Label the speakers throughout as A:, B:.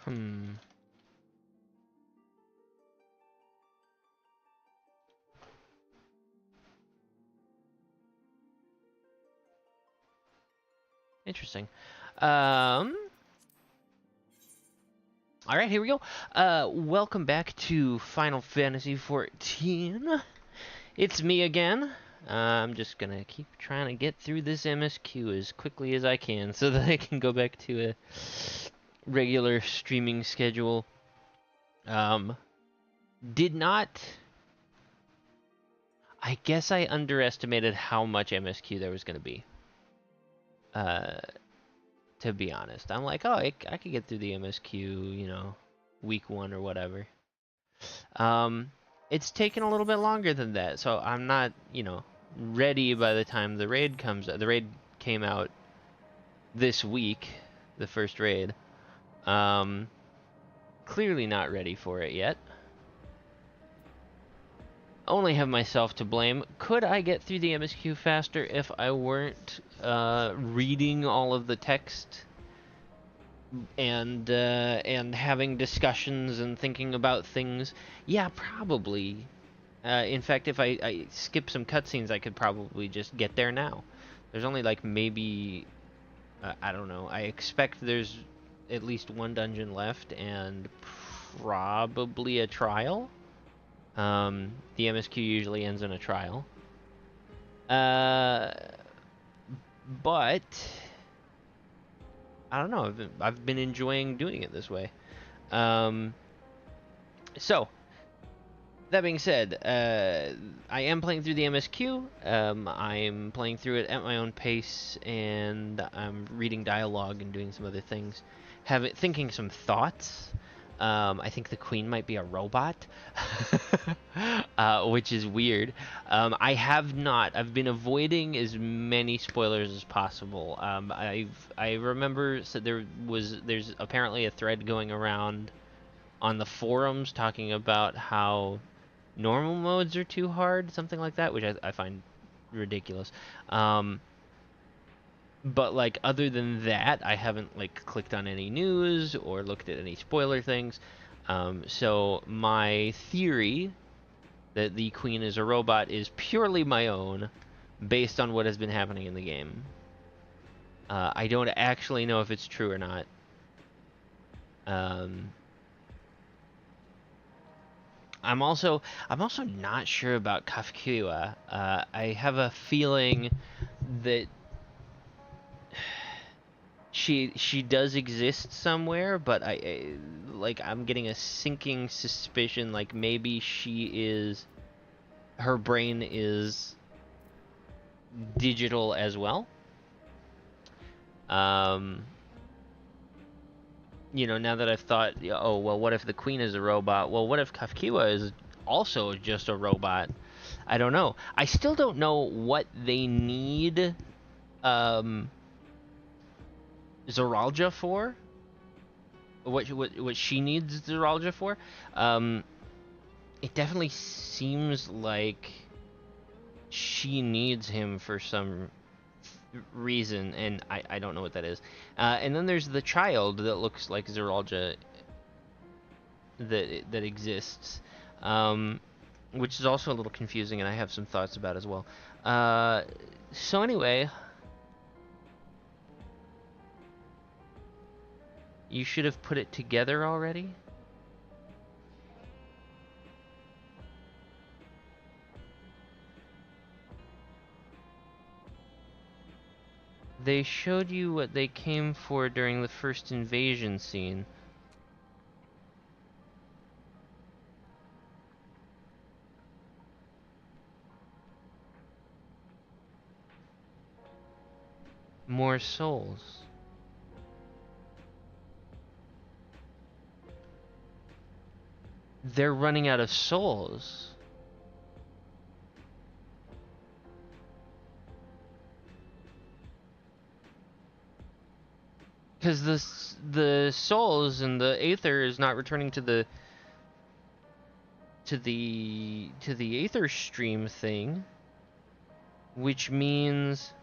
A: Interesting. All right, here we go. Welcome back to Final Fantasy XIV. It's me again. I'm just gonna keep trying to get through this MSQ as quickly as I can so that I can go back to a regular streaming schedule. Did not... I guess I underestimated how much MSQ there was gonna be. To be honest. I'm like, oh, I could get through the MSQ, you know, week 1 or whatever. It's taken a little bit longer than that, so I'm not, you know, ready by the time the raid comes out. The raid came out this week, the first raid. Clearly not ready for it yet. Only have myself to blame. Could I get through the MSQ faster if I weren't reading all of the text and having discussions and thinking about things? Yeah, probably. In fact, if I skip some cutscenes, I could probably just get there now. There's only like maybe, I don't know. I expect there's at least one dungeon left and probably a trial. The MSQ usually ends in a trial. But I don't know. I've been enjoying doing it this way. So that being said, I am playing through the MSQ. I'm playing through it at my own pace, and I'm reading dialogue and doing some other things. Thinking some thoughts. I think the queen might be a robot, which is weird. I've been avoiding as many spoilers as possible. I remember there's apparently a thread going around on the forums talking about how normal modes are too hard, something like that, which I find ridiculous. But like other than that, I haven't like clicked on any news or looked at any spoiler things. So my theory that the queen is a robot is purely my own, based on what has been happening in the game. I don't actually know if it's true or not. I'm also not sure about Kafkiwa. I have a feeling that she does exist somewhere, but I'm getting a sinking suspicion like maybe her brain is digital as well. You know, now that I've thought, oh well, what if the queen is a robot? Well, what if Kafkiwa is also just a robot? I don't know. I still don't know what they need Zeralja for. What she needs Zeralja for. It definitely seems like she needs him for some reason, and I don't know what that is. And then there's the child that looks like Zeralja that exists, which is also a little confusing, and I have some thoughts about as well. So anyway, you should have put it together already. They showed you what they came for during the first invasion scene. More souls. They're running out of souls. Because the souls and the aether is not returning to the aether stream thing, which means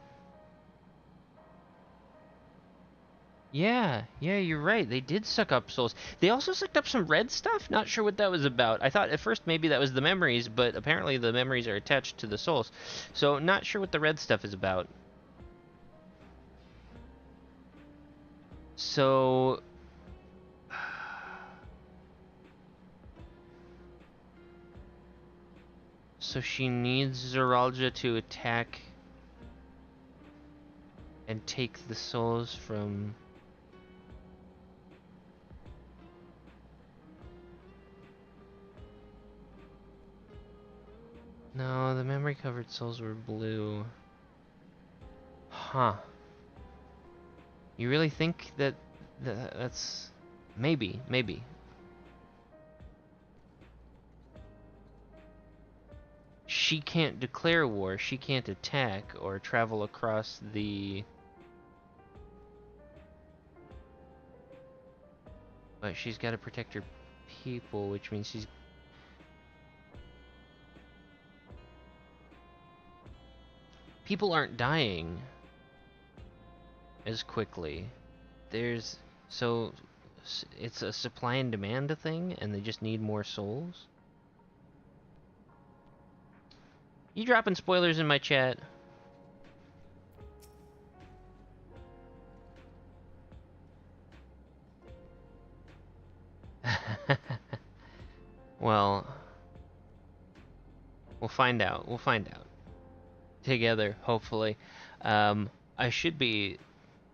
A: Yeah, yeah, you're right. They did suck up souls. They also sucked up some red stuff. Not sure what that was about. I thought at first maybe that was the memories, but apparently the memories are attached to the souls. So not sure what the red stuff is about. So so she needs Zeralja to attack and take the souls from... No, the memory-covered souls were blue. Huh. You really think that that's... Maybe, maybe. She can't declare war, she can't attack or travel across the... But she's got to protect her people, which means she's... People aren't dying as quickly. There's... So... It's a supply and demand thing, and they just need more souls? You dropping spoilers in my chat? Well, we'll find out. We'll find out. Together, hopefully. I should be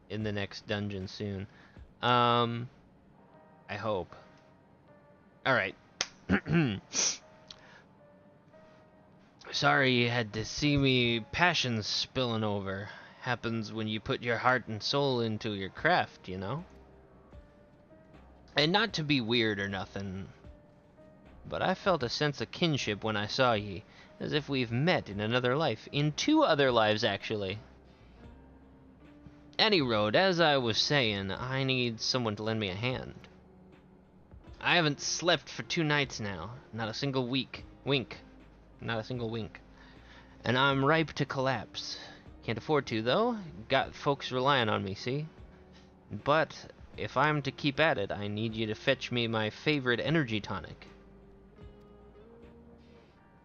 A: in the next dungeon soon. I hope. Alright. Sorry you had to see me passions spilling over. Happens when you put your heart and soul into your craft, you know? And not to be weird or nothing, but I felt a sense of kinship when I saw ye, as if we've met in another life. In 2 other lives, actually. Any road, as I was saying, I need someone to lend me a hand. I haven't slept for 2 nights now. Not a single wink. Not a single wink. And I'm ripe to collapse. Can't afford to, though. Got folks relying on me, see? But if I'm to keep at it, I need you to fetch me my favorite energy tonic.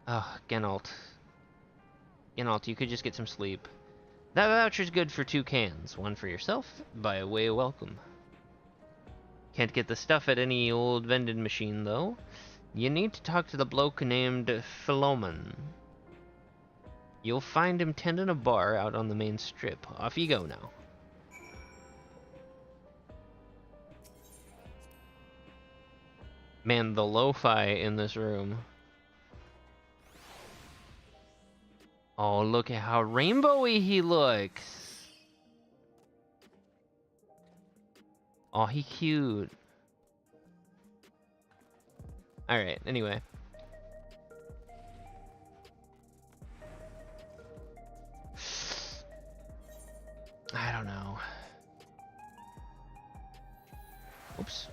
A: Oh, Genalt. Genalt, you could just get some sleep. That voucher's good for 2 cans. One for yourself, by way of welcome. Can't get the stuff at any old vending machine, though. You need to talk to the bloke named Philomen. You'll find him tending a bar out on the main strip. Off you go now. Man, the lo-fi in this room. Oh, look at how rainbowy he looks. Oh, he cute. Alright, anyway. I don't know. Oops.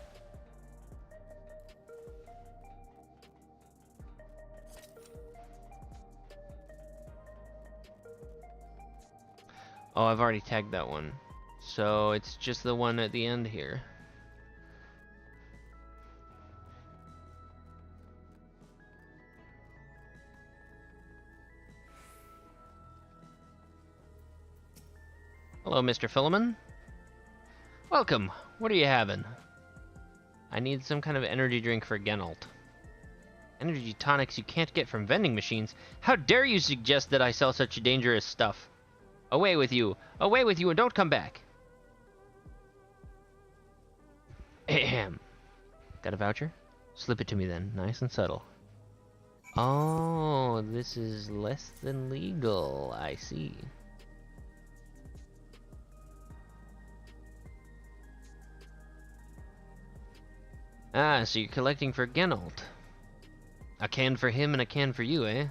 A: Oh, I've already tagged that one. So it's just the one at the end here. Hello, Mr. Philomen. Welcome. What are you having? I need some kind of energy drink for Genalt. Energy tonics you can't get from vending machines? How dare you suggest that I sell such dangerous stuff? Away with you! Away with you and don't come back! Ahem. Got a voucher? Slip it to me then, nice and subtle. Oh, this is less than legal, I see. Ah, so you're collecting for Genalt. A can for him and a can for you, eh?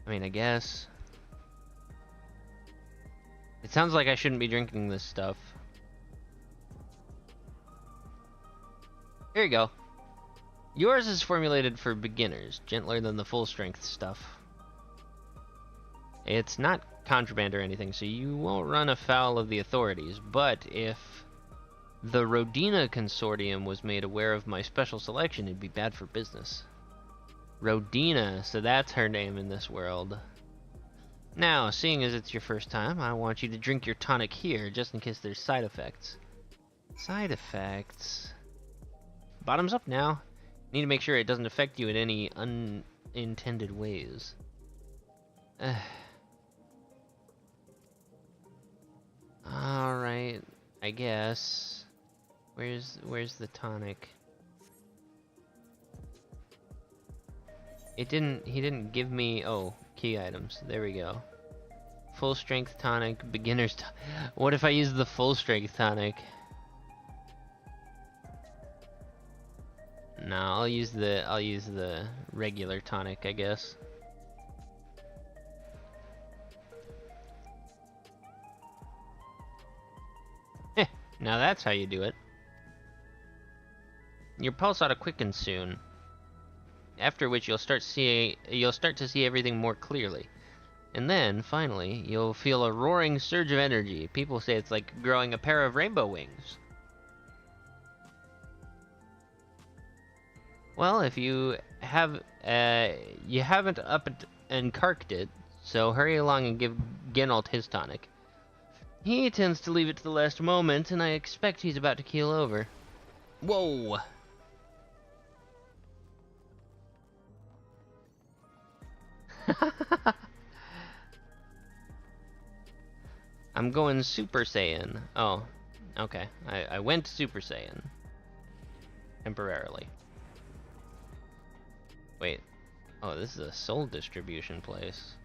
A: I mean, I guess. It sounds like I shouldn't be drinking this stuff. Here you go. Yours is formulated for beginners, gentler than the full-strength stuff. It's not contraband or anything, so you won't run afoul of the authorities, but if The Rodina Consortium was made aware of my special selection. It'd be bad for business. Rodina, so that's her name in this world. Now, seeing as it's your first time, I want you to drink your tonic here, just in case there's side effects. Side effects? Bottoms up now. Need to make sure it doesn't affect you in any unintended ways. Alright, I guess. Where's the tonic? He didn't give me, oh, key items. There we go. Full strength tonic, beginner's what if I use the full strength tonic? No, I'll use the regular tonic, I guess. Heh, now that's how you do it. Your pulse ought to quicken soon. After which you'll start to see everything more clearly. And then, finally, you'll feel a roaring surge of energy. People say it's like growing a pair of rainbow wings. Well, if you haven't up and carked it, so hurry along and give Genalt his tonic. He tends to leave it to the last moment, and I expect he's about to keel over. Whoa! I'm going Super Saiyan. Oh, okay. I went Super Saiyan. Temporarily. Wait. Oh, this is a soul distribution place.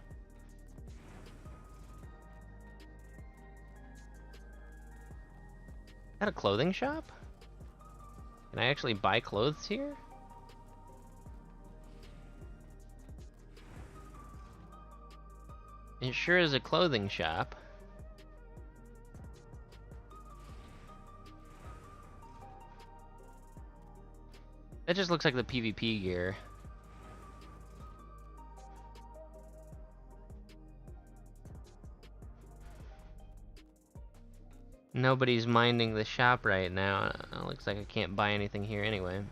A: Is that a clothing shop? Can I actually buy clothes here? It sure is a clothing shop. That just looks like the PvP gear. Nobody's minding the shop right now. It looks like I can't buy anything here anyway.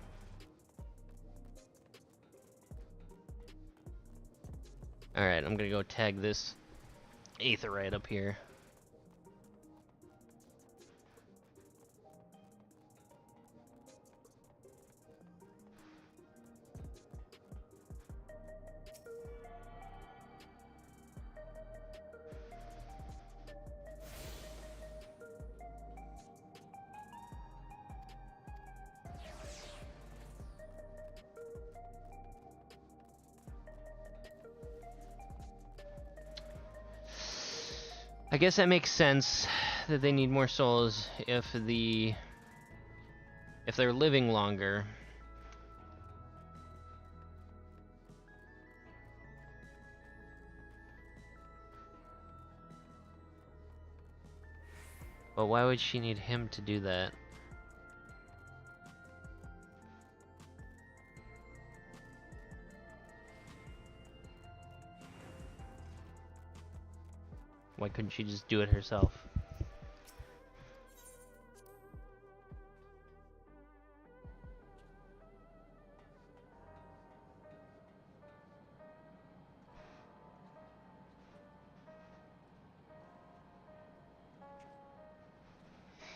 A: Alright, I'm gonna go tag this aetheryte up here. I guess that makes sense that they need more souls if they're living longer. But why would she need him to do that? Why couldn't she just do it herself?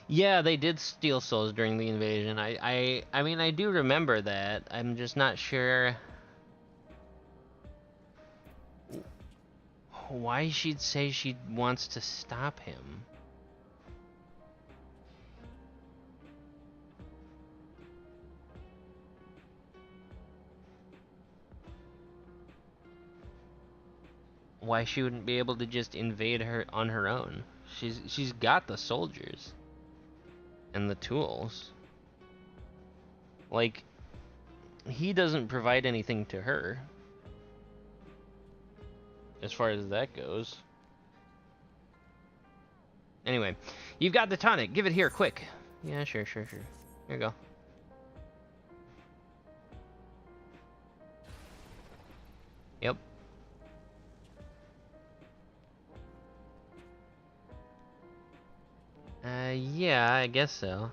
A: Yeah, they did steal souls during the invasion. I mean, I do remember that. I'm just not sure why she'd say she wants to stop him. Why she wouldn't be able to just invade her on her own. She's got the soldiers and the tools. Like, he doesn't provide anything to her as far as that goes. Anyway, you've got the tonic. Give it here, quick. Yeah, sure. Here you go. Yep. Yeah, I guess so.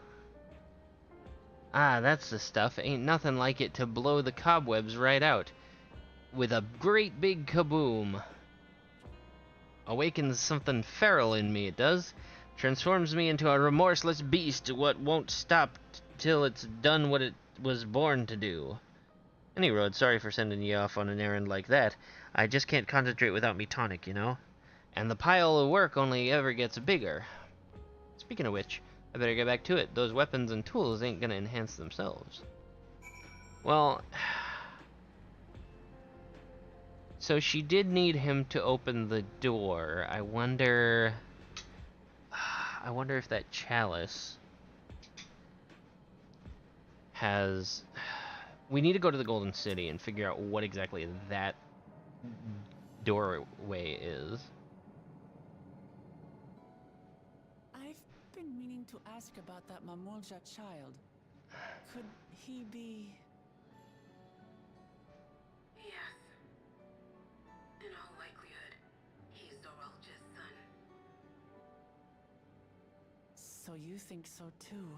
A: Ah, that's the stuff. Ain't nothing like it to blow the cobwebs right out. With a great big kaboom. Awakens something feral in me, it does. Transforms me into a remorseless beast what won't stop till it's done what it was born to do. Any road, sorry for sending you off on an errand like that. I just can't concentrate without me tonic, you know? And the pile of work only ever gets bigger. Speaking of which, I better get back to it. Those weapons and tools ain't gonna enhance themselves. Well, so she did need him to open the door. I wonder if that chalice has... We need to go to the Golden City and figure out what exactly that doorway is.
B: I've been meaning to ask about that Mamulja child. Could he be...
C: Yes. In all likelihood, he's Doralja's son.
B: So you think so too?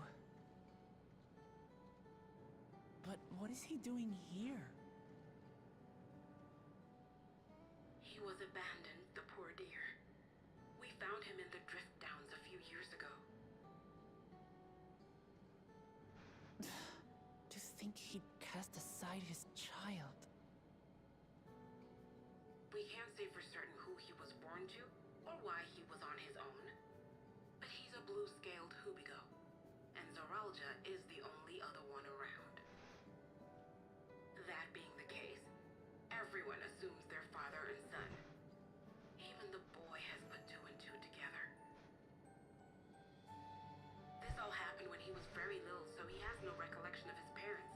B: But what is he doing here?
C: He was abandoned, the poor dear. We found him in the Drift Downs a few years ago.
B: To think he'd cast aside his child.
C: We can't say for certain who he was born to, or why he was on his own. But he's a blue-scaled Hubigo, and Zoralja is the only other one around. That being the case, everyone assumes they're father and son. Even the boy has put two and two together. This all happened when he was very little, so he has no recollection of his parents.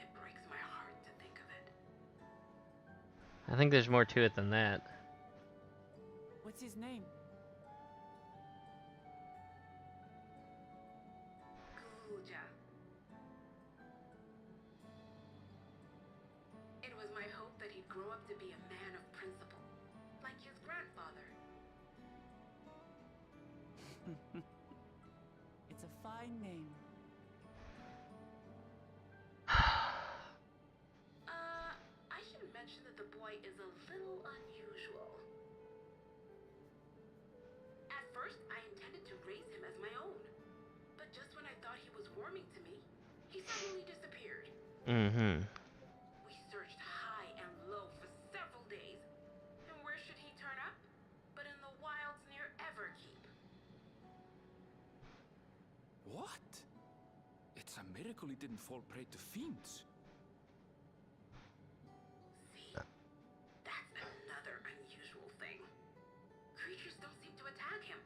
C: It breaks my heart to think of it.
A: I think there's more to it than that.
B: What's his name?
C: Guja. It was my hope that he'd grow up to be a man of principle, like his grandfather.
B: It's a fine name.
C: I should mention that the boy is a little unusual. At first, I intended to raise him as my own, but just when I thought he was warming to me, he suddenly disappeared.
A: Mm-hmm.
C: We searched high and low for several days, and where should he turn up? But in the wilds near Everkeep.
D: What? It's a miracle he didn't fall prey to fiends.
C: See, that's another unusual thing. Creatures don't seem to attack him.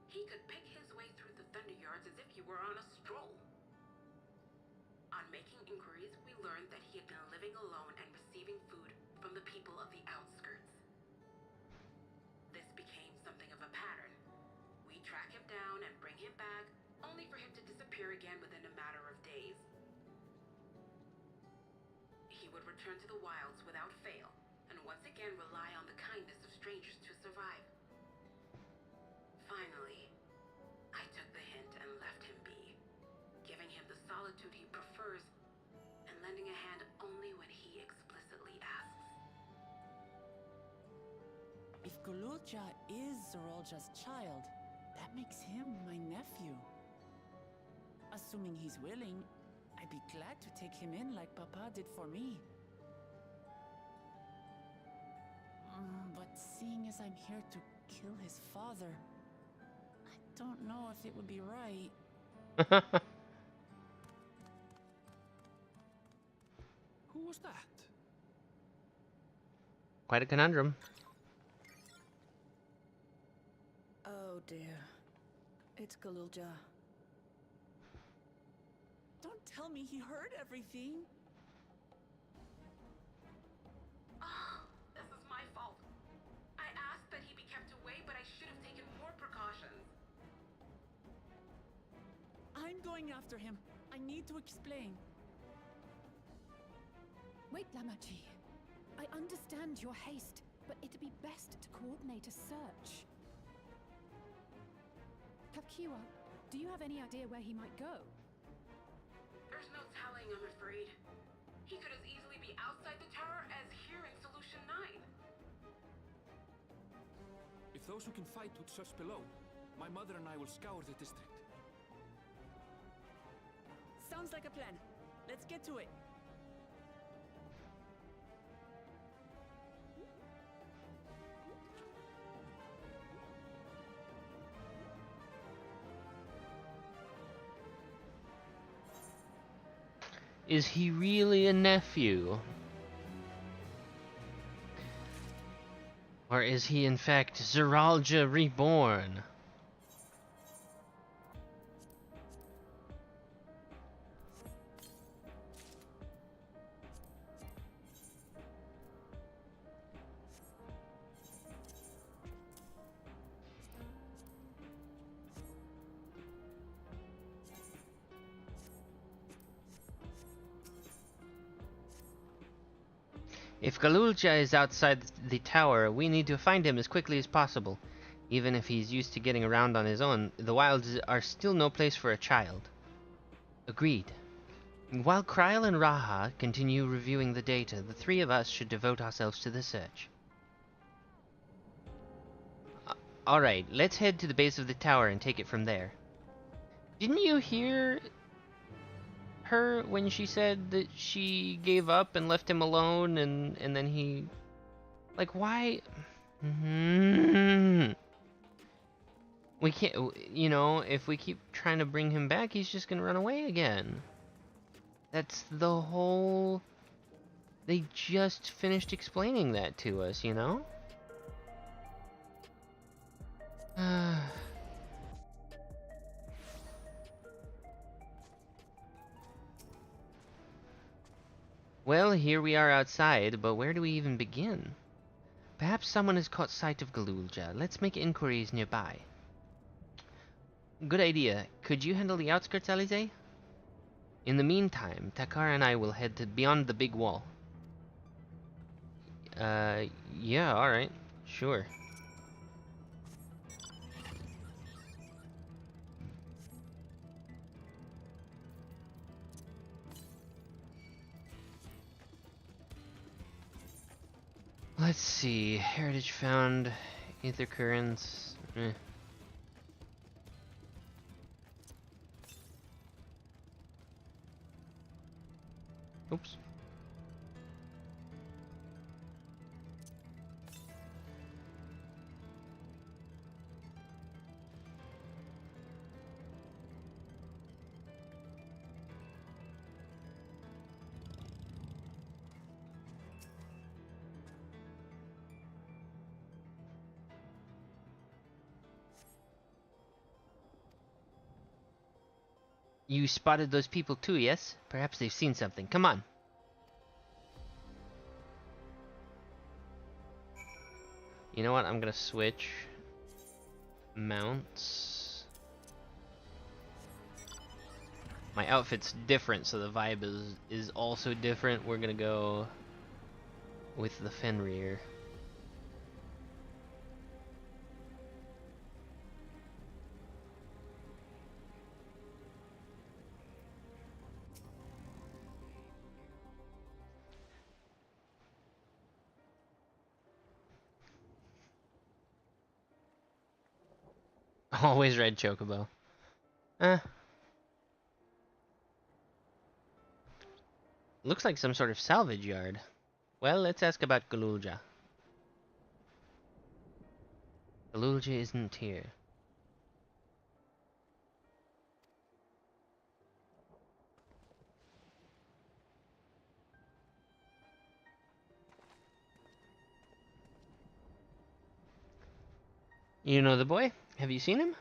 C: He could pick his way through the Thunder Yards as if he were on a stroll. On making inquiries, we learned that he had been living alone and receiving food from the people of the outskirts. This became something of a pattern. We track him down and bring him back, only for him to disappear again within a matter of days. He would return to the wilds without fail, and once again rely on the kindness of strangers to survive. Finally, I took the hint and left him be, giving him the solitude he prefers, and lending a hand only when he explicitly asks.
B: If Gululja is Zoralja's child, that makes him my nephew. Assuming he's willing, I'd be glad to take him in like Papa did for me. But seeing as I'm here to kill his father, I don't know if it would be right.
D: Who was that?
A: Quite a conundrum.
E: Oh dear. It's Gululja.
B: Don't tell me he heard everything.
C: Oh, this is my fault. I asked that he be kept away, but I should have taken more precautions.
B: I'm going after him. I need to explain.
F: Wait, Lamachi. I understand your haste, but it'd be best to coordinate a search. Kapkiwa, Do you have any idea where he might go?
C: There's no telling, I'm afraid. He could as easily be outside the tower as here in Solution 9.
D: If those who can fight would search below, my mother and I will scour the district.
B: Sounds like a plan. Let's get to it.
A: Is he really a nephew? Or is he in fact Zeralja reborn? If Galulja is outside the tower, we need to find him as quickly as possible. Even if he's used to getting around on his own, the wilds are still no place for a child. Agreed. While Kryl and Raha continue reviewing the data, the three of us should devote ourselves to the search. Alright, let's head to the base of the tower and take it from there. Didn't you hear her when she said that she gave up and left him alone and then he... Like, why... We can't... You know, if we keep trying to bring him back, he's just gonna run away again. That's the whole... They just finished explaining that to us, you know? Well, here we are outside, but where do we even begin? Perhaps someone has caught sight of Galulja. Let's make inquiries nearby. Good idea. Could you handle the outskirts, Alize? In the meantime, Takara and I will head to beyond the big wall. Yeah, alright. Sure. Let's see. Heritage found. Ether currents. Oops. You spotted those people too, yes? Perhaps they've seen something. Come on. You know what? I'm gonna switch mounts. My outfit's different, so the vibe is also different. We're gonna go with the Fenrir. Always red chocobo. Looks like some sort of salvage yard. Well, let's ask about Galulja. Galulja isn't here. You know the boy? Have you seen him?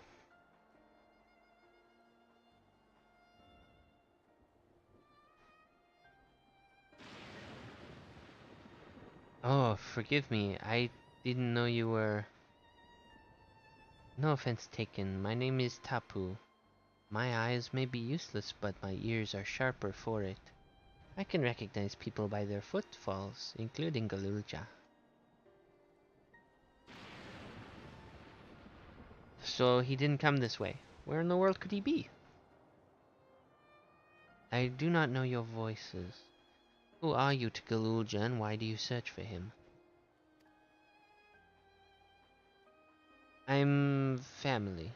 A: Oh, forgive me. I didn't know you were... No offense taken. My name is Tapu. My eyes may be useless, but my ears are sharper for it. I can recognize people by their footfalls, including Galulja. So he didn't come this way. Where in the world could he be? I do not know your voices. Who are you to Galulja, and why do you search for him? I'm family.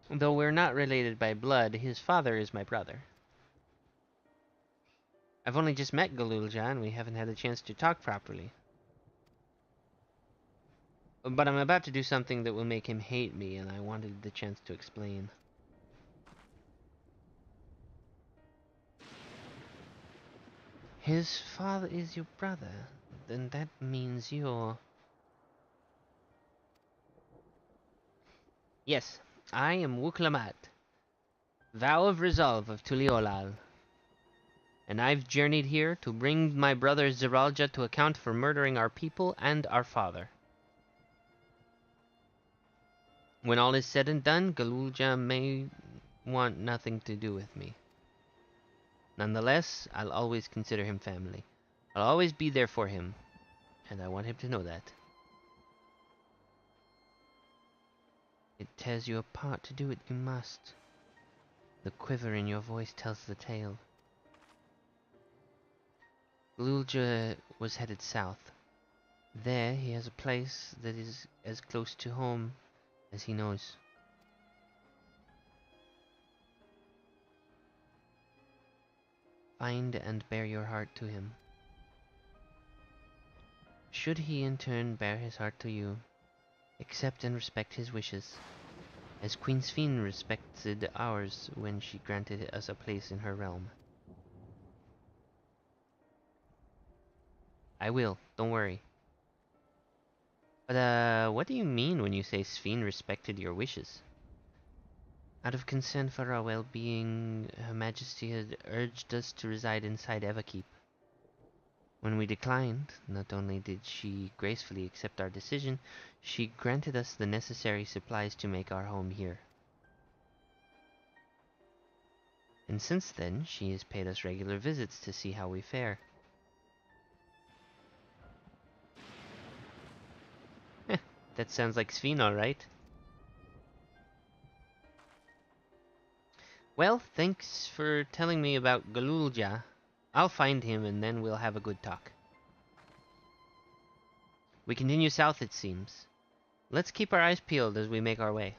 A: Though we're not related by blood, his father is my brother. I've only just met Galulja, and we haven't had a chance to talk properly. But I'm about to do something that will make him hate me, and I wanted the chance to explain. His father is your brother. Then that means you're... Yes, I am Wuklamat, Vow of Resolve of Tuliolal. And I've journeyed here to bring my brother Zeralja to account for murdering our people and our father. When all is said and done, Galulja may want nothing to do with me. Nonetheless, I'll always consider him family. I'll always be there for him, and I want him to know that. It tears you apart to do it, you must. The quiver in your voice tells the tale. Galulja was headed south. There he has a place that is as close to home as he knows. Find and bear your heart to him. Should he in turn bear his heart to you, accept and respect his wishes, as Queen Sphene respected ours when she granted us a place in her realm. I will, don't worry. But, what do you mean when you say Sphene respected your wishes? Out of concern for our well-being, Her Majesty had urged us to reside inside Everkeep. When we declined, not only did she gracefully accept our decision, she granted us the necessary supplies to make our home here. And since then, she has paid us regular visits to see how we fare. That sounds like Sphene, alright. Well, thanks for telling me about Galulja. I'll find him and then we'll have a good talk. We continue south, it seems. Let's keep our eyes peeled as we make our way.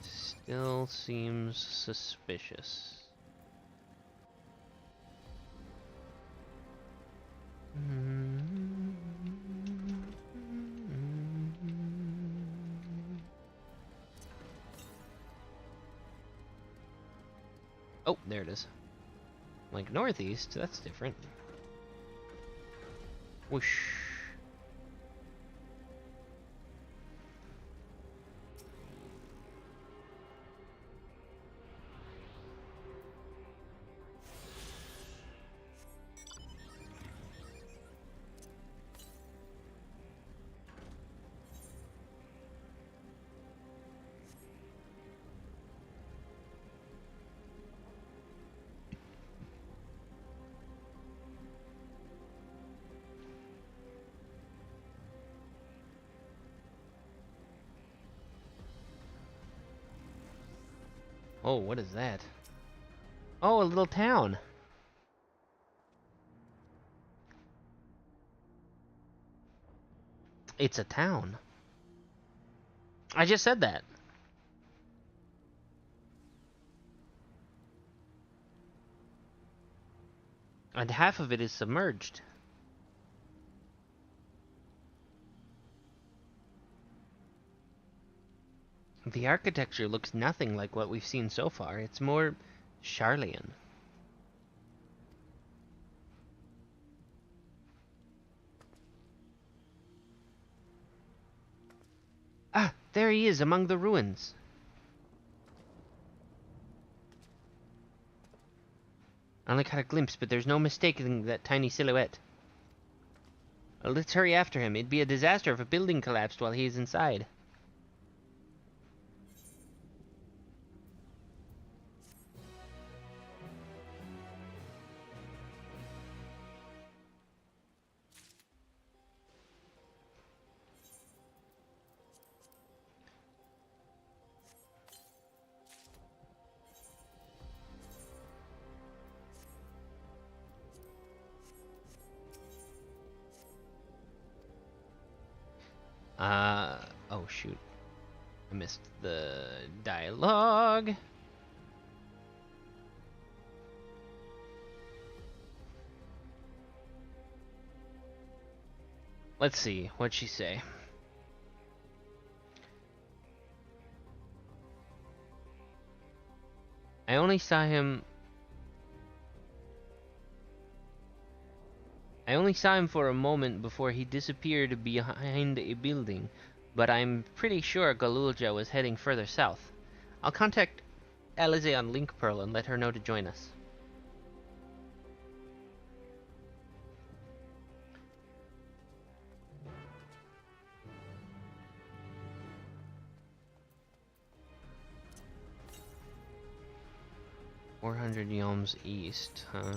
A: Still seems suspicious. Oh, there it is. Like northeast, that's different. Whoosh. Oh, what is that? Oh, a little town. It's a town. I just said that. And half of it is submerged. The architecture looks nothing like what we've seen so far. It's more Charlian. Ah, there he is among the ruins. I only caught a glimpse, but there's no mistaking that tiny silhouette. Let's hurry after him. It'd be a disaster if a building collapsed while he's inside. Oh shoot. I missed the dialogue. Let's see, what'd she say? I only saw him for a moment before he disappeared behind a building, but I'm pretty sure Galulja was heading further south. I'll contact Alize on Link Pearl and let her know to join us. "400 Yalms east, huh?"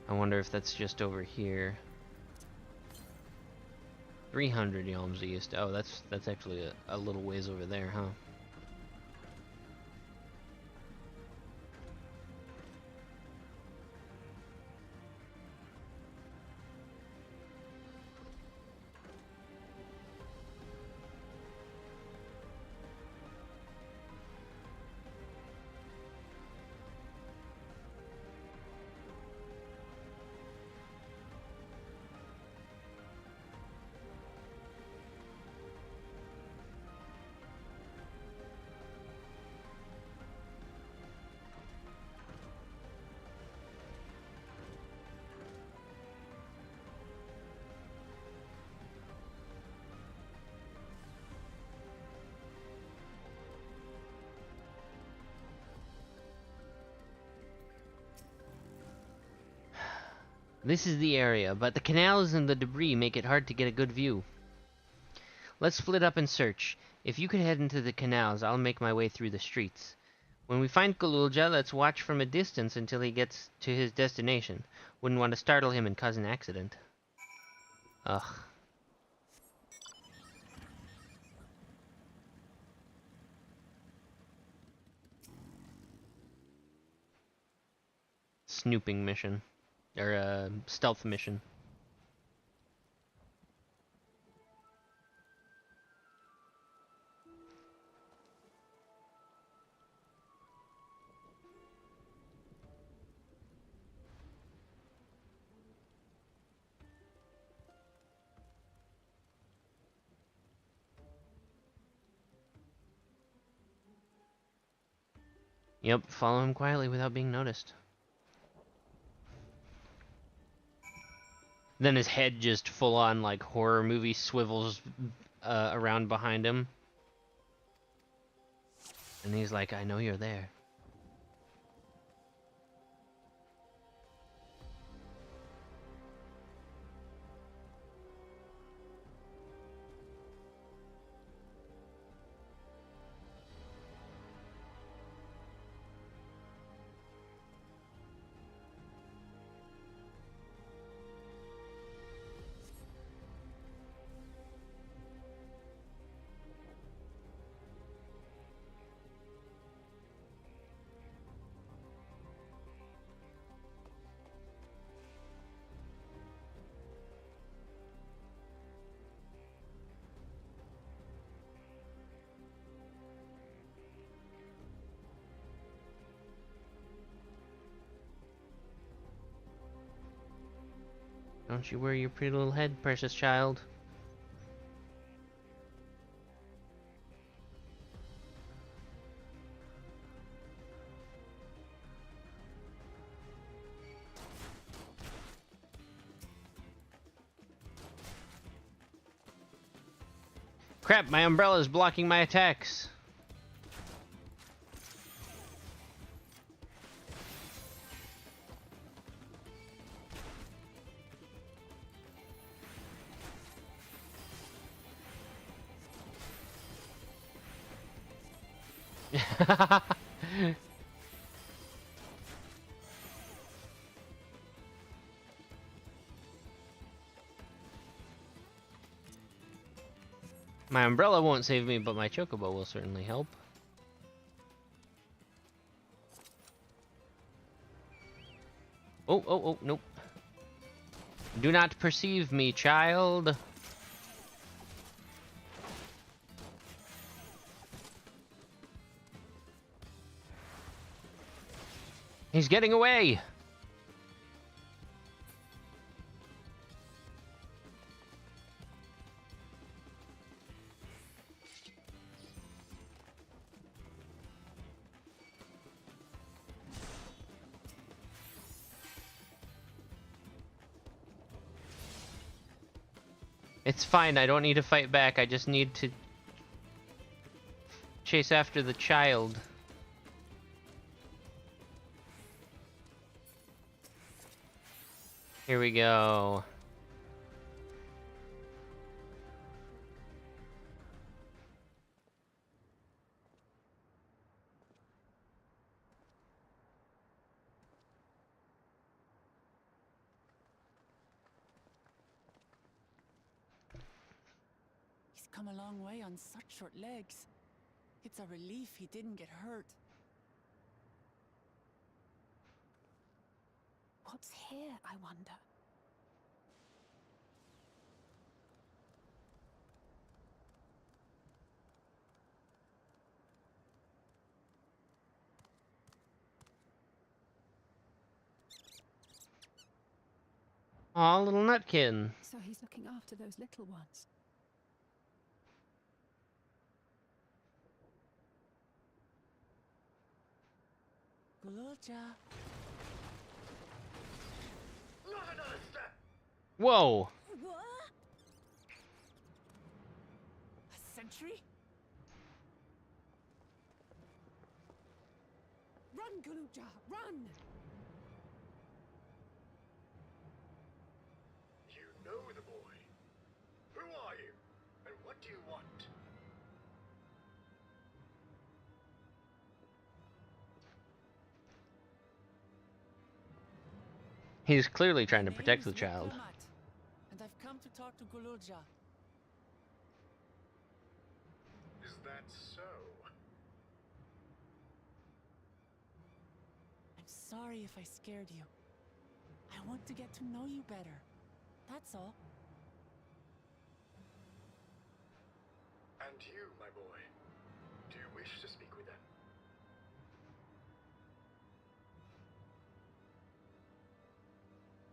A: I wonder if that's just over here. 300 Yalms east. Oh, that's actually a little ways over there, huh? This is the area, but the canals and the debris make it hard to get a good view. Let's split up and search. If you could head into the canals, I'll make my way through the streets. When we find Galulja, let's watch from a distance until he gets to his destination. Wouldn't want to startle him and cause an accident. Ugh. Snooping mission. Or, stealth mission. Yep, follow him quietly without being noticed. Then his head just full on like horror movie swivels around behind him. And he's like, I know you're there. Don't you worry your pretty little head, precious child. Crap, my umbrella is blocking my attacks. My umbrella won't save me, but my chocobo will certainly help. Oh, oh, oh, nope. Do not perceive me, child. He's getting away. It's fine, I don't need to fight back, I just need to chase after the child. Here we go.
B: He's come a long way on such short legs. It's a relief he didn't get hurt.
F: What's here, I wonder?
A: Aw, little nutkin.
F: So he's looking after those little ones.
B: Gululja.
C: Not another step!
A: Whoa.
E: What?
B: A century?
F: Run, Gululja, run!
C: You know the boy. Who are you? And what do you want?
A: He's clearly trying
B: My
A: to protect the
B: name's
A: child.
B: Mukkamat, and I've come to talk to Gululja.
C: Is that so?
B: I'm sorry if I scared you. I want to get to know you better. That's all.
C: And you, my boy. Do you wish to speak with them?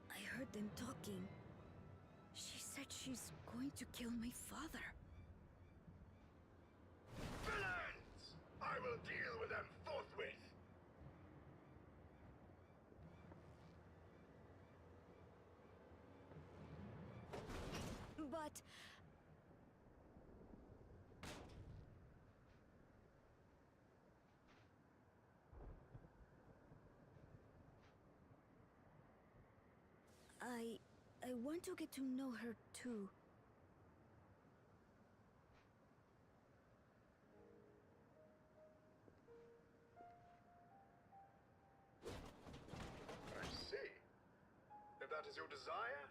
E: I heard them talking. She said she's going to kill my father.
C: Villains! I will deal with them forthwith!
E: But I want to get to know her too.
C: I see. If that is your desire,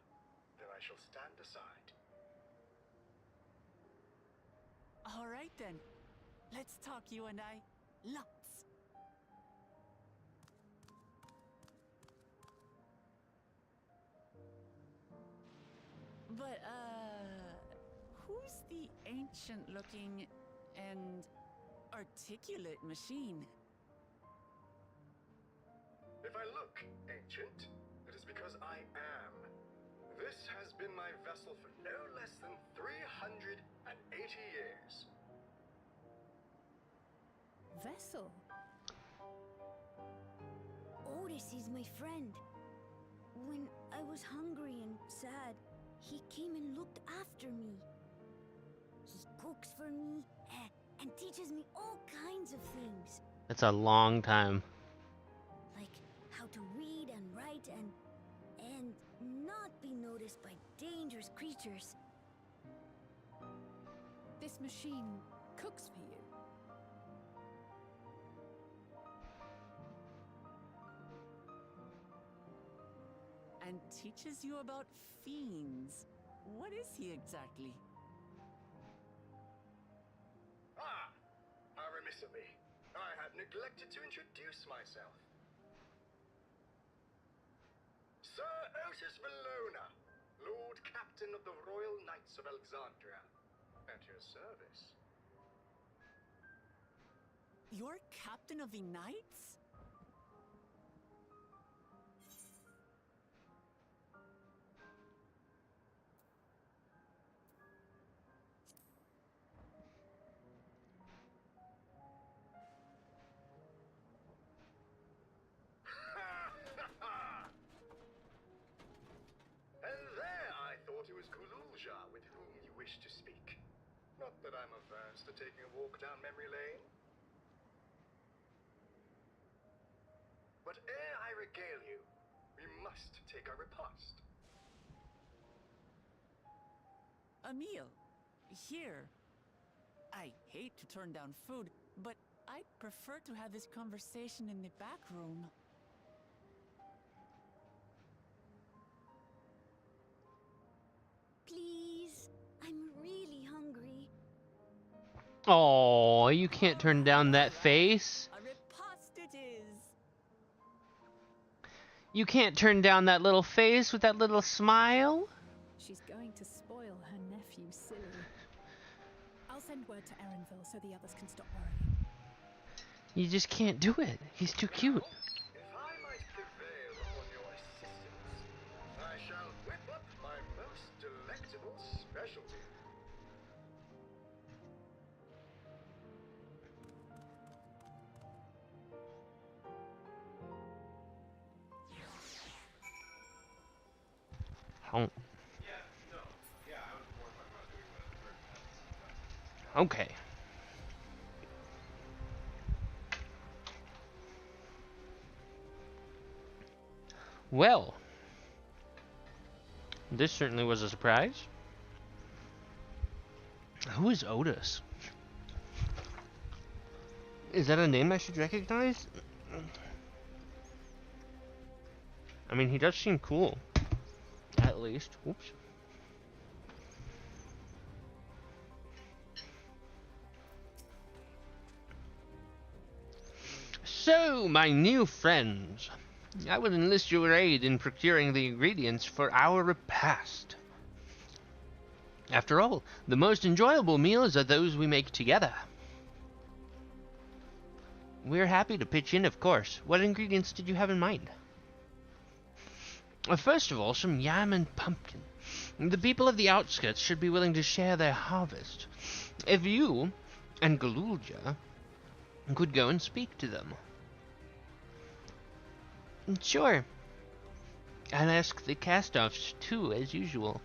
C: then I shall stand aside.
B: All right then. Let's talk, you and I. Lots. But, who's the ancient-looking and articulate machine?
C: If I look ancient, it is because I am. This has been my vessel for no less than 380 years.
F: Vessel?
E: Otis is my friend. When I was hungry and sad, he came and looked after me. He cooks for me and teaches me all kinds of things.
A: That's a long time.
E: Like how to read and write and not be noticed by dangerous creatures.
F: This machine cooks for you.
B: And teaches you about fiends. What is he exactly?
C: Ah! How remiss of me. I had neglected to introduce myself.
G: Titus Valona, Lord Captain of the Royal Knights of Alexandria. At your service.
B: You're captain of the knights?
G: And there I thought it was Kululja with whom you wish to speak. Not that I'm averse to taking a walk down memory lane. But ere I regale you, we must take a repast.
B: A meal. Here. I hate to turn down food, but I'd prefer to have this conversation in the back room.
E: Please, I'm really hungry.
A: Oh, you can't turn down that face.
B: A repast it is.
A: You can't turn down that little face with that little smile.
F: She's going to spoil her nephew silly. I'll send word to Erenville so the others can stop worrying.
A: You just can't do it. He's too cute.
G: If I might prevail upon your assistance, I shall whip up my most delectable specialty.
A: Oh. Okay. Well, this certainly was a surprise. Who is Otis? Is that a name I should recognize? I mean, he does seem cool. At least. Oops. So, my new friends, I would enlist your aid in procuring the ingredients for our repast. After all, the most enjoyable meals are those we make together. We're happy to pitch in, of course. What ingredients did you have in mind? First of all, some yam and pumpkin. The people of the outskirts should be willing to share their harvest. If you and Galulja could go and speak to them. Sure. I'll ask the cast-offs too, as usual.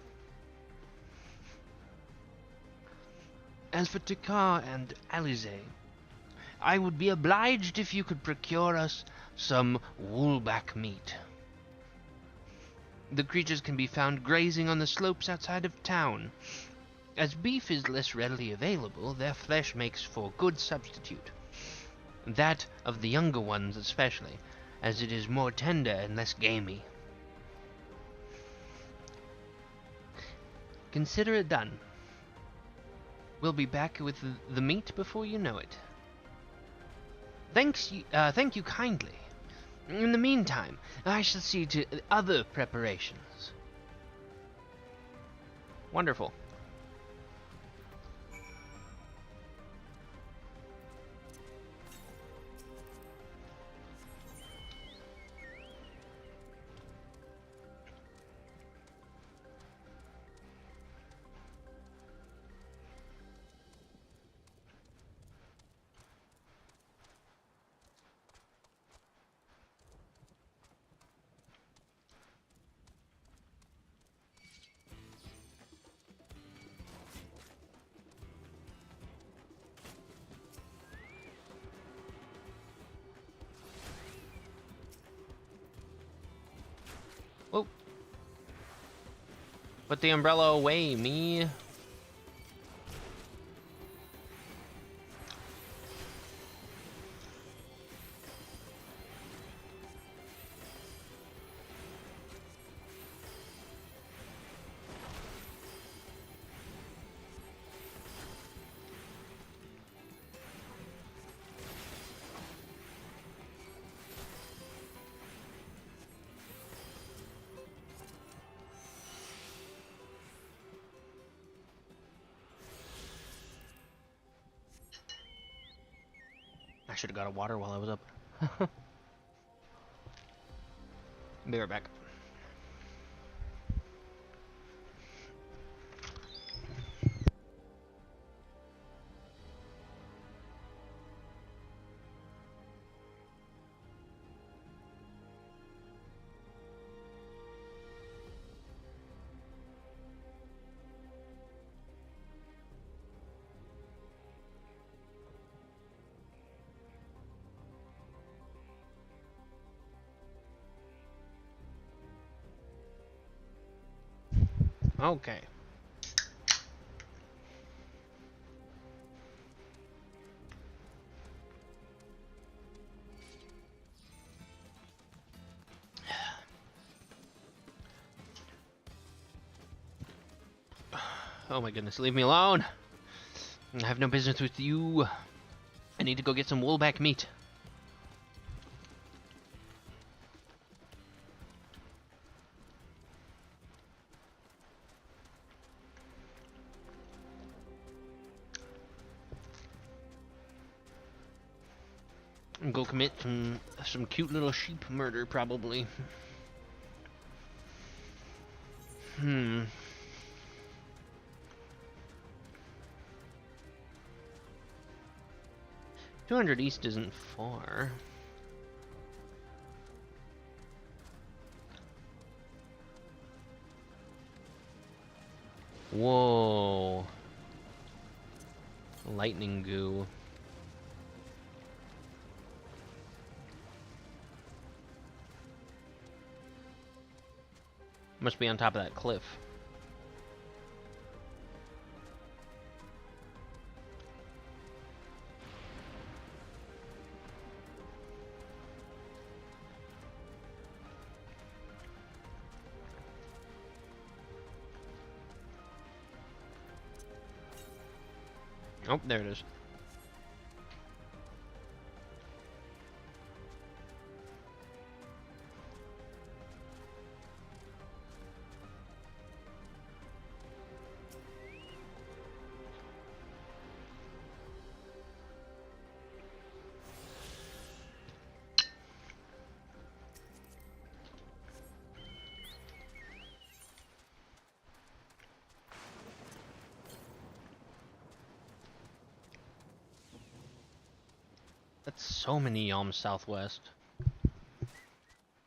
A: As for Takar and Alize, I would be obliged if you could procure us some woolback meat. The creatures can be found grazing on the slopes outside of town. As beef is less readily available, their flesh makes for good substitute. That of the younger ones especially, as it is more tender and less gamey. Consider it done. We'll be back with the meat before you know it. Thank you kindly. In the meantime, I shall see to other preparations. Wonderful. Oh. Put the umbrella away, me. should have got a water while I was up. Be right back. Okay. Oh my goodness, leave me alone! I have no business with you. I need to go get some woolback meat. And go commit some cute little sheep murder, probably. 200 east isn't far. Whoa. Lightning goo. Must be on top of that cliff. Oh, there it is. That's so many yalms southwest.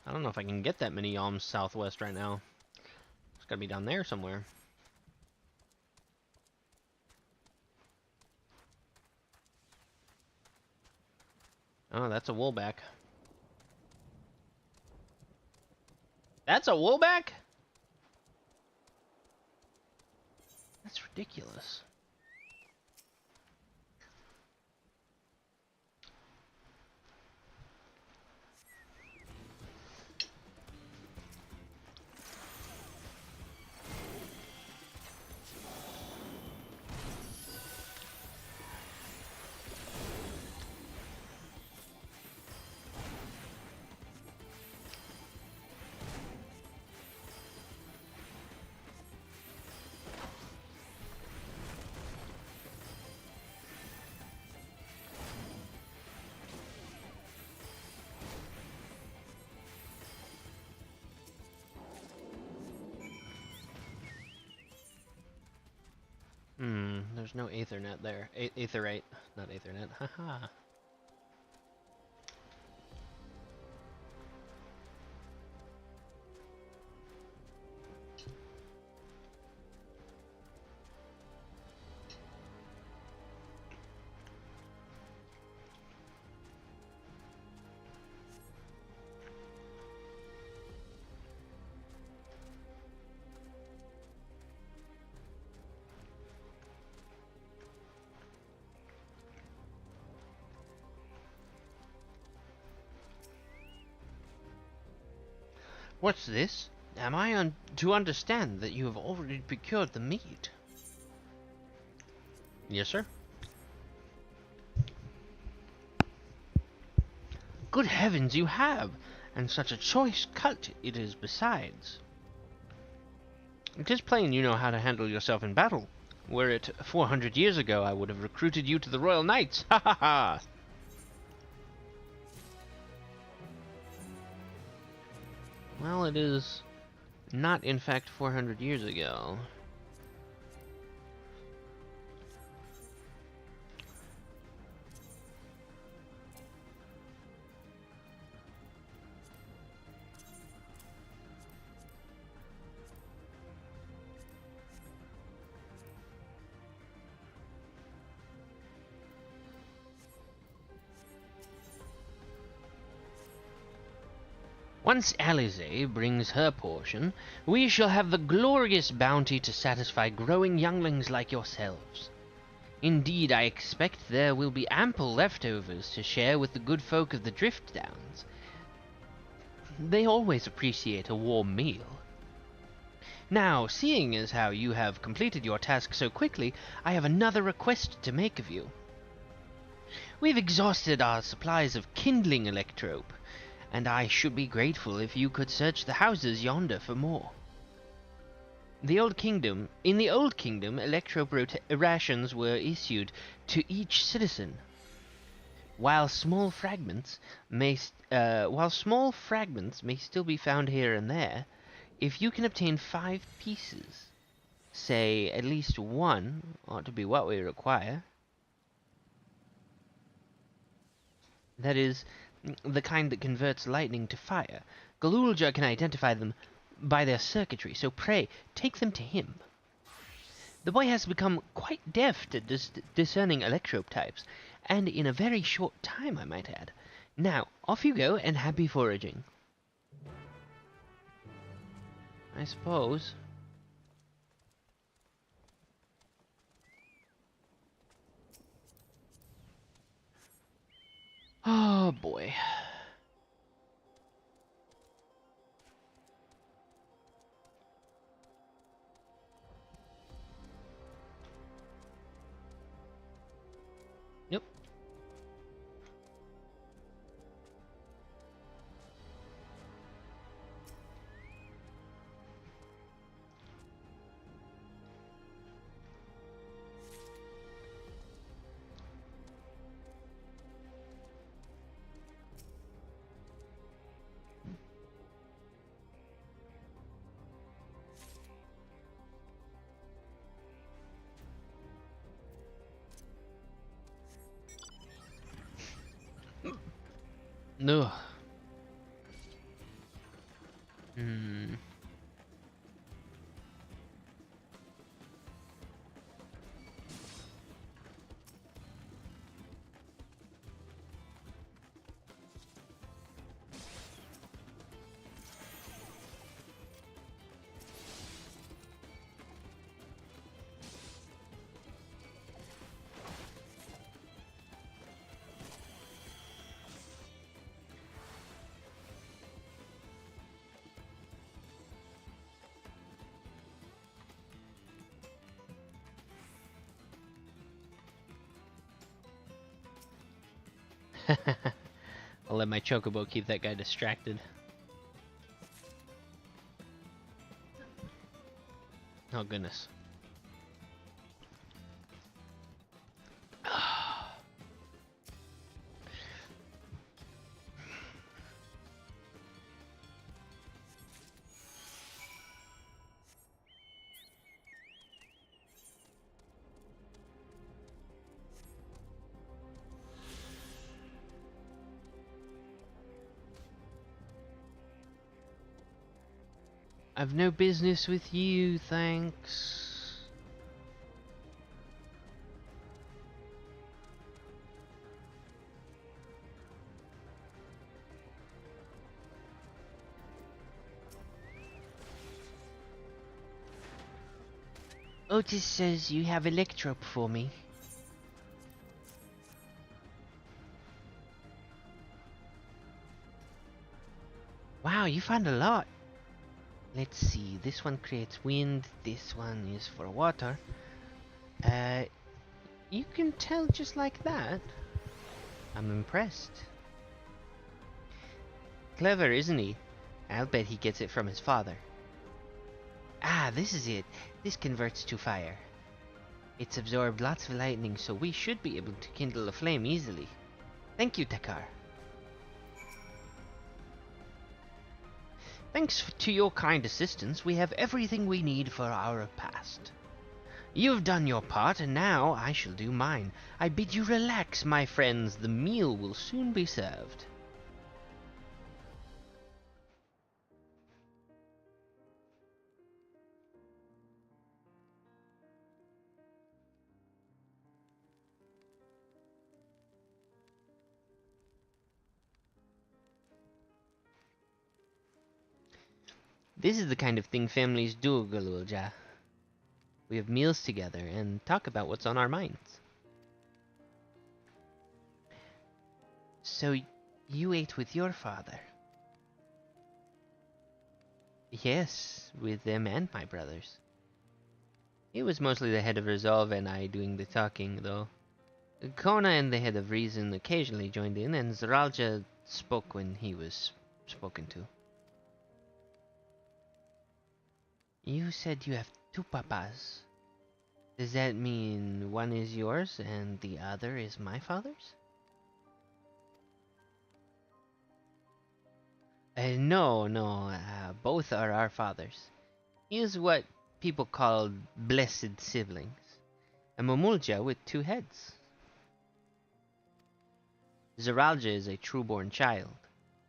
A: I don't know if I can get that many yalms southwest right now. It's gotta be down there somewhere. Oh, that's a woolback. That's a woolback? That's ridiculous. There's no Aethernet there. Aetherite, not Aethernet. Haha. What's this? Am I to understand that you have already procured the meat? Yes, sir. Good heavens, you have! And such a choice cut it is besides. It is plain you know how to handle yourself in battle. Were it 400 years ago, I would have recruited you to the Royal Knights. Ha ha ha! Well, it is not, in fact, 400 years ago. Once Alize brings her portion, we shall have the glorious bounty to satisfy growing younglings like yourselves. Indeed, I expect there will be ample leftovers to share with the good folk of the Drift Downs. They always appreciate a warm meal. Now, seeing as how you have completed your task so quickly, I have another request to make of you. We've exhausted our supplies of kindling electrope, and I should be grateful if you could search the houses yonder for more. In the Old Kingdom, electrope rations were issued to each citizen. While small fragments may still be found here and there, if you can obtain 5 pieces, say at least 1 ought to be what we require. That is, the kind that converts lightning to fire. Galulja can identify them by their circuitry, so pray, take them to him. The boy has become quite deft at discerning electrope types, and in a very short time, I might add. Now, off you go, and happy foraging. I suppose. Oh, boy. Yep. No. I'll let my chocobo keep that guy distracted. Oh, goodness. I've no business with you, thanks. Otis says you have electrope for me. Wow, you found a lot. Let's see, this one creates wind, this one is for water. You can tell just like that? I'm impressed. Clever, isn't he? I'll bet he gets it from his father. Ah, this is it. This converts to fire. It's absorbed lots of lightning, so we should be able to kindle a flame easily. Thank you, Takar. Thanks to your kind assistance, we have everything we need for our repast. You've done your part, and now I shall do mine. I bid you relax, my friends. The meal will soon be served. This is the kind of thing families do, Galulja. We have meals together and talk about what's on our minds. So, you ate with your father? Yes, with them and my brothers. He was mostly the head of resolve and I doing the talking, though. Kona and the head of reason occasionally joined in, and Zaralja spoke when he was spoken to. You said you have two papas. Does that mean one is yours and the other is my father's? No, both are our fathers. He is what people call blessed siblings. A Momulja with two heads. Zaralja is a true-born child,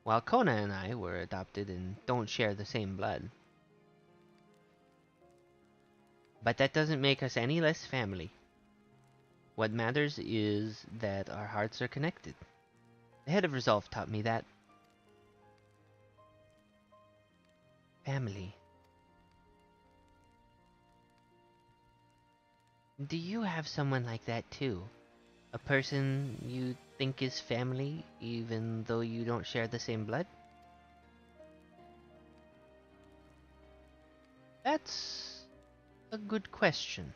A: while Kona and I were adopted and don't share the same blood. But that doesn't make us any less family. What matters is that our hearts are connected. The head of resolve taught me that. Family. Do you have someone like that too? A person you think is family, even though you don't share the same blood? That's a good question.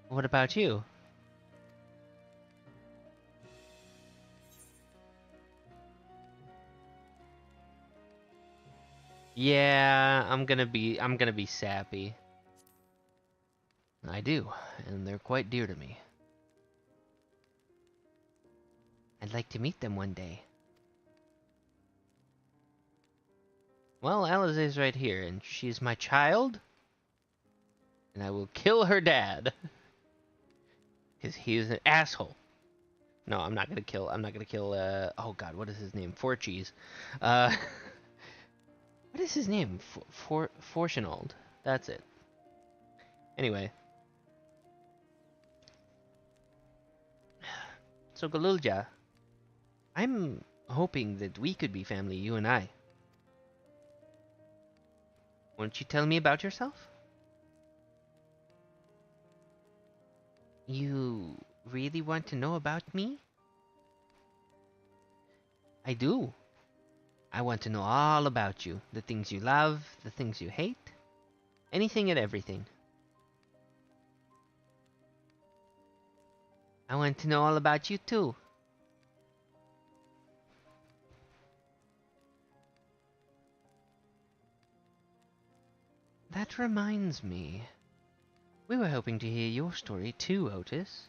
A: What about you? Yeah, I'm gonna be sappy. I do, and they're quite dear to me. I'd like to meet them one day. Well, Alize's right here, and she's my child, and I will kill her dad. Because he's an asshole. No, I'm not gonna kill, oh god, what is his name? Forcheese. What is his name? Fortunald. That's it. Anyway. So, Galulja, I'm hoping that we could be family, you and I. Won't you tell me about yourself? You really want to know about me? I do. I want to know all about you. The things you love, the things you hate. Anything and everything. I want to know all about you too. That reminds me. We were hoping to hear your story too, Otis.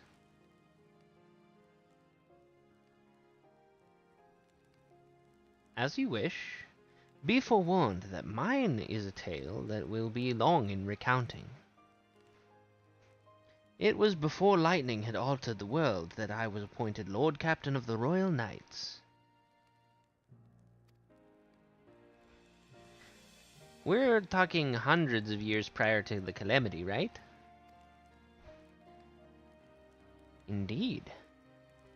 A: As you wish. Be forewarned that mine is a tale that will be long in recounting. It was before lightning had altered the world that I was appointed Lord Captain of the Royal Knights. We're talking hundreds of years prior to the calamity, right? Indeed.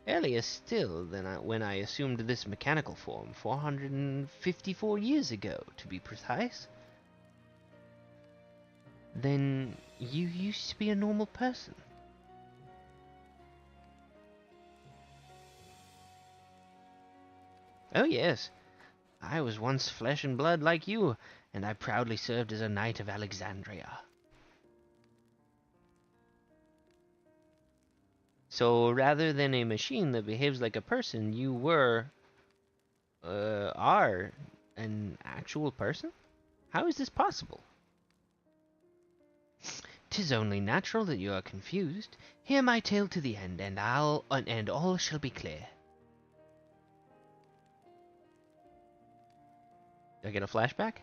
A: Earlier still than when I assumed this mechanical form, 454 years ago, to be precise. Then you used to be a normal person. Oh yes, I was once flesh and blood like you, and I proudly served as a knight of Alexandria. So rather than a machine that behaves like a person, you are an actual person? How is this possible? 'Tis only natural that you are confused. Hear my tale to the end, and all shall be clear. Do I get a flashback?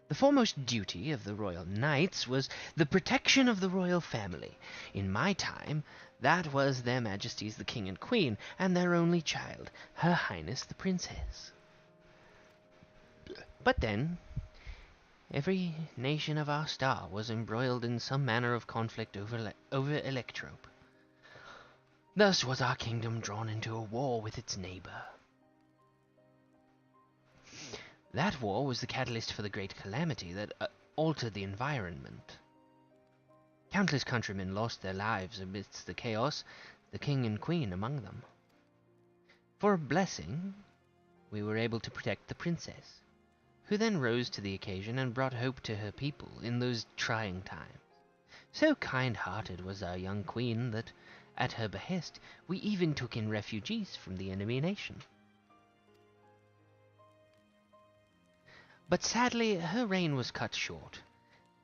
A: The foremost duty of the royal knights was the protection of the royal family. In my time, that was their majesties the king and queen, and their only child, her highness the princess. But then, every nation of our star was embroiled in some manner of conflict over Electrope. Thus was our kingdom drawn into a war with its neighbor. That war was the catalyst for the great calamity that altered the environment. Countless countrymen lost their lives amidst the chaos, the king and queen among them. For a blessing, we were able to protect the princess, who then rose to the occasion and brought hope to her people in those trying times. So kind-hearted was our young queen that, at her behest, we even took in refugees from the enemy nation. But sadly, her reign was cut short.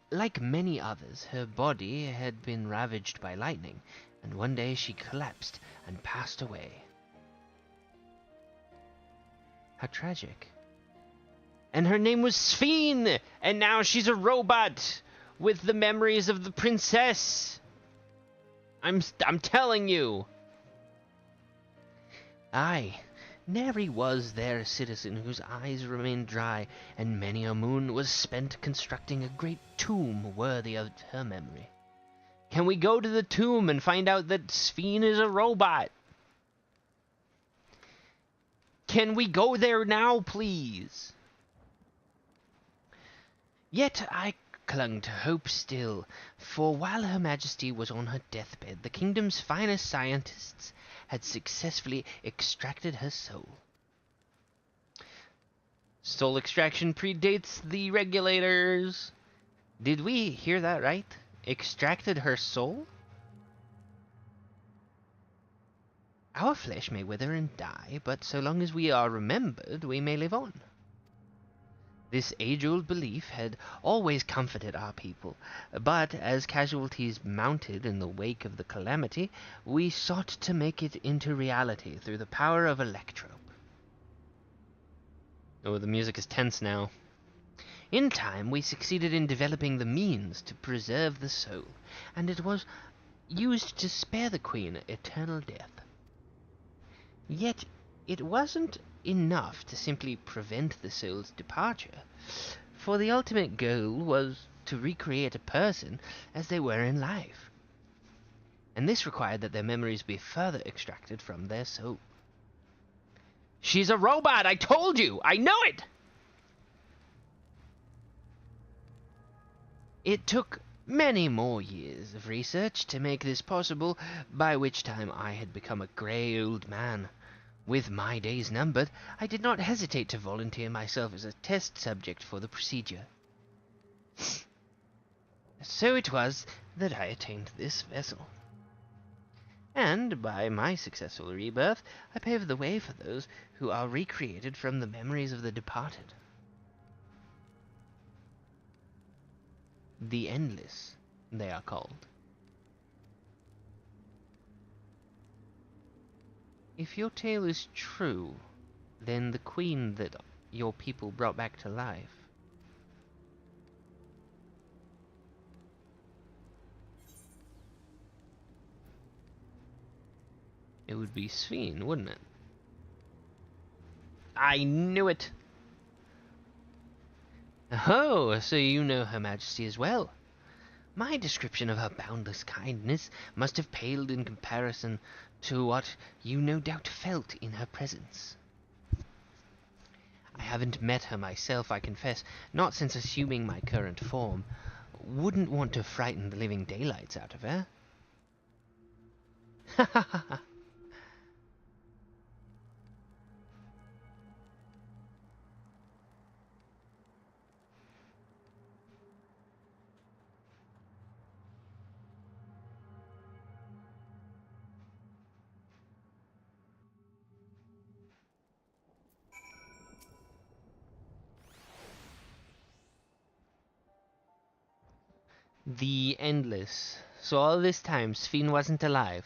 A: Like many others, her body had been ravaged by lightning, and one day she collapsed and passed away. How tragic. And her name was Sphene, and now she's a robot with the memories of the princess. I'm telling you. Aye, nary was there a citizen whose eyes remained dry, and many a moon was spent constructing a great tomb worthy of her memory. Can we go to the tomb and find out that Sphene is a robot? Can we go there now, please? Yet I clung to hope still, for while Her Majesty was on her deathbed, the kingdom's finest scientists had successfully extracted her soul. Soul extraction predates the regulators. Did we hear that right? Extracted her soul? Our flesh may wither and die, but so long as we are remembered, we may live on. This age-old belief had always comforted our people, but as casualties mounted in the wake of the calamity, we sought to make it into reality through the power of Electrope. Oh, the music is tense now. In time, we succeeded in developing the means to preserve the soul, and it was used to spare the Queen eternal death. Yet, it wasn't enough to simply prevent the soul's departure, for the ultimate goal was to recreate a person as they were in life, and this required that their memories be further extracted from their soul. She's a robot, I told you! I know it! It took many more years of research to make this possible, by which time I had become a grey old man. With my days numbered, I did not hesitate to volunteer myself as a test subject for the procedure. So it was that I attained this vessel. And by my successful rebirth, I paved the way for those who are recreated from the memories of the departed. The Endless, they are called. If your tale is true, then the queen that your people brought back to life, it would be Sphene, wouldn't it? I knew it! Oh, so you know Her Majesty as well. My description of her boundless kindness must have paled in comparison to what you no doubt felt in her presence. I haven't met her myself, I confess, not since assuming my current form. Wouldn't want to frighten the living daylights out of her. Ha ha ha ha. The Endless. So all this time, Sphene wasn't alive.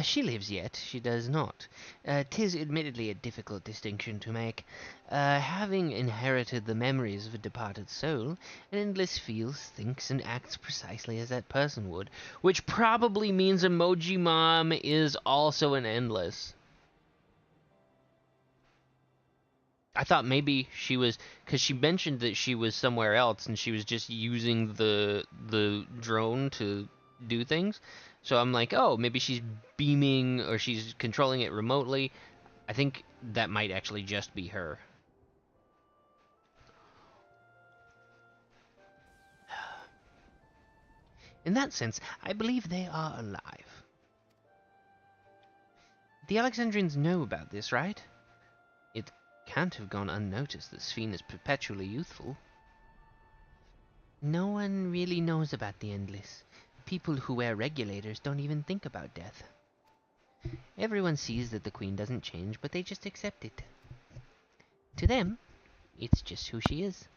A: She lives yet, she does not. 'Tis admittedly a difficult distinction to make. Having inherited the memories of a departed soul, an endless feels, thinks, and acts precisely as that person would, which probably means Emoji Mom is also an endless. I thought maybe she was, because she mentioned that she was somewhere else and she was just using the drone to do things. So I'm like, oh, maybe she's beaming or she's controlling it remotely. I think that might actually just be her. In that sense, I believe they are alive. The Alexandrians know about this, right? It can't have gone unnoticed that Sphene is perpetually youthful. No one really knows about the Endless. People who wear regulators don't even think about death. Everyone sees that the Queen doesn't change, but they just accept it. To them, it's just who she is.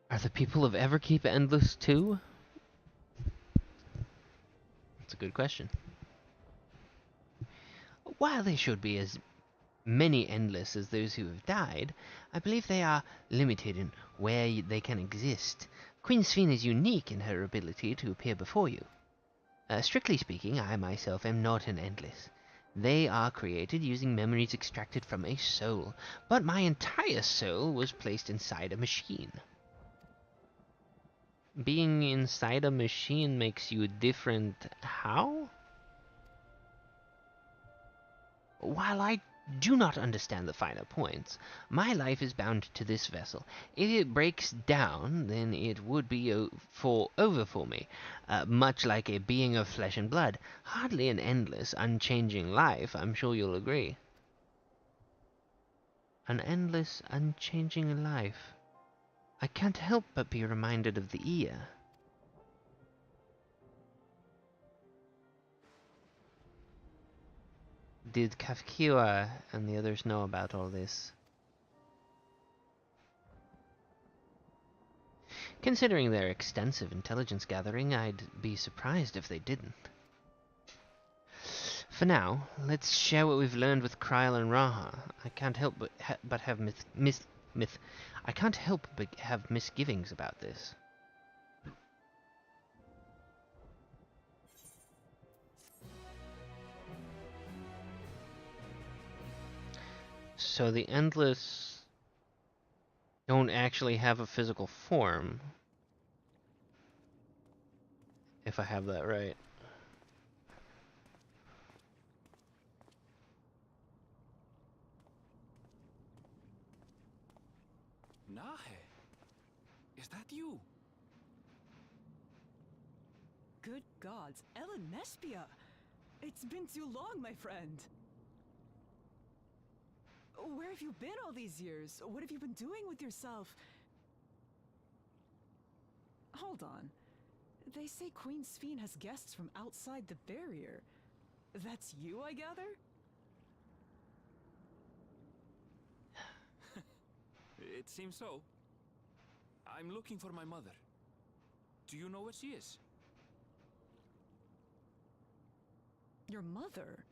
A: Are the people of Everkeep endless too? That's a good question. While they should be as many endless as those who have died, I believe they are limited in where they can exist. Queen Sphene is unique in her ability to appear before you. Strictly speaking, I myself am not an endless. They are created using memories extracted from a soul, but my entire soul was placed inside a machine. Being inside a machine makes you different how? While I do not understand the finer points, my life is bound to this vessel. If it breaks down, then it would be over for me, much like a being of flesh and blood. Hardly an endless, unchanging life, I'm sure you'll agree. An endless, unchanging life. I can't help but be reminded of the ear. Did Kafkiwa and the others know about all this? Considering their extensive intelligence gathering, I'd be surprised if they didn't. For now, let's share what we've learned with Kryl and Raha. I can't help but have I can't help but have misgivings about this. So the Endless don't actually have a physical form, if I have that right.
D: Nahe, is that you?
H: Good gods, Ellen Nespia! It's been too long, my friend. Where have you been all these years? What have you been doing with yourself? Hold on. They say Queen Sphene has guests from outside the barrier. That's you, I gather?
D: It seems so. I'm looking for my mother. Do you know where she is?
H: Your mother?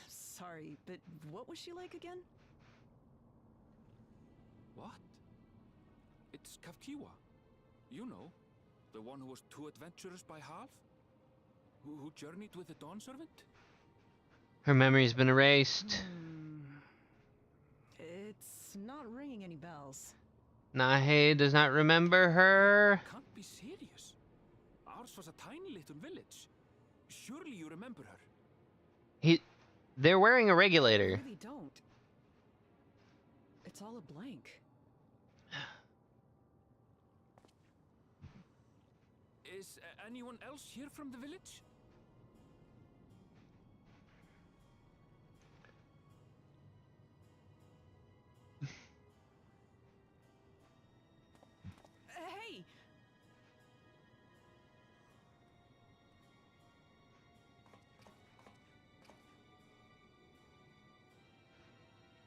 H: Sorry, but what was she like again?
D: What? It's Kafkiwa. You know, the one who was too adventurous by half? Who journeyed with the Dawn Servant?
A: Her memory's been erased.
H: It's not ringing any bells.
A: Nahe does not remember her.
D: Can't be serious. Ours was a tiny little village. Surely you remember her.
A: They're wearing a
H: I
A: regulator.
H: really don't. It's all a blank.
D: Is anyone else here from the village?
H: Hey!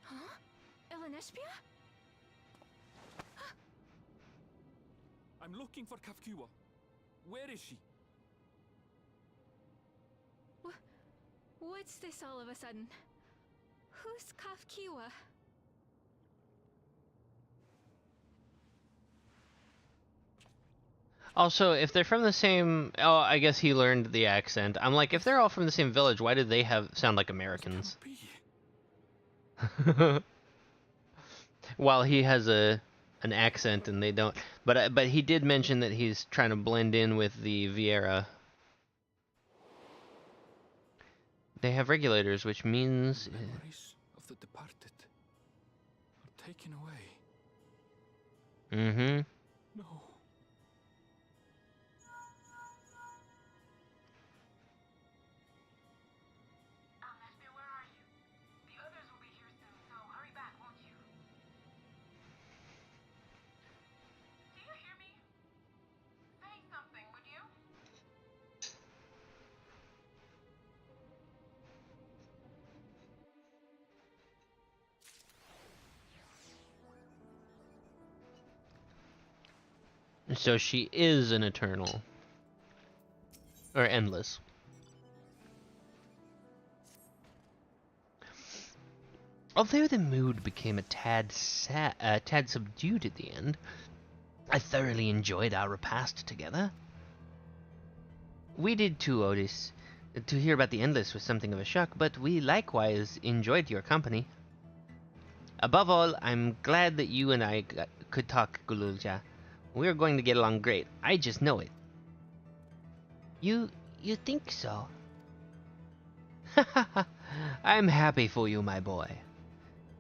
E: Huh? Ellen Espia?
D: I'm looking for Kafkiwa. Where is she?
I: What's this all of a sudden? Who's Kafkiwa?
A: Also, if they're from the same... Oh, I guess he learned the accent. I'm like, if they're all from the same village, why do they sound like Americans? While he has an accent and they don't... But he did mention that he's trying to blend in with the Vieira. They have regulators, which means...
D: Memories of the departed are taken away.
A: Mm-hmm.
D: No.
C: Matthew, where are you? The others will be here soon, so hurry back, won't you? Do you hear me? Say something, would you?
A: So she is an eternal. Or endless. Although the mood became a tad subdued at the end, I thoroughly enjoyed our repast together. We did too, Otis. To hear about the Endless was something of a shock, but we likewise enjoyed your company. Above all, I'm glad that you and I could talk, Gululja. We're going to get along great. I just know it. You think so? I'm happy for you, my boy.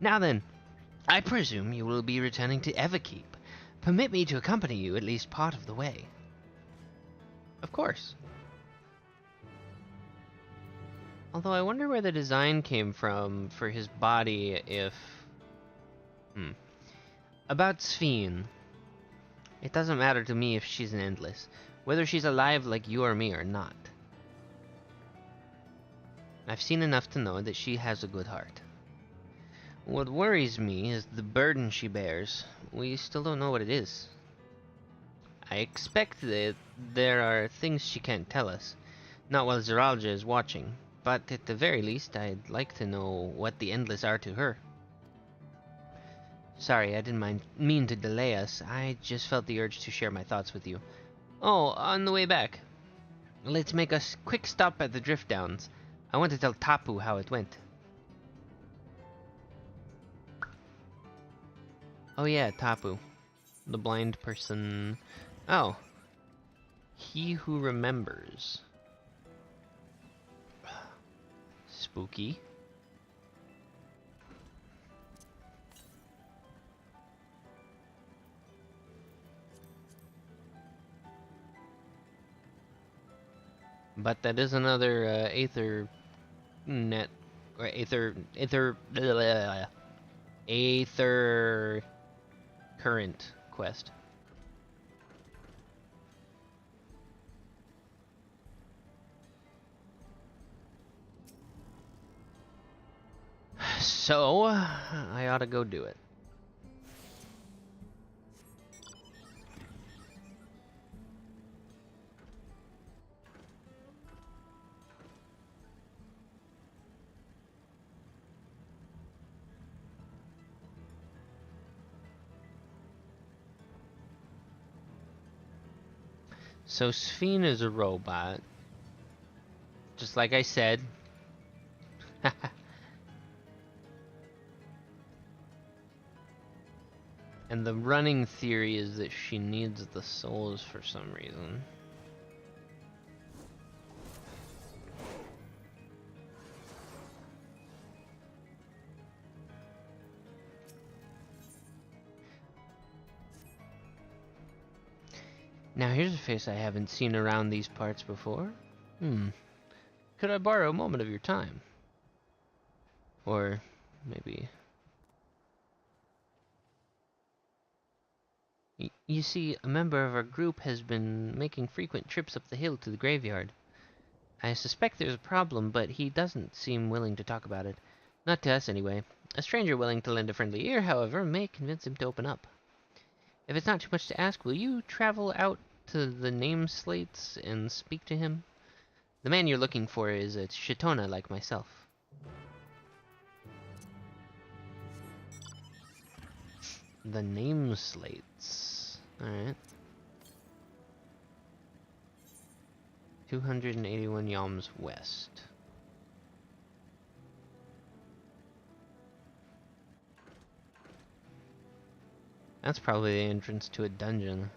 A: Now then, I presume you will be returning to Everkeep. Permit me to accompany you at least part of the way. Of course. Although I wonder where the design came from for his body if... About Sphene. It doesn't matter to me if she's an Endless, whether she's alive like you or me or not. I've seen enough to know that she has a good heart. What worries me is the burden she bears. We still don't know what it is. I expect that there are things she can't tell us, not while Zeralja is watching, but at the very least I'd like to know what the Endless are to her. Sorry, I didn't mean to delay us. I just felt the urge to share my thoughts with you. Oh, on the way back. Let's make a quick stop at the Drift Downs. I want to tell Tapu how it went. Oh yeah, Tapu. The blind person... Oh. He who remembers. Spooky. But that is another Aether net or Aether current quest. So I ought to go do it. So Sphene is a robot. Just like I said. And the running theory is that she needs the souls for some reason. Now here's a face I haven't seen around these parts before. Could I borrow a moment of your time? Or maybe... You see, a member of our group has been making frequent trips up the hill to the graveyard. I suspect there's a problem, but he doesn't seem willing to talk about it. Not to us, anyway. A stranger willing to lend a friendly ear, however, may convince him to open up. If it's not too much to ask, will you travel out to the name slates and speak to him? The man you're looking for is a Shitona like myself. The name slates. Alright. 281 yalms west. That's probably the entrance to a dungeon.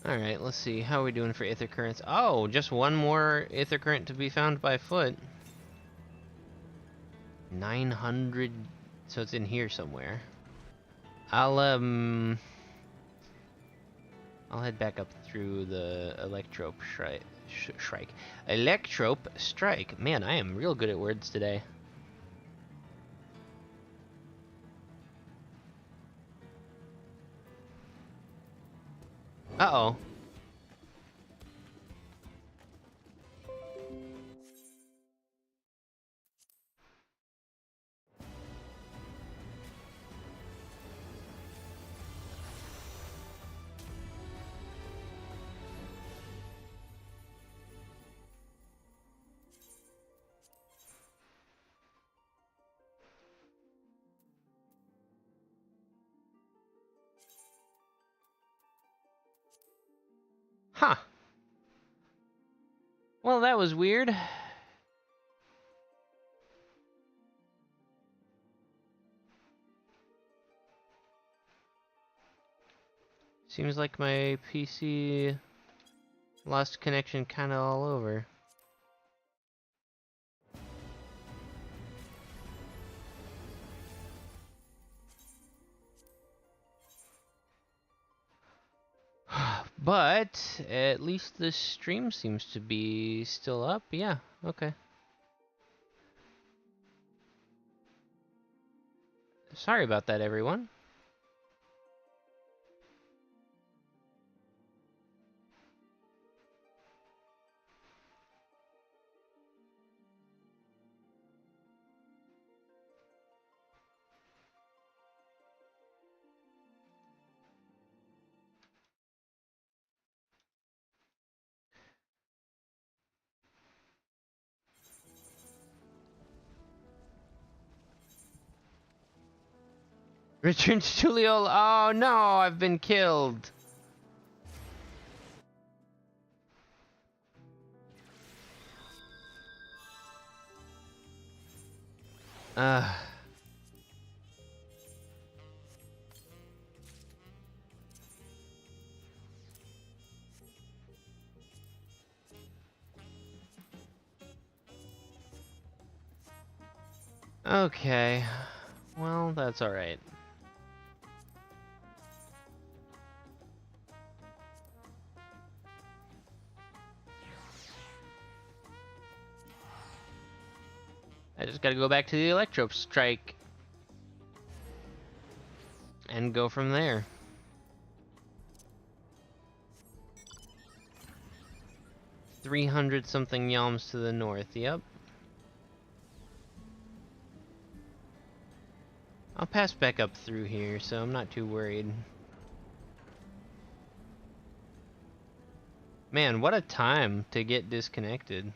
A: Alright, let's see. How are we doing for Aether Currents? Oh, just one more Aether Current to be found by foot. 900... So it's in here somewhere. I'll head back up through the Electrope Shrike. Electrope Strike. Man, I am real good at words today. Uh-oh. Huh. Well, that was weird. Seems like my PC lost connection kinda all over. But at least the stream seems to be still up. Yeah, okay. Sorry about that, everyone. Return to Tuliol. Oh no, I've been killed. Uh. Okay. Well, that's alright. I just gotta go back to the Electrope Strike. And go from there. $300-something yalms to the north, yep. I'll pass back up through here, so I'm not too worried. Man, what a time to get disconnected.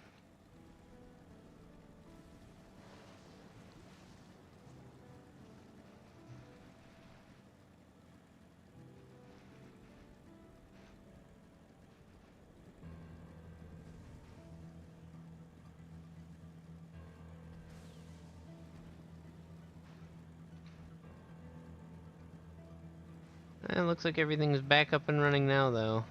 A: It looks like everything's back up and running now, though.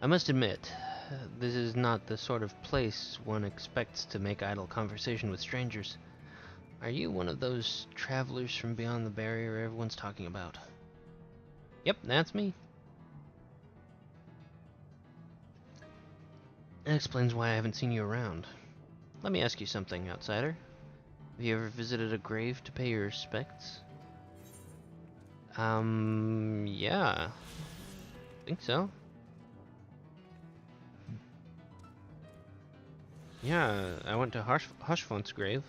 A: I must admit, this is not the sort of place one expects to make idle conversation with strangers. Are you one of those travelers from beyond the barrier everyone's talking about? Yep, that's me. That explains why I haven't seen you around. Let me ask you something, outsider. Have you ever visited a grave to pay your respects? Yeah. Think so. Yeah, I went to Hushfont's grave.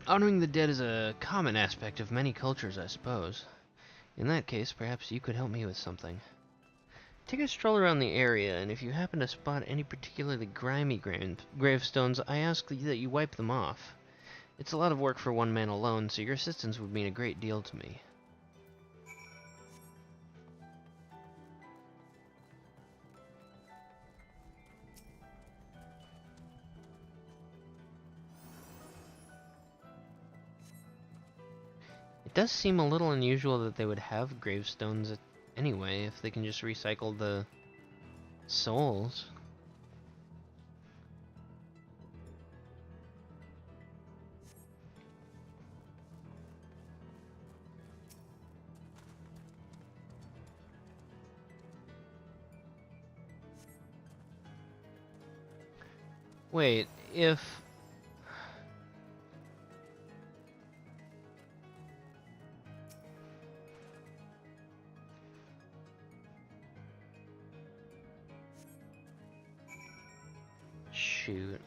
A: Honoring the dead is a common aspect of many cultures, I suppose. In that case, perhaps you could help me with something. Take a stroll around the area, and if you happen to spot any particularly grimy gravestones, I ask that you wipe them off. It's a lot of work for one man alone, so your assistance would mean a great deal to me. It does seem a little unusual that they would have gravestones anyway, if they can just recycle the souls. Wait, if... Shoot.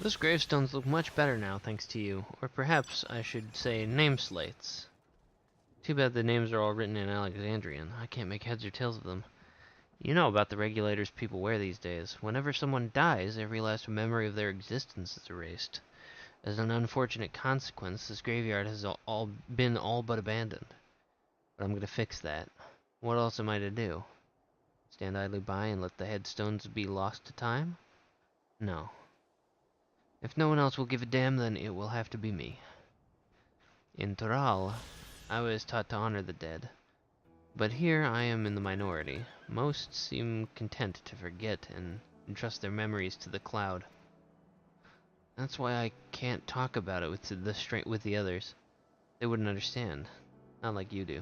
A: Those gravestones look much better now, thanks to you. Or perhaps I should say name slates. Too bad the names are all written in Alexandrian. I can't make heads or tails of them. You know about the regulators people wear these days. Whenever someone dies, every last memory of their existence is erased. As an unfortunate consequence, this graveyard has been all but abandoned. But I'm gonna fix that. What else am I to do? Stand idly by and let the headstones be lost to time? No. If no one else will give a damn, then it will have to be me. In Toral, I was taught to honor the dead. But here I am in the minority. Most seem content to forget and entrust their memories to the cloud. That's why I can't talk about it with the others. They wouldn't understand. Not like you do.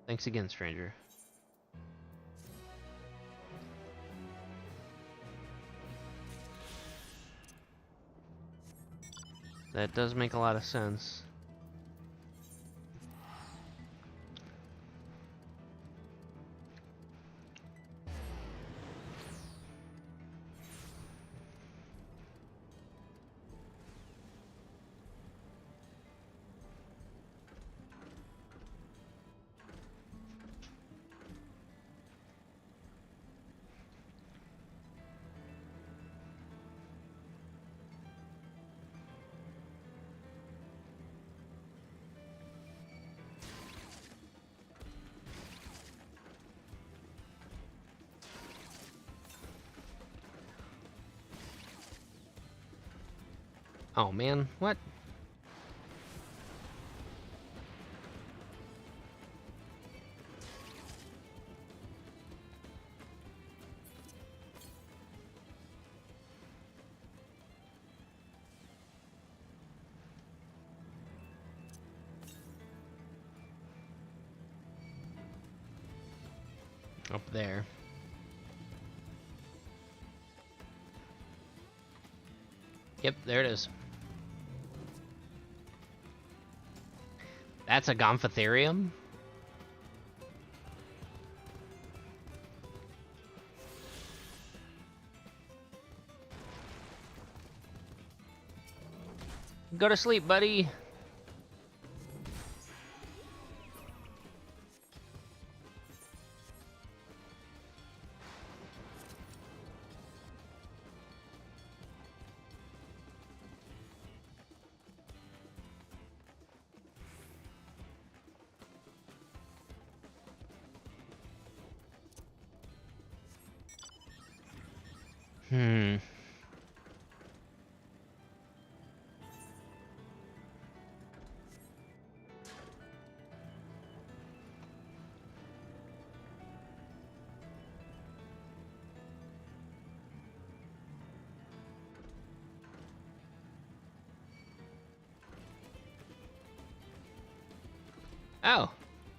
A: Thanks again, stranger. That does make a lot of sense. Oh man, what? Up there. Yep, there it is. That's a Gomphotherium? Go to sleep, buddy. Oh,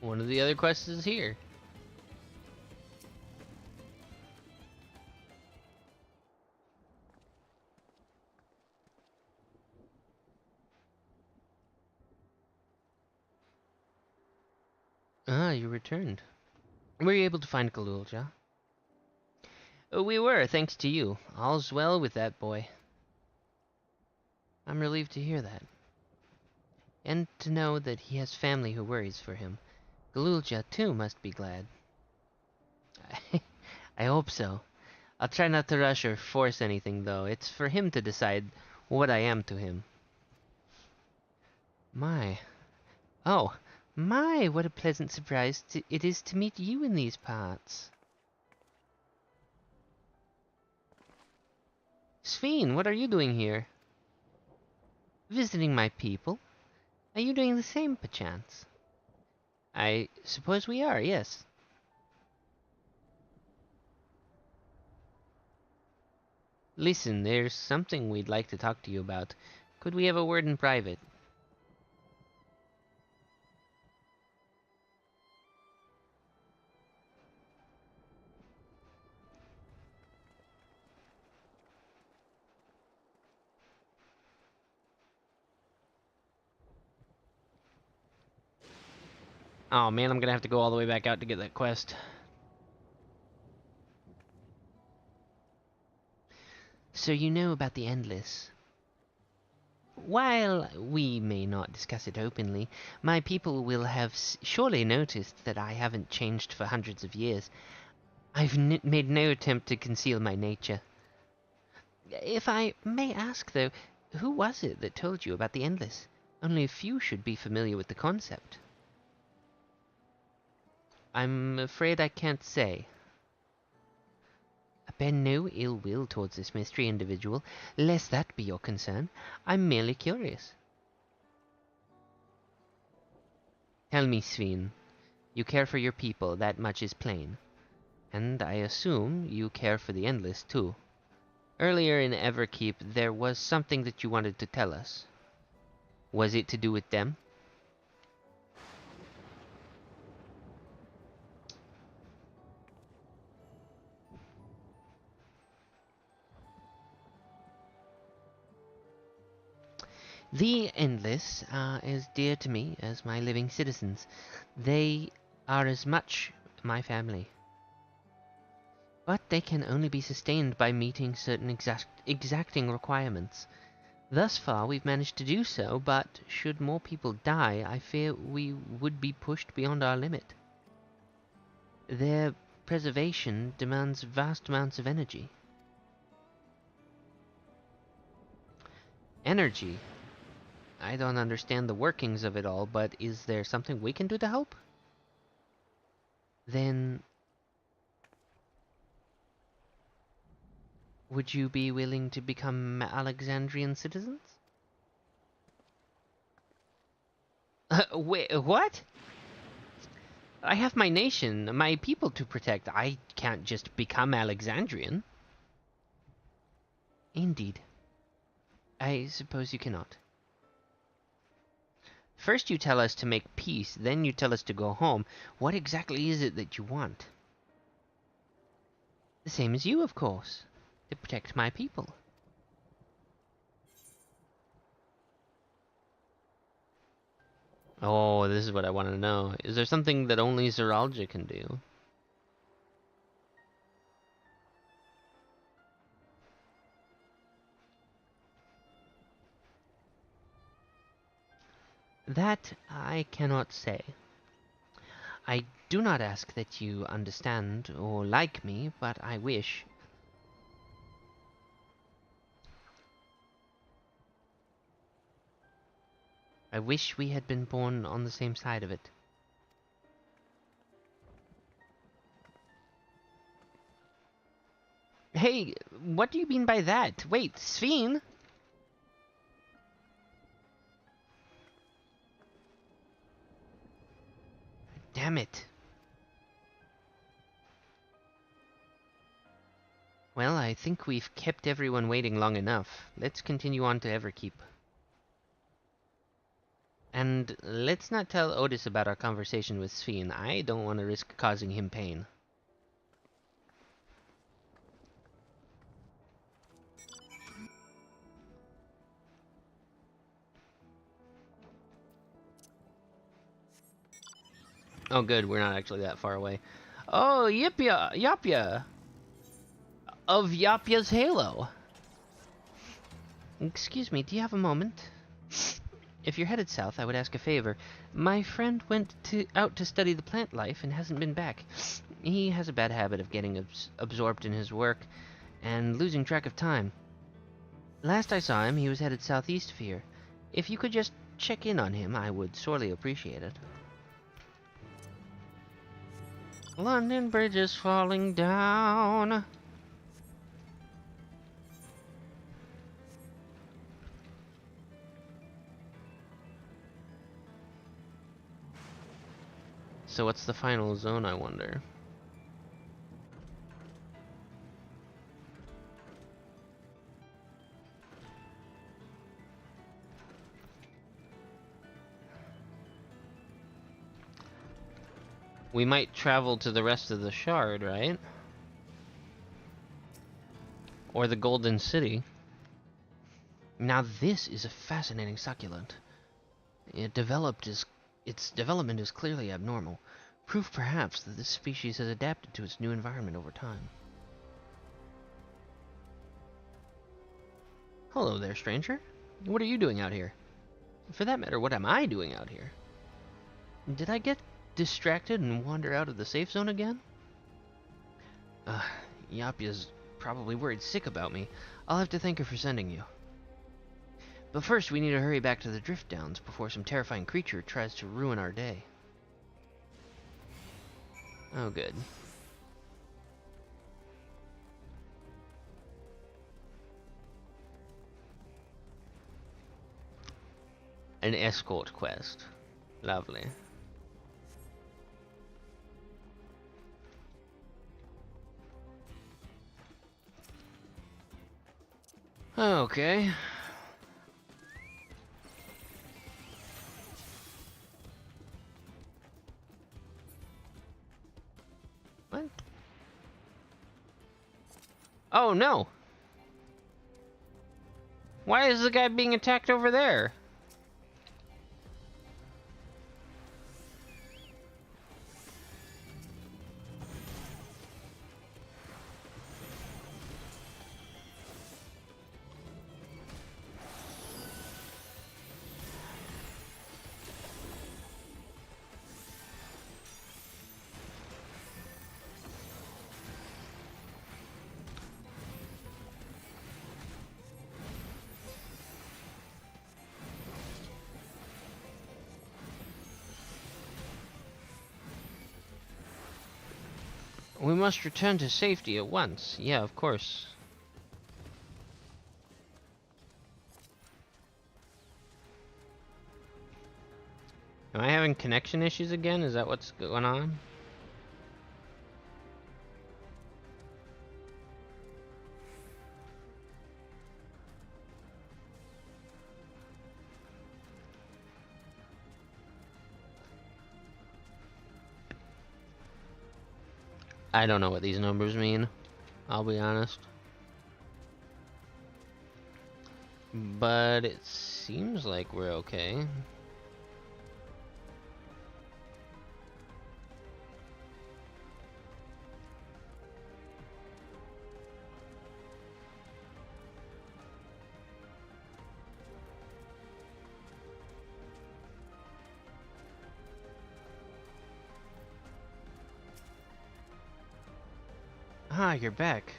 A: one of the other quests is here. Ah, you returned. Were you able to find Galulja? We were, thanks to you. All's well with that boy. I'm relieved to hear that. And to know that he has family who worries for him. Galulja, too, must be glad. I hope so. I'll try not to rush or force anything, though. It's for him to decide what I am to him. My. Oh, my, what a pleasant surprise it is to meet you in these parts. Sphene, what are you doing here? Visiting my people? Are you doing the same, perchance? I suppose we are, yes. Listen, there's something we'd like to talk to you about. Could we have a word in private? Oh man, I'm gonna have to go all the way back out to get that quest. So you know about the Endless. While we may not discuss it openly, my people will have surely noticed that I haven't changed for hundreds of years. I've made no attempt to conceal my nature. If I may ask, though, who was it that told you about the Endless? Only a few should be familiar with the concept. I'm afraid I can't say. I bear no ill will towards this mystery individual, lest that be your concern. I'm merely curious. Tell me, Sphene, you care for your people, that much is plain. And I assume you care for the Endless, too. Earlier in Everkeep, there was something that you wanted to tell us. Was it to do with them? The Endless are as dear to me as my living citizens. They are as much my family. But they can only be sustained by meeting certain exacting requirements. Thus far we've managed to do so, but should more people die, I fear we would be pushed beyond our limit. Their preservation demands vast amounts of energy. Energy? I don't understand the workings of it all, but is there something we can do to help? Then would you be willing to become Alexandrian citizens? Wait, what? I have my nation, my people to protect. I can't just become Alexandrian. Indeed. I suppose you cannot. First you tell us to make peace, then you tell us to go home. What exactly is it that you want? The same as you, of course. To protect my people. Oh, this is what I want to know. Is there something that only Zeralja can do? That I cannot say. I do not ask that you understand or like me, but I wish. I wish we had been born on the same side of it. Hey, what do you mean by that? Wait, Sphene? Damn it. Well, I think we've kept everyone waiting long enough. Let's continue on to Everkeep. And let's not tell Otis about our conversation with Sphene. I don't want to risk causing him pain. Oh good, we're not actually that far away. Oh, Yapia of Yapya's Halo. Excuse me, do you have a moment? If you're headed south, I would ask a favor. My friend went out to study the plant life and hasn't been back. He has a bad habit of getting absorbed in his work and losing track of time. Last I saw him, he was headed southeast of here. If you could just check in on him, I would sorely appreciate it. London Bridge is falling down. So what's the final zone, I wonder? We might travel to the rest of the Shard, right? Or the Golden City. Now this is a fascinating succulent. Its development is clearly abnormal. Proof perhaps that this species has adapted to its new environment over time. Hello there, stranger. What are you doing out here? For that matter, what am I doing out here? Did I get distracted and wander out of the safe zone again? Yapya's probably worried sick about me. I'll have to thank her for sending you. But first, we need to hurry back to the Drift Downs before some terrifying creature tries to ruin our day. Oh, good. An escort quest. Lovely. Okay. What? Oh no! Why is the guy being attacked over there? We must return to safety at once. Yeah, of course. Am I having connection issues again? Is that what's going on? I don't know what these numbers mean. I'll be honest. But it seems like we're okay. Ah, you're back.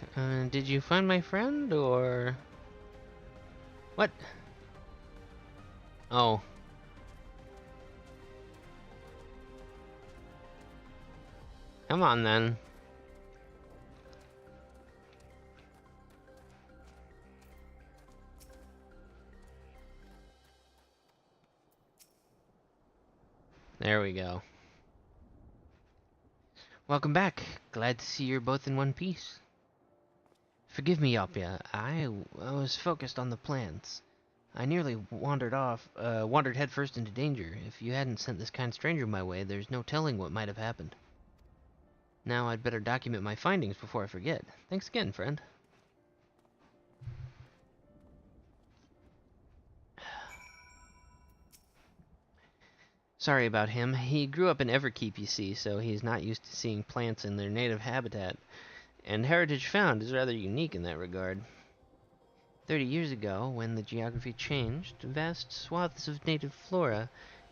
A: Did you find my friend, or... What? Oh. Come on, then. There we go. Welcome back. Glad to see you're both in one piece. Forgive me, Yapya. I was focused on the plants. I nearly wandered headfirst into danger. If you hadn't sent this kind stranger my way, there's no telling what might have happened. Now I'd better document my findings before I forget. Thanks again, friend. Sorry about him. He grew up in Everkeep, you see, so he's not used to seeing plants in their native habitat. And heritage found is rather unique in that regard. 30 years ago, when the geography changed, vast swaths of native flora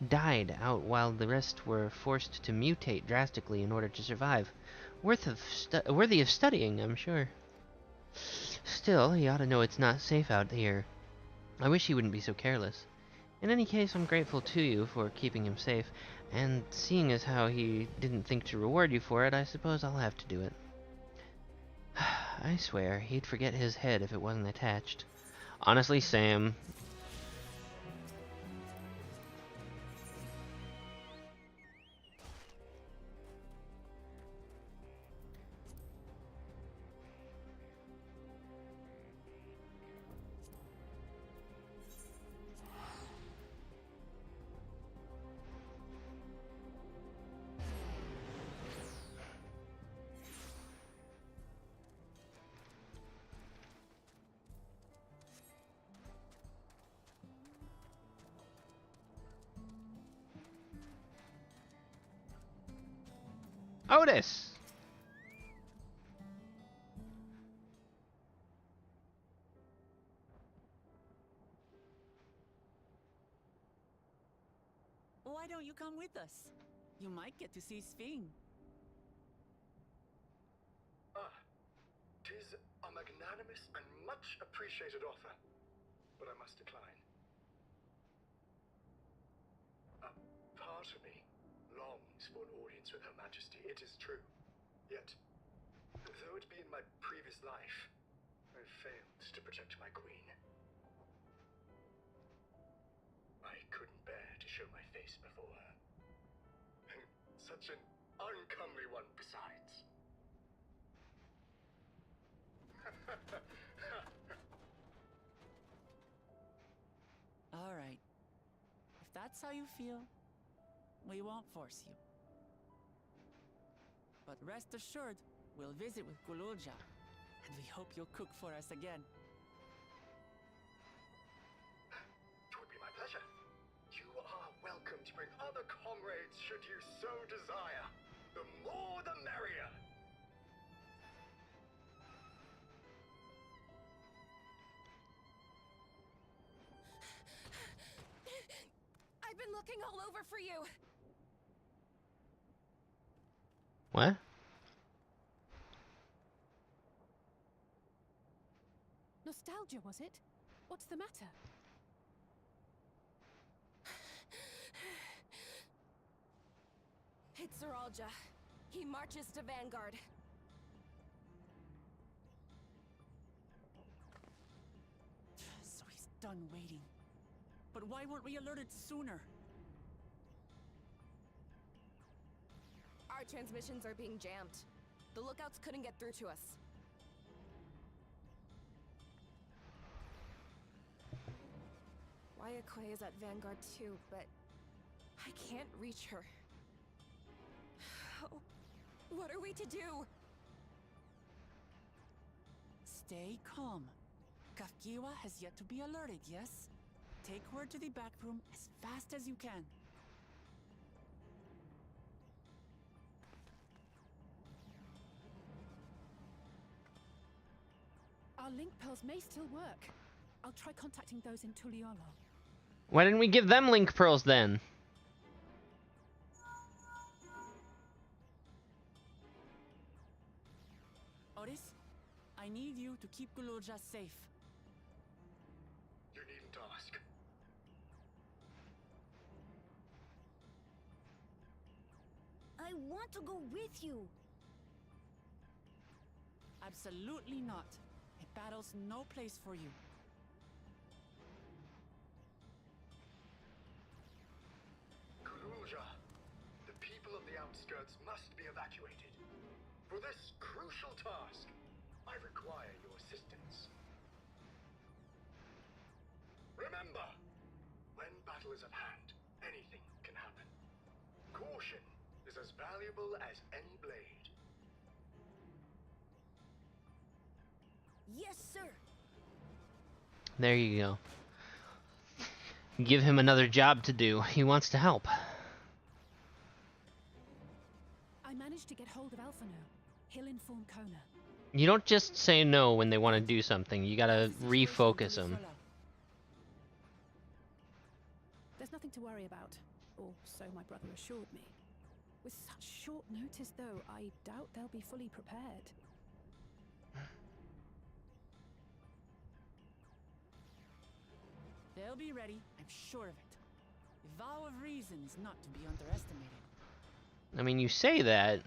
A: died out while the rest were forced to mutate drastically in order to survive. Worthy of studying, I'm sure. Still, he ought to know it's not safe out here. I wish he wouldn't be so careless. In any case, I'm grateful to you for keeping him safe, and seeing as how he didn't think to reward you for it, I suppose I'll have to do it. I swear, he'd forget his head if it wasn't attached. Honestly, Sam... Otis!
B: Why don't you come with us? You might get to see Sphene.
G: Tis a magnanimous and much appreciated offer, but I must decline. A part of me longs for an audience with Her Majesty, it is true. Yet, though it be in my previous life, I failed to protect my queen. I couldn't bear to show my face before her. And such an uncomely one besides.
B: All right. If that's how you feel, we won't force you. But rest assured, we'll visit with Gululja, and we hope you'll cook for us again.
G: It would be my pleasure. You are welcome to bring other comrades should you so desire. The more the merrier.
I: I've been looking all over for you.
A: What?
F: Nostalgia, was it? What's the matter?
I: It's Zeralja. He marches to Vanguard.
B: So he's done waiting. But why weren't we alerted sooner?
I: Our transmissions are being jammed. The lookouts couldn't get through to us. Wayakwe is at Vanguard too, but I can't reach her. What are we to do?
B: Stay calm. Kafkiwa has yet to be alerted, yes? Take word to the back room as fast as you can.
F: Our link pearls may still work. I'll try contacting those in Tuliolo.
A: Why didn't we give them link pearls then?
B: Otis, I need you to keep Gululja safe.
G: You needn't ask.
E: I want to go with you.
B: Absolutely not. A battle's no place for you.
G: Gululja, the people of the outskirts must be evacuated. For this crucial task, I require your assistance. Remember, when battle is at hand, anything can happen. Caution is as valuable as any blade.
E: Yes, sir.
A: There you go. Give him another job to do. He wants to help.
F: I managed to get hold of Alphino. He'll inform Kona.
A: You don't just say no when they want to do something. You gotta refocus them.
F: There's nothing to worry about, or so my brother assured me. With such short notice, though, I doubt they'll be fully prepared.
B: They'll be ready, I'm sure of it. A vow of reasons not to be underestimated.
A: I mean, you say that.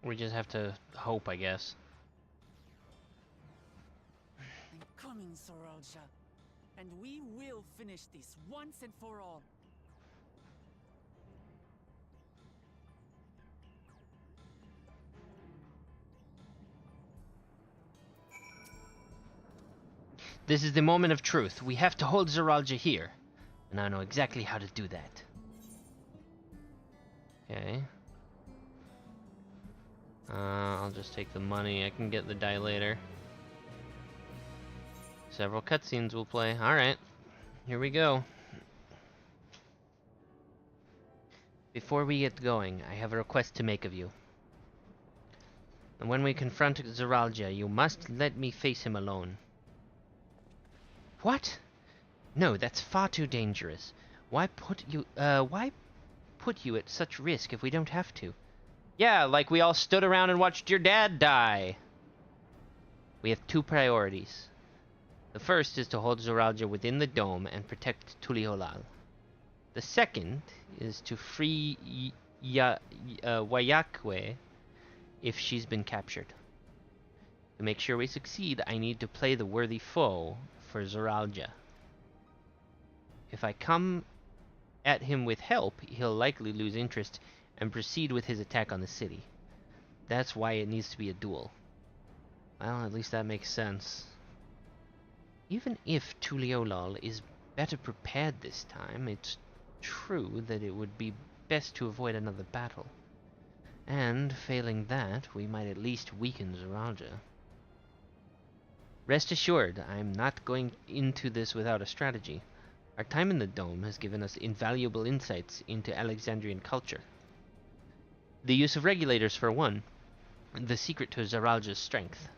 A: We just have to hope, I guess.
B: I'm coming, Sorolja. And we will finish this once and for all.
A: This is the moment of truth. We have to hold Zoralja here. And I know exactly how to do that. Okay. I'll just take the money. I can get the dilator. Several cutscenes will play. Alright. Here we go. Before we get going, I have a request to make of you. And when we confront Zoralja, you must let me face him alone. What? No, that's far too dangerous. Why put you at such risk if we don't have to? Yeah, like we all stood around and watched your dad die. We have two priorities. The first is to hold Zoralja within the dome and protect Tuliolal. The second is to free Wayakwe if she's been captured. To make sure we succeed, I need to play the worthy foe for Zoralja. If I come at him with help, he'll likely lose interest and proceed with his attack on the city. That's why it needs to be a duel. Well, at least that makes sense. Even if Tuliolal is better prepared this time, it's true that it would be best to avoid another battle. And, failing that, we might at least weaken Zoralja. Rest assured, I'm not going into this without a strategy. Our time in the Dome has given us invaluable insights into Alexandrian culture. The use of regulators, for one, the secret to Zoralja's strength.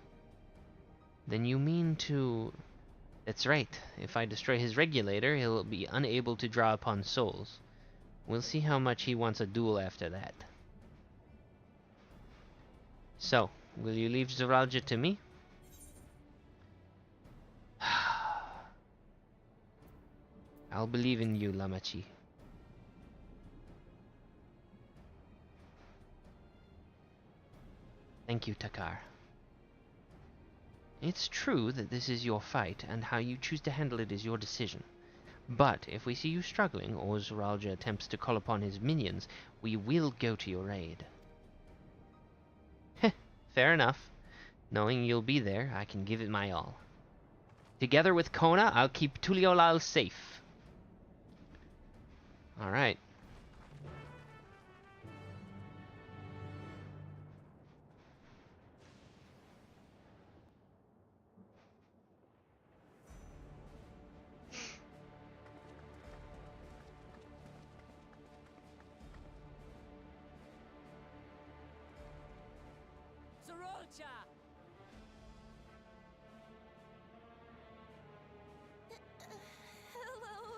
A: Then you mean to... That's right. If I destroy his regulator, he'll be unable to draw upon souls. We'll see how much he wants a duel after that. So, will you leave Zoralja to me? I'll believe in you, Lamachi. Thank you, Takar. It's true that this is your fight, and how you choose to handle it is your decision. But if we see you struggling, or Zoralja attempts to call upon his minions, we will go to your aid. Heh, fair enough. Knowing you'll be there, I can give it my all. Together with Kona, I'll keep Tuliolal safe. Alright.
B: Zorolja!
E: Hello.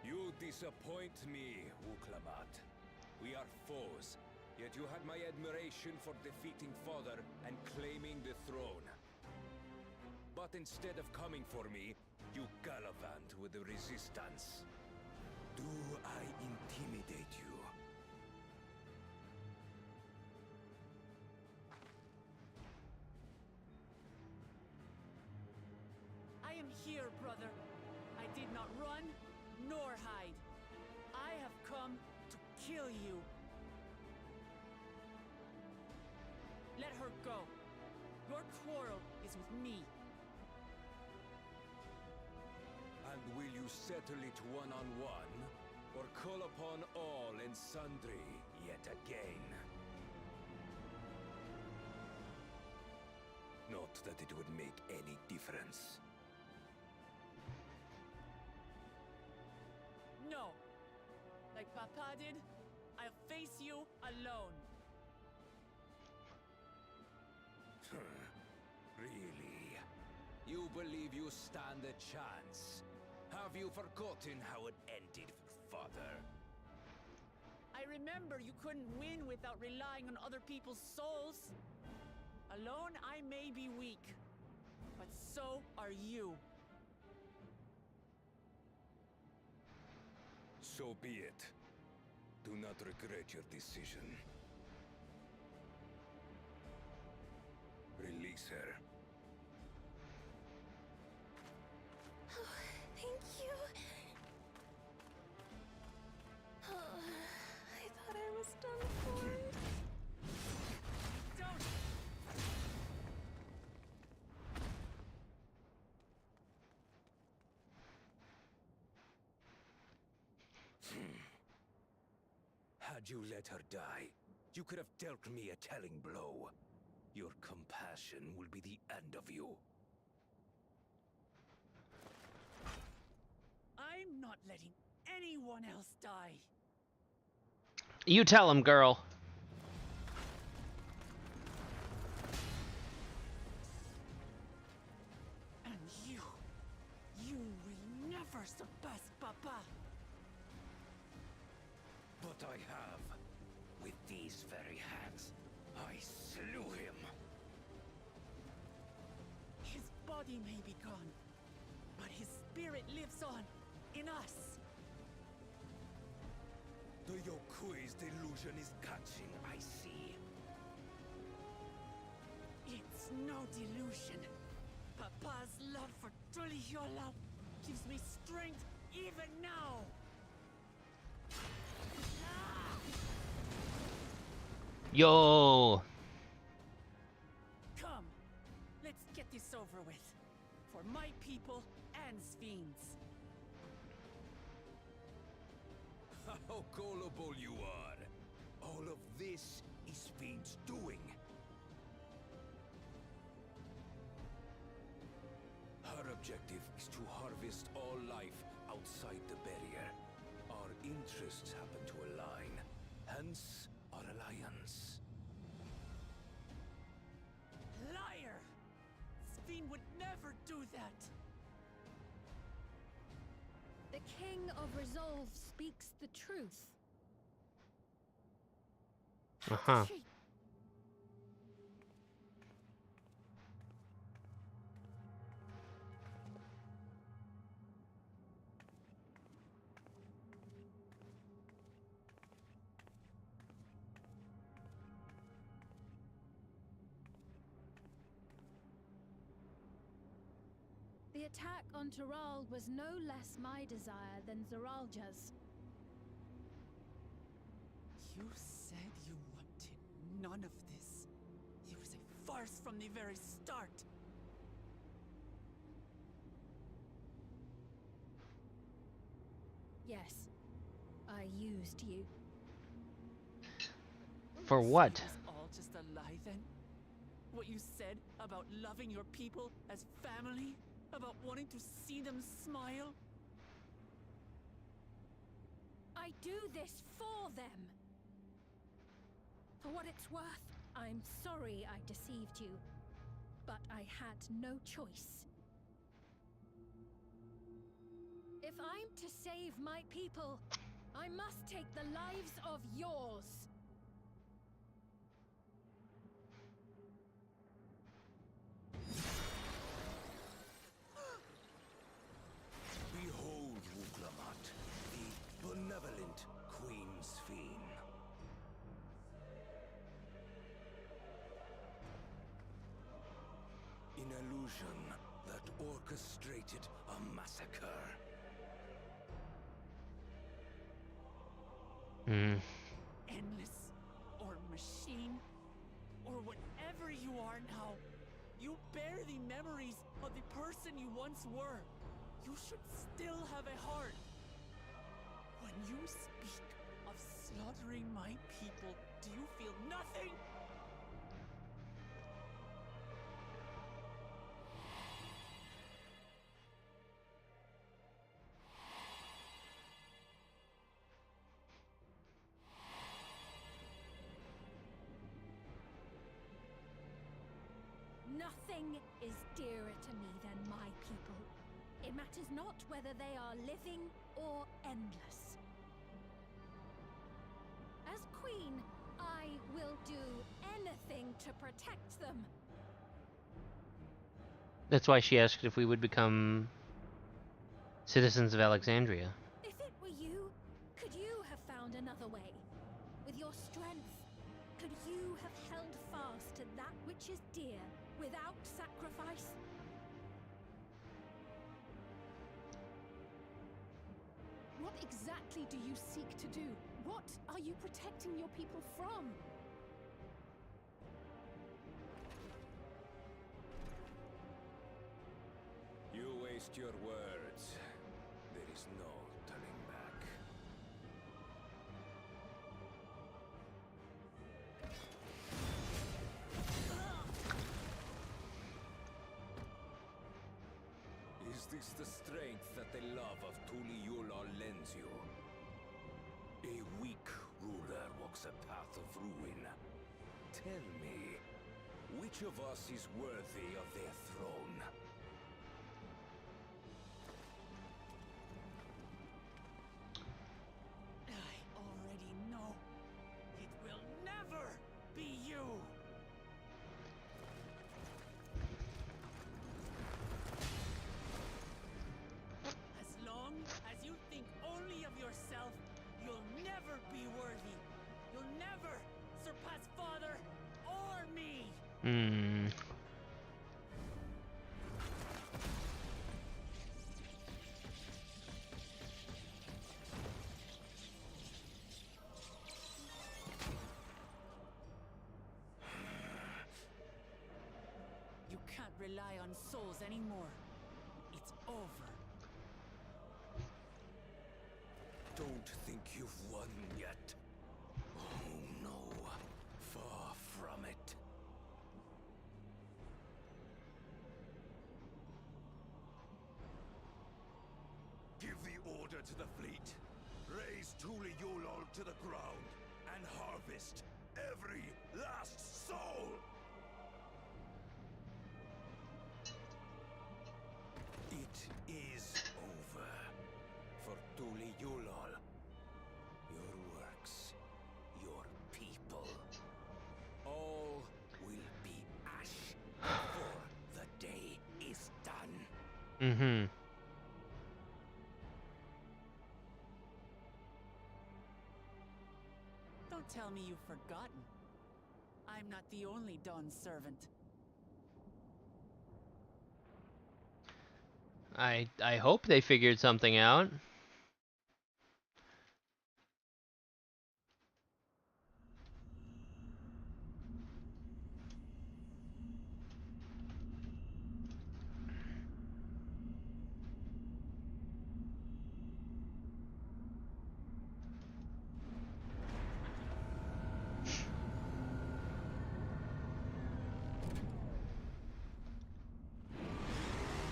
D: You disappoint me, Wuklamat. We are foes, yet you had my admiration for defeating Father and claiming the throne. But instead of coming for me, you gallivant with the resistance. Do I intimidate you?
B: I am here, brother. I did not run, nor hide. I have come to kill you. Let her go. Your quarrel is with me.
D: And will you settle it one-on-one, or call upon all and sundry yet again? Not that it would make any difference.
B: No. Like Papa did, I'll face you alone.
D: Really? You believe you stand a chance? Have you forgotten how it ended for Father?
B: I remember you couldn't win without relying on other people's souls. Alone, I may be weak, but so are you.
D: So be it. Do not regret your decision. Release her.
I: Thank you. I thought I was done for.
B: Don't!
D: Had you let her die, you could have dealt me a telling blow. Your compassion will be the end of you.
B: I'm not letting anyone else die.
A: You tell him, girl.
B: And you will never surpass Papa.
D: But I have. With these very hands, I slew him.
B: His body may be gone, but his spirit lives on in us.
D: The Yokui's delusion is catching, I see.
B: It's no delusion. Papa's love for Tulihiola gives me strength even now.
A: Yo.
B: Come, let's get this over with. For my people and Sven's.
D: How gullible you are. All of this is Fiend's doing. Her objective is to harvest all life outside the barrier. Our interests happen to align, hence our alliance.
B: Liar! Sven would never do that.
F: The King of Resolve speaks the truth.
A: Uh-huh.
B: She...
F: The attack on Taral was no less my desire than Zeralja's.
B: You said you wanted none of this. It was a farce from the very start.
F: Yes, I used you.
A: For
B: So
A: what?
B: it was all just a lie then? What you said about loving your people as family? About wanting to see them smile?
F: I do this for them. For what it's worth, I'm sorry I deceived you. But I had no choice. If I'm to save my people, I must take the lives of yours.
D: Behold, Wuklamat, the benevolent Queen Sven. An illusion that orchestrated a massacre.
A: Hmm.
B: Endless, or machine, or whatever you are now, you bear the memories of the person you once were. You should still have a heart. When you speak of slaughtering my people, do you feel nothing?
F: Nothing is dearer to me than my people. It matters not whether they are living or endless. As queen, I will do anything to protect them.
A: That's why she asked if we would become citizens of Alexandria.
F: If it were you, could you have found another way? With your strength, could you have held fast to that which is dear without sacrifice?
J: What exactly do you seek to do? What are you protecting your people from?
D: You waste your words. There is no turning back. Is this the strength that the love of Tuliyola lends you? A weak ruler walks a path of ruin. Tell me, which of us is worthy of their throne?
B: I already know. It will never be you. As long as you think only of yourself, you'll never be worthy. You'll never surpass Father or me.
A: Hmm.
B: You can't rely on souls anymore. It's over.
D: Don't think you've won yet. Oh no, far from it. Give the order to the fleet. Raise Tuliyola to the ground and harvest every last soul. It is over for Tuliyola. Your works, your people, all will be ash before the day is done.
A: Mm-hmm.
B: Don't tell me you've forgotten. I'm not the only Dawn's servant.
A: I hope they figured something out.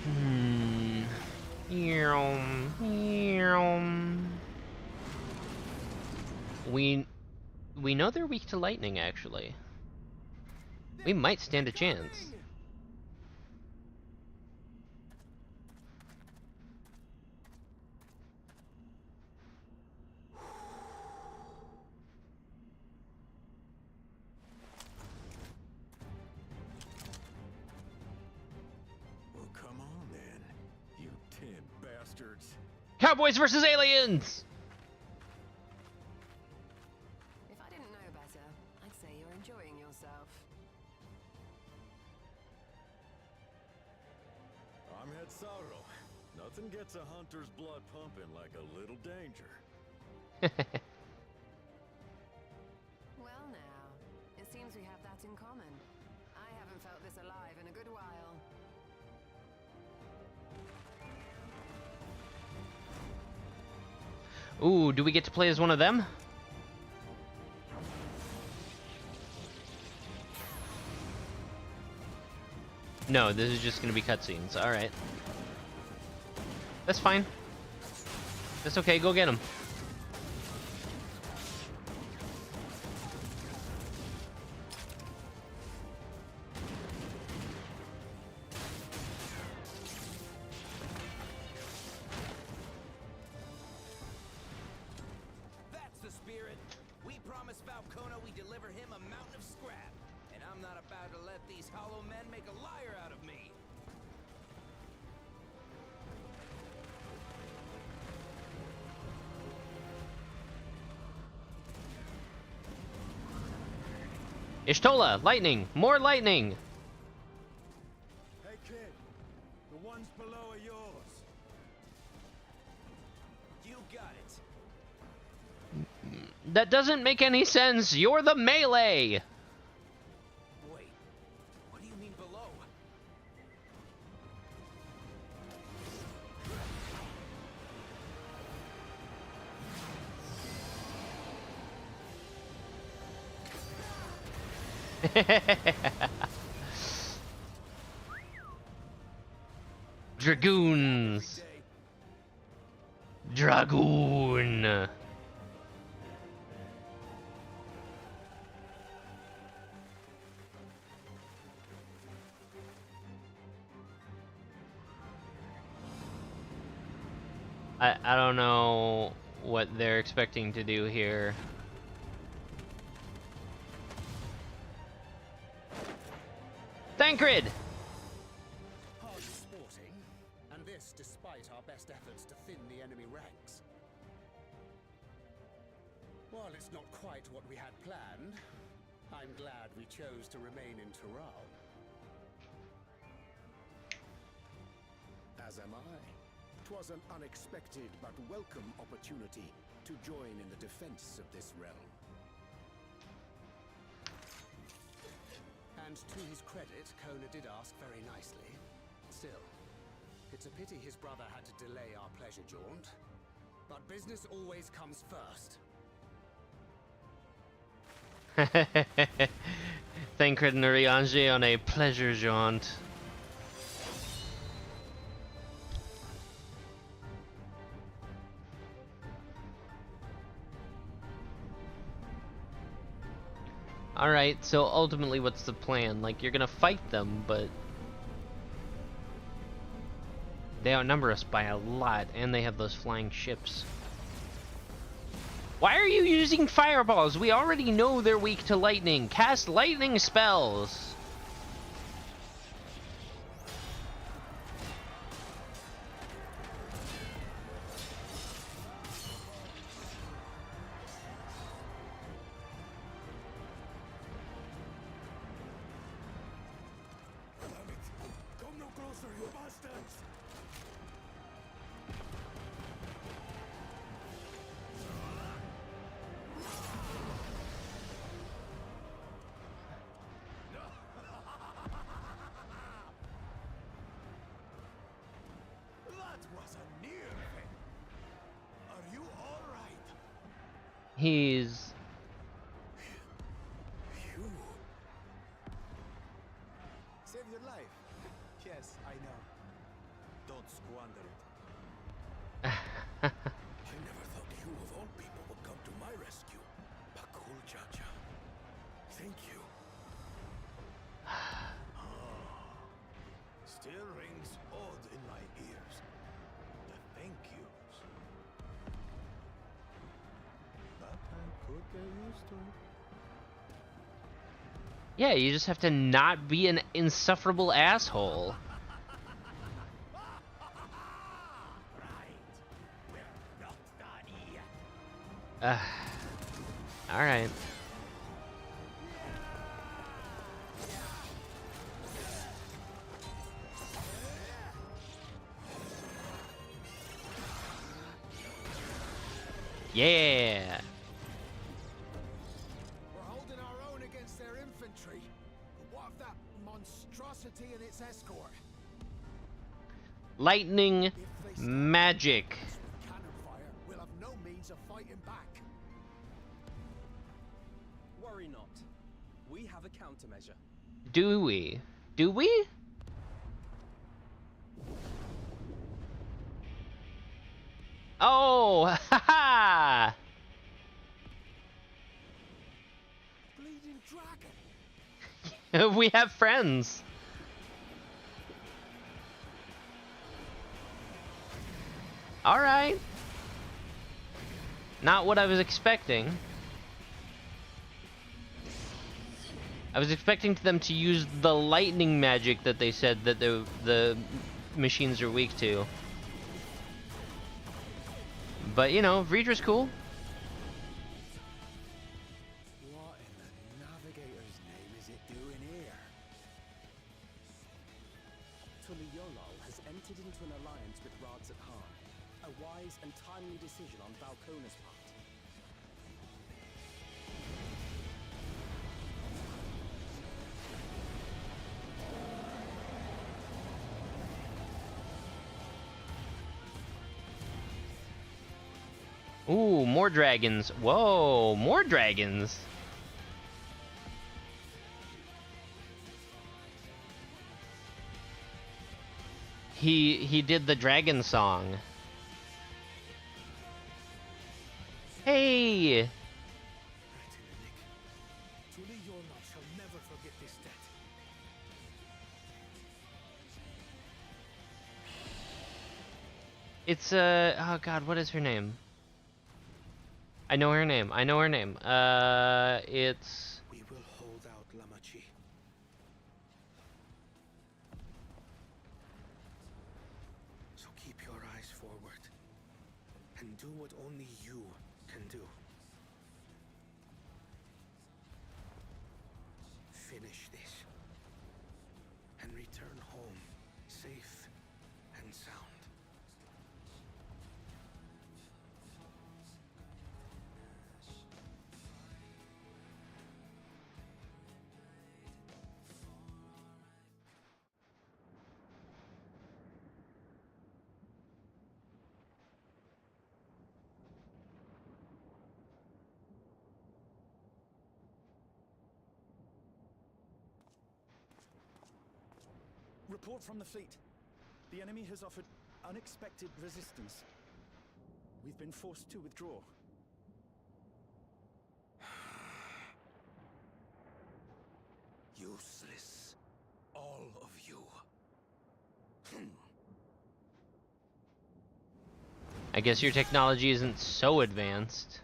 A: Hmm. We know they're weak to lightning, actually. We might stand a chance.
D: Well, come on then, you tin bastards.
A: Cowboys versus aliens!
K: If I didn't know better, I'd say you're enjoying yourself.
L: I'm Head Sorrow. Nothing gets a hunter's blood pumping like a little danger.
K: in common. I haven't felt this alive in a good while.
A: Ooh, do we get to play as one of them? No, this is just gonna be cutscenes. Alright. That's fine. That's okay, go get him.
D: That's the spirit. We promised Falcona we deliver him a mountain of scrap. And I'm not about to let these hollow men make a liar out of me.
A: Ishtola, lightning! More lightning!
L: Hey kid, the ones below are yours.
D: You got it.
A: That doesn't make any sense! You're the melee!
D: Wait, what do you mean below?
A: Dragoons! Dragoon! I don't know what they're expecting to do here. Thancred!
M: Hardly sporting, and this despite our best efforts to thin the enemy ranks. While it's not quite what we had planned, I'm glad we chose to remain in Tural.
N: As am I. 'Twas an unexpected but welcome opportunity to join in the defense of this realm.
M: And to his credit, Kona did ask very nicely. Still, it's a pity his brother had to delay our pleasure jaunt. But business always comes first.
A: Thancred and Urianger on a pleasure jaunt. Alright, so ultimately what's the plan? Like, you're gonna fight them, but they outnumber us by a lot, and they have those flying ships. Why are you using fireballs? We already know they're weak to lightning. Cast lightning spells!
L: Come no closer, you bastards!
D: That was a near thing. Are you all right?
A: He's...
L: You saved your life. Yes, I know. Don't squander it. I never thought you of all people would come to my rescue. Pakul Chacha. Thank you. Still rings odd in my ears. The thank yous. But I could get used to it.
A: Yeah, you just have to not be an insufferable asshole. Alright. Yeah!
M: We're holding our own against their infantry.
L: city and its escort.
A: Lightning magic.
L: With cannon fire, we'll have no means of fighting back.
O: Worry not. We have a countermeasure.
A: Do we? Do we? Oh, haha!
L: Bleeding dragon.
A: We have friends. All right. Not what I was expecting. I was expecting them to use the lightning magic that they said that the machines are weak to. But you know, Vreedra's cool.
L: What in the navigator's name is it doing here?
O: Tuliyollal has entered into an alliance with Rads at Khan. A wise and timely decision on Valkona's part.
A: Ooh, more dragons. Whoa, more dragons. He did the dragon song. Hey!
L: Tuliyollal shall never forget this debt.
A: It's oh god, what is her name? I know her name. I know her name. It's
L: We will hold out, Lamachi. So keep your eyes forward and do what only you can do. Finish this and return home safe and sound.
P: Report from the fleet. The enemy has offered unexpected resistance. We've been forced to withdraw.
L: Useless. All of you.
A: I guess your technology isn't so advanced.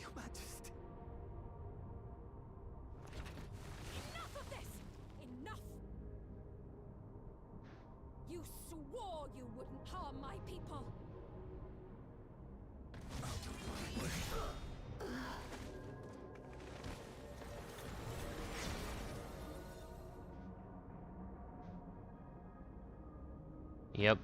L: Your Majesty.
F: Enough of this! Enough! You swore you wouldn't harm my people.
A: Yep.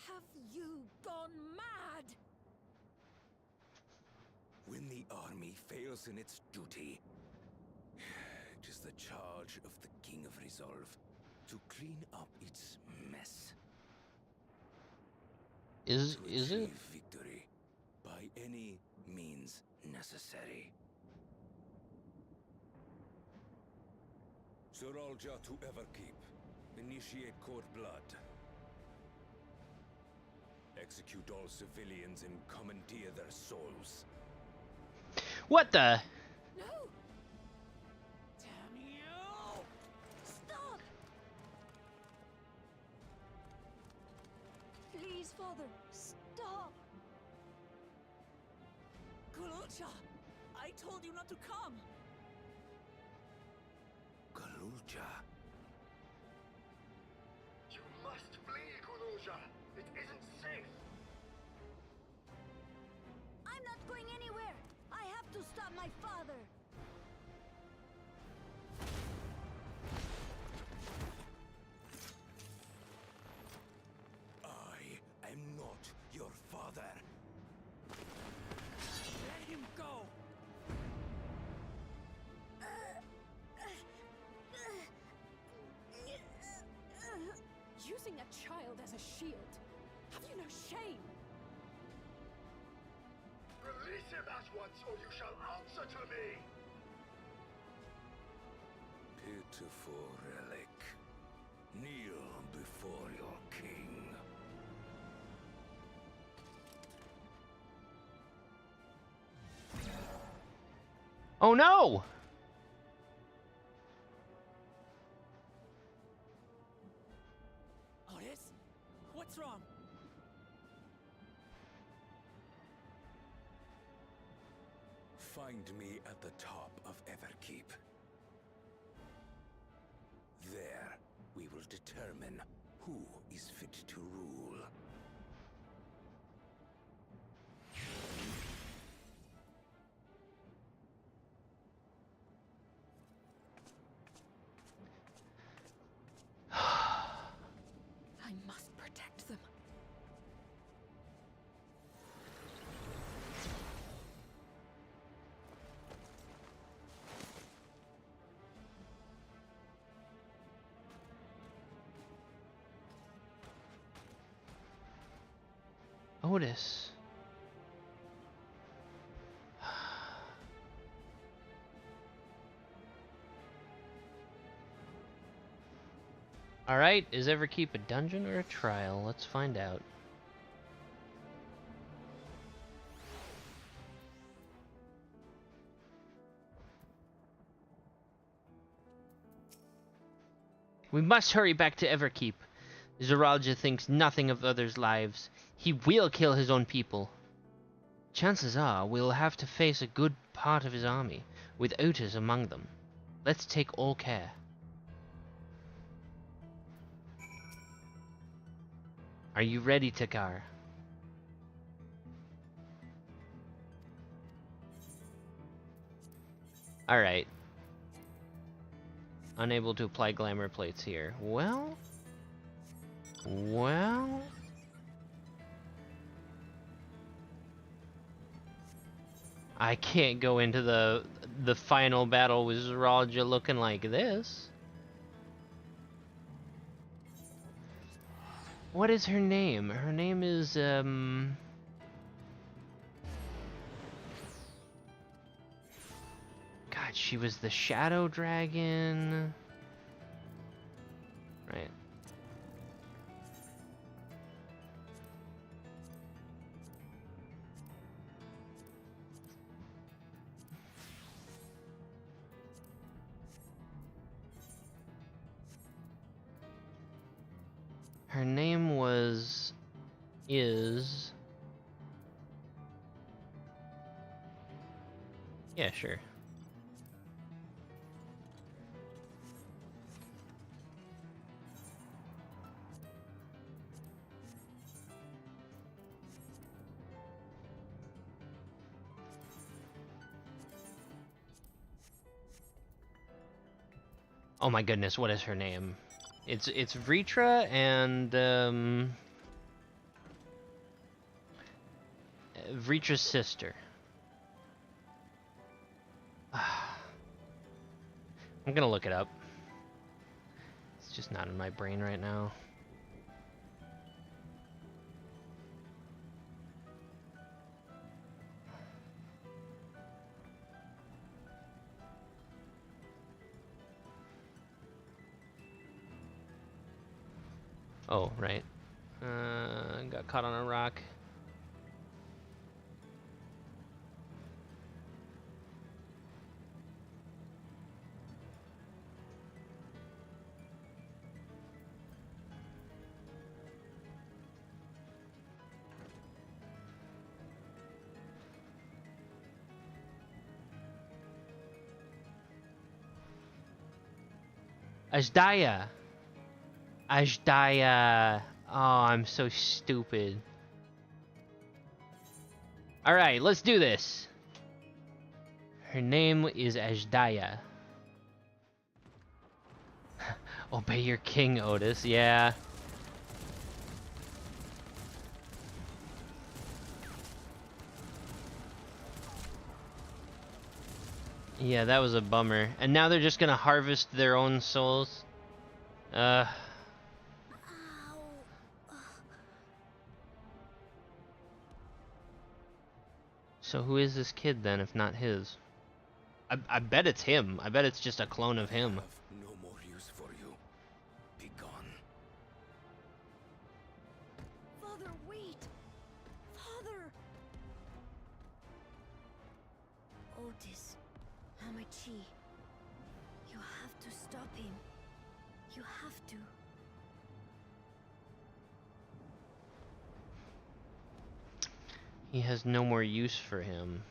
F: Have you gone mad?
D: When the army fails in its duty, it is the charge of the King of Resolve to clean up its mess.
A: Is
D: To
A: it?
D: achieve victory by any means necessary. Suralja to Everkeep. Initiate court blood. Execute all civilians and commandeer their souls.
A: What the?
F: No! Damn you! Stop!
E: Please, Father, stop!
B: Kulucha! I told you not to come!
E: my father!
L: I am not your father.
B: Let him go!
J: Using a child as a shield. Have you no shame?
G: Release him at once, or you shall answer to me!
D: Pitiful relic. Kneel before your king.
A: Oh no!
B: Otis? What's wrong?
D: Find me at the top of Everkeep. There, we will determine who is fit to rule.
J: I must protect them.
A: Otis. Alright, is Everkeep a dungeon or a trial? Let's find out. We must hurry back to Everkeep. Zoralja thinks nothing of others' lives. He will kill his own people. Chances are we'll have to face a good part of his army, with Otis among them. Let's take all care. Are you ready, Takar? Alright. Unable to apply glamour plates here. Well... I can't go into the final battle with Zoralja looking like this. What is her name? Her name is, God, she was the Shadow Dragon. Right. Her name is... Yeah, sure. Oh my goodness, what is her name? It's Vritra and Vritra's sister. I'm gonna look it up. It's just not in my brain right now. Oh, right. Got caught on a rock. Ajdaya. Ajdaya. Oh, I'm so stupid. Alright, let's do this. Her name is Ajdaya. Obey your king, Otis. Yeah. Yeah, that was a bummer. And now they're just gonna harvest their own souls. So who is this kid then, if not his? I bet it's him. I bet it's just a clone of him.
D: No more use for you. Be gone.
E: Father, wait! Father! Otis, Hamachi, you have to stop him. You have to.
A: He has no more use for him.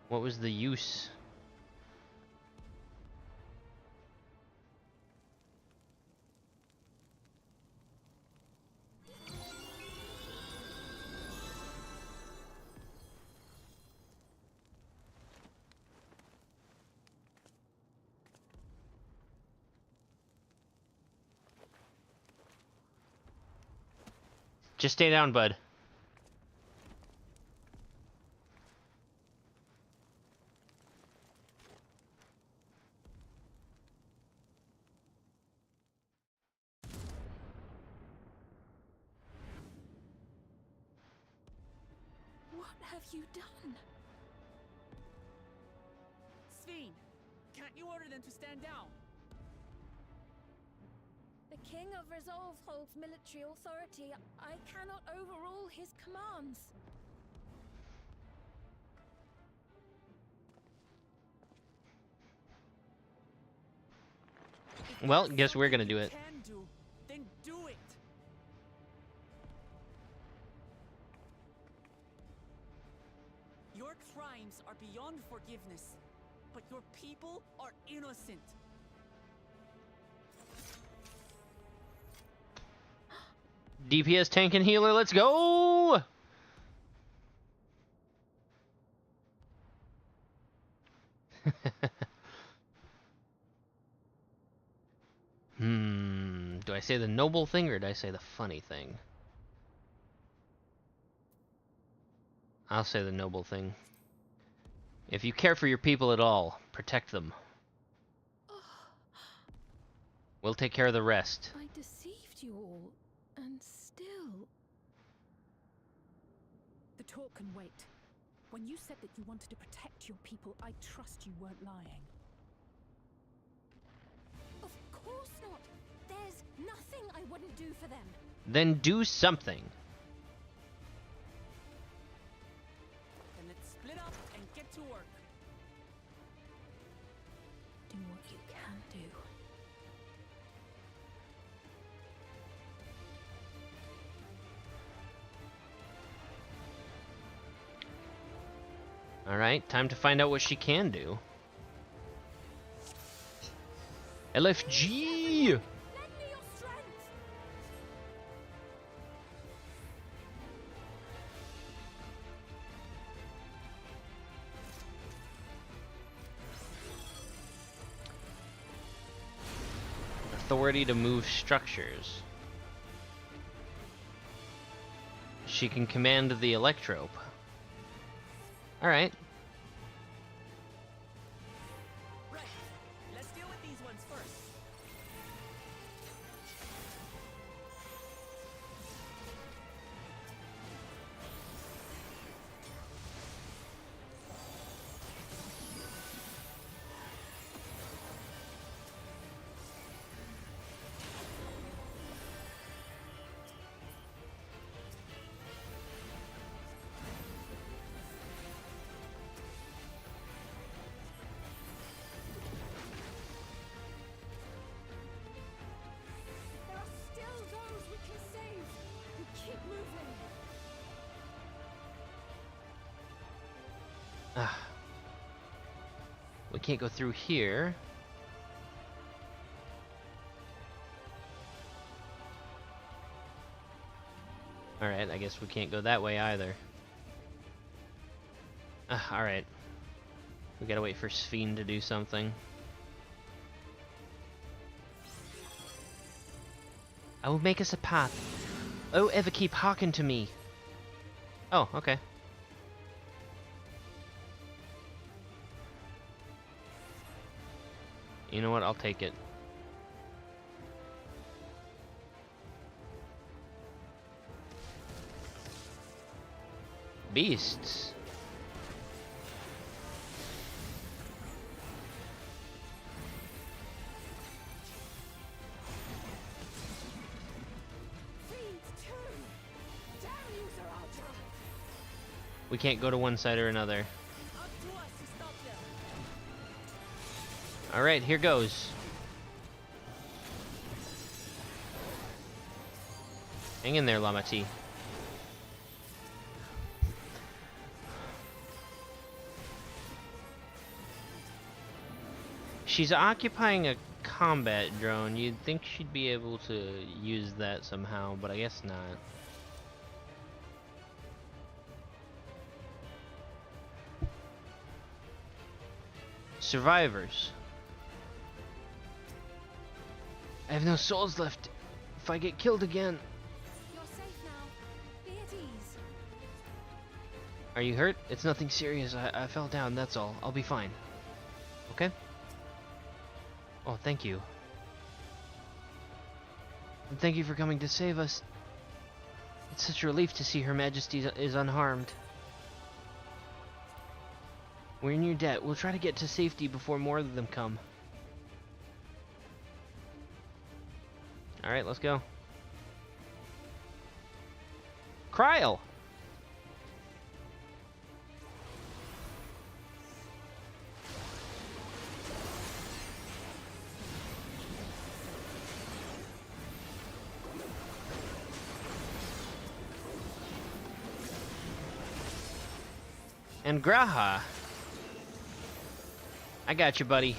A: What was the use? Just stay down, bud.
J: What have you done?
B: Sven, can't you order them to stand down?
F: The King of Resolve holds military authority. I cannot overrule his commands.
A: Well, guess we're gonna do it.
B: Then do it. Your crimes are beyond forgiveness, but your people are innocent.
A: DPS tank and healer, let's go! Do I say the noble thing or do I say the funny thing? I'll say the noble thing. If you care for your people at all, protect them. We'll take care of the rest.
F: I deceived you all, and still...
J: The talk can wait. When you said that you wanted to protect your people, I trust you weren't lying.
F: Of course not! There's nothing I wouldn't do for them.
A: Then do something.
B: Then let's split up and get to work.
F: Do what you can do.
A: Alright, time to find out what she can do. LFG! Authority to move structures. She can command the electrope. Alright.
B: Right. Let's deal with these ones first.
F: There are still those we can save. We keep moving.
A: We can't go through here. Alright, I guess we can't go that way either. Alright. We gotta wait for Sphene to do something. I will make us a path. Oh, ever keep hearken to me. Oh, okay. You know what? I'll take it. Beasts. We can't go to one side or another. Alright, here goes. Hang in there, Lamati. She's occupying a combat drone. You'd think she'd be able to use that somehow, but I guess not. Survivors. I have no souls left. If I get killed again.
F: You're safe now. Be at ease.
A: Are you hurt? It's nothing serious. I fell down, that's all. I'll be fine. Okay? Oh, thank you. And thank you for coming to save us. It's such a relief to see Her Majesty is unharmed. We're in your debt. We'll try to get to safety before more of them come. Alright, let's go. Kryl! And Graha. I got you, buddy.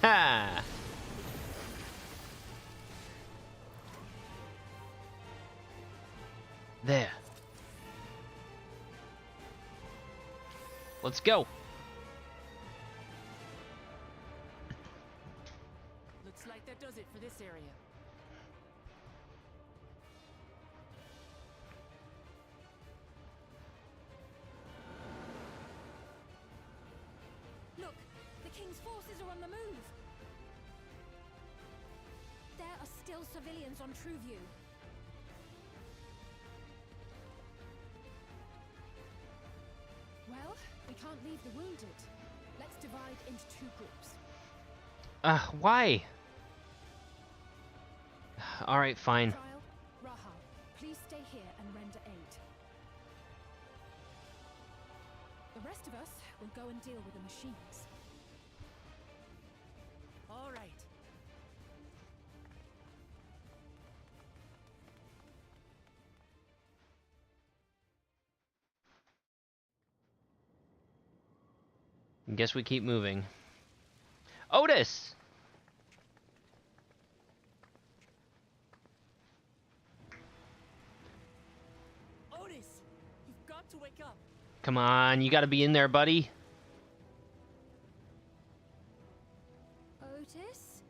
A: Ha! There. Let's go.
B: Looks like that does it for this area.
F: Look, the King's forces are on the move. There are still civilians on Trueview.
J: Well, we can't leave the wounded. Let's divide into 2 groups.
A: Why? Alright, fine.
J: Trial, Raha, please stay here and render aid. The rest of us will go and deal with the machines.
B: All right.
A: Guess we keep moving. Otis!
B: Otis, you've got to wake up.
A: Come on, you gotta be in there, buddy.
F: Otis?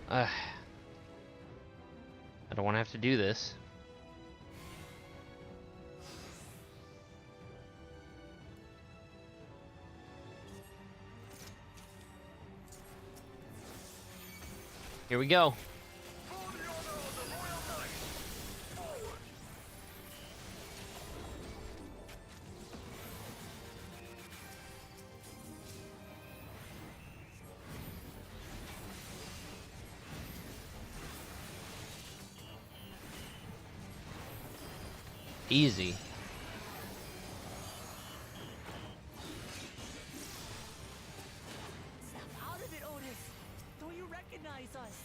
A: I don't want to have to do this. Here we go. Easy.
B: neutralize us.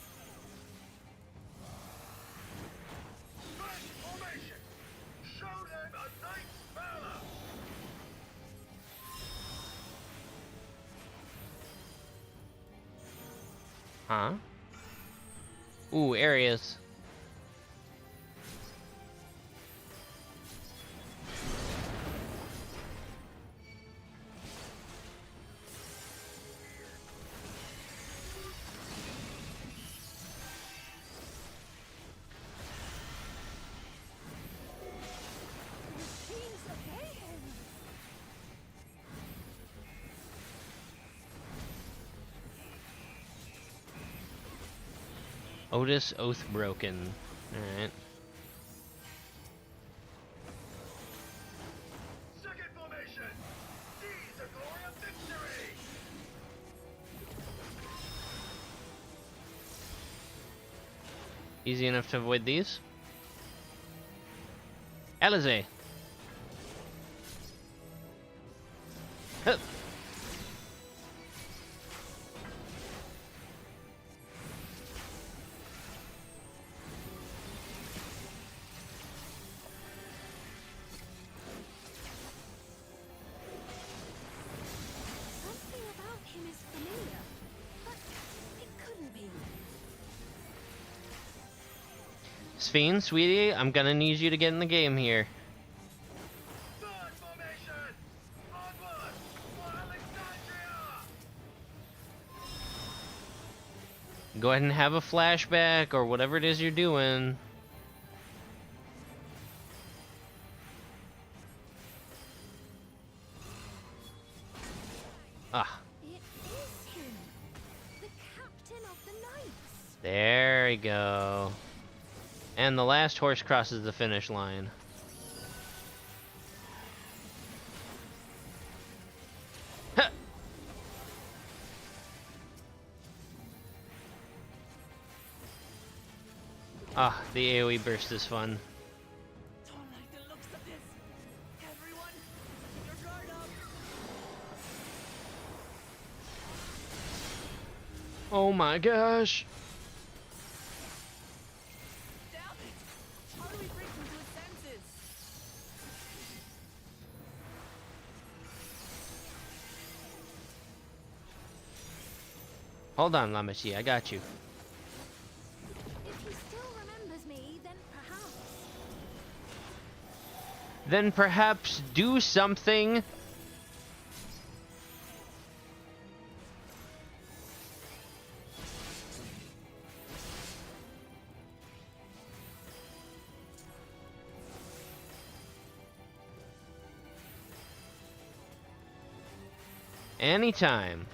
G: Transformation! Show them a knight's valor!
A: Huh? Ooh, areas. Otis Oath Broken. Alright.
G: Second formation! Seize the glory of victory!
A: Easy enough to avoid these. Alizé. Huh.
F: Something about him is familiar, but it couldn't be.
A: Sphene, sweetie, I'm gonna need you to get in the game here.
G: Third formation! Onward! For Alexandria!
A: Go ahead and have a flashback or whatever it is you're doing. Ah.
F: It is him, the captain of the knights.
A: There we go. And the last horse crosses the finish line. Huh. Ah, the AoE burst is fun.
B: Don't like the looks of this. Everyone, keep your guard up.
A: Oh my gosh.
B: Damn it! How do we bring him to his senses?
A: Hold on, Lamachi, I got you.
F: If he still remembers me, then perhaps.
A: Then perhaps do something. Anytime.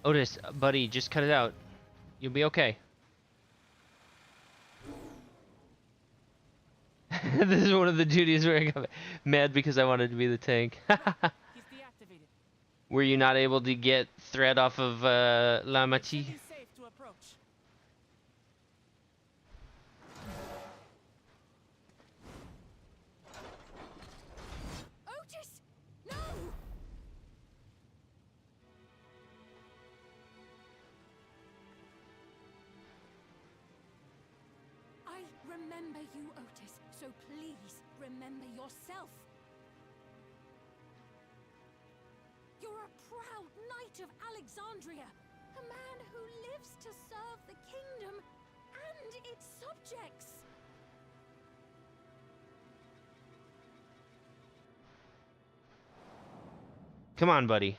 A: Otis, buddy, just cut it out. You'll be okay. This is one of the duties where I got mad because I wanted to be the tank.
B: He's deactivated.
A: Were you not able to get thread off of Lamachi?
B: Be safe to approach.
F: Otis! No! I remember you, Otis, so please remember yourself. You're a proud knight of Alexandria, a man who lives to serve the kingdom and its subjects.
A: Come on, buddy.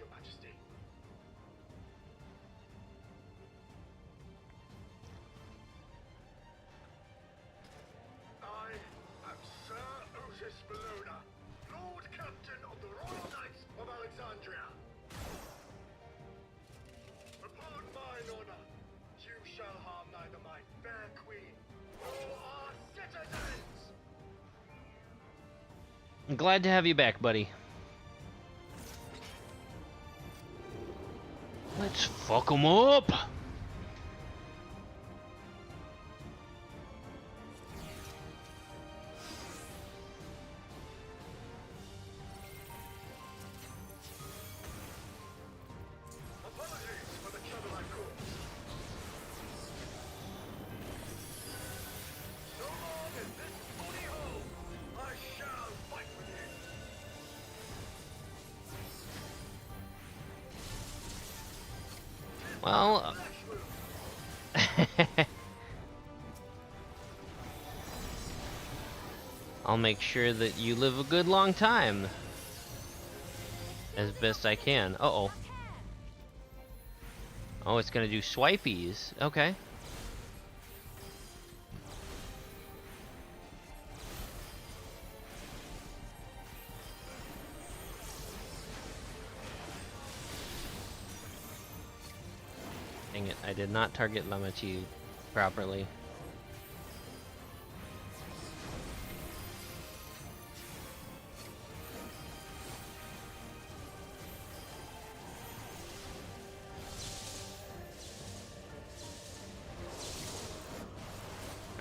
G: Your Majesty. I am Sir Otis Bologna, Lord Captain of the Royal Knights of Alexandria. Upon mine honor, you shall harm neither my fair queen nor our citizens.
A: I'm glad to have you back, buddy. Let's fuck 'em up!
G: Apologies for the trouble I caused. So long as this body holds, I shall fight with you.
A: Well, I'll make sure that you live a good long time. As best I can. Uh-oh. Oh, it's gonna do swipies. Okay. Dang it, I did not target Lamachi properly.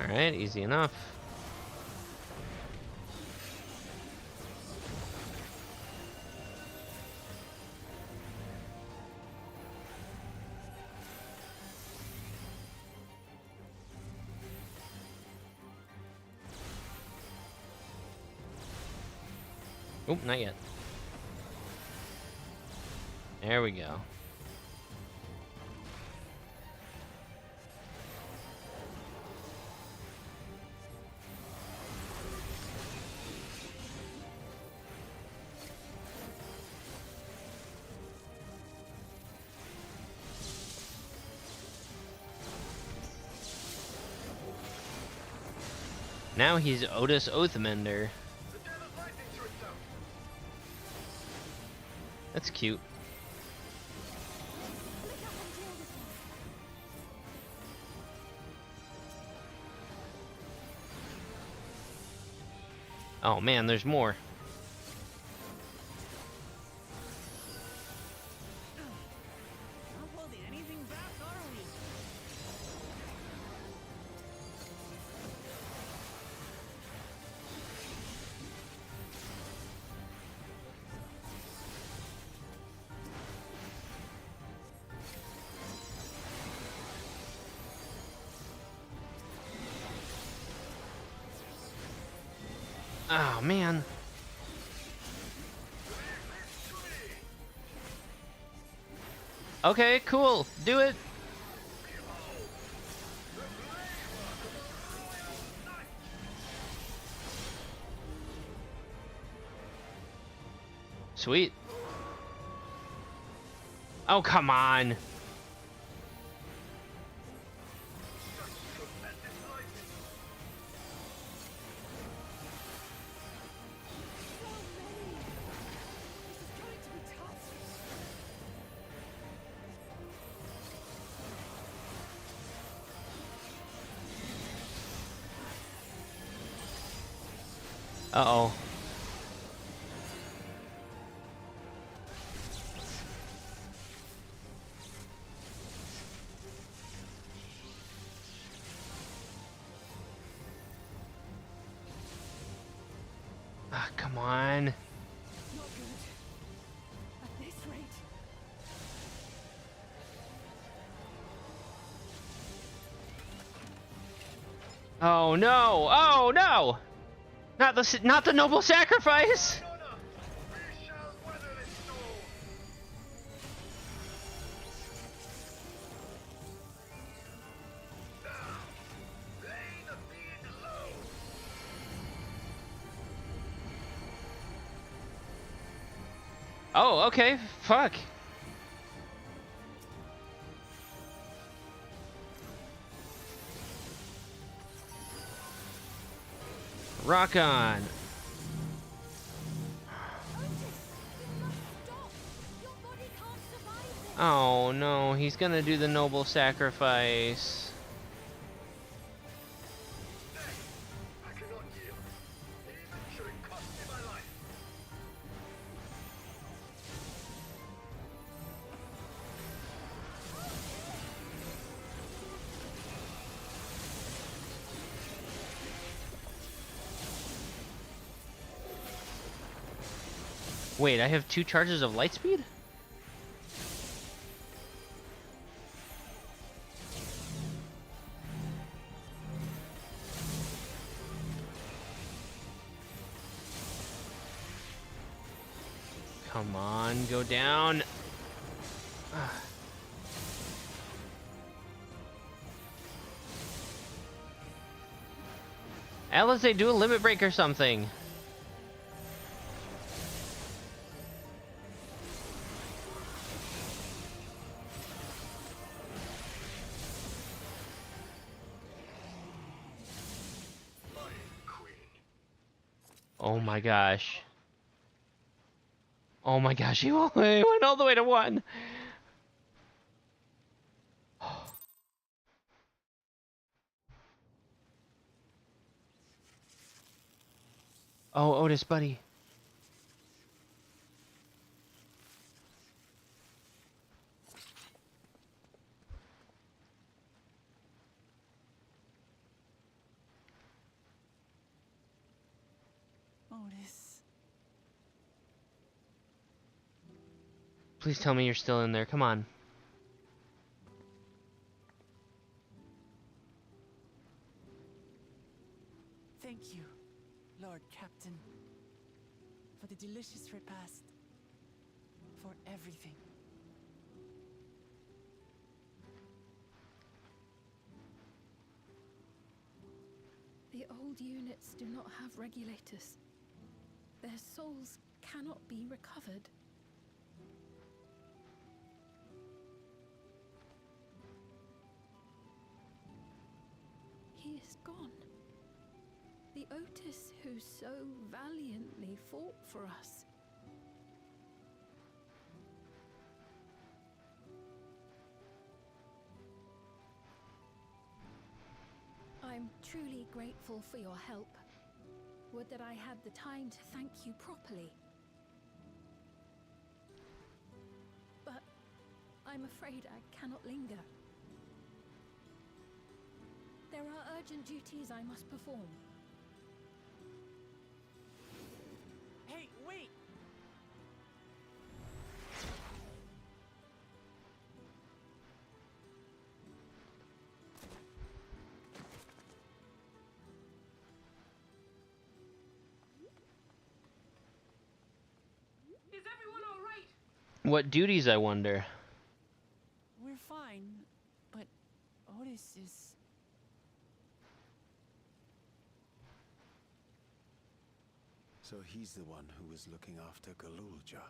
A: Alright, easy enough. Oop, not yet. There we go. Now he's Otis Oathmender. That's cute. Oh man, there's more. Oh man. Okay, cool. Do it. Sweet. Oh, come on. Uh-oh. Ah, come on.
H: Not good. At this rate.
A: Oh no! Oh no! Not the noble sacrifice. Oh, okay. Fuck. Rock on. Oh no, he's gonna do the noble sacrifice.
G: I cannot yield, even should it cost me my life.
A: Wait, I have 2 charges of light speed? Come on, go down. Alice, do a limit break or something. Oh my gosh. Oh my gosh, he went all the way to 1. Oh, Otis, buddy.
B: Otis.
A: Please tell me you're still in there. Come on.
B: Thank you, Lord Captain, for the delicious repast, for everything.
F: The old units do not have regulators. Their souls cannot be recovered. He is gone. The Otis who so valiantly fought for us. I'm truly grateful for your help. Would that I had the time to thank you properly. But I'm afraid I cannot linger. There are urgent duties I must perform.
B: Hey, wait!
C: Is everyone all right?
A: What duties, I wonder?
B: We're fine, but Otis is...
N: So he's the one who was looking after Galulja.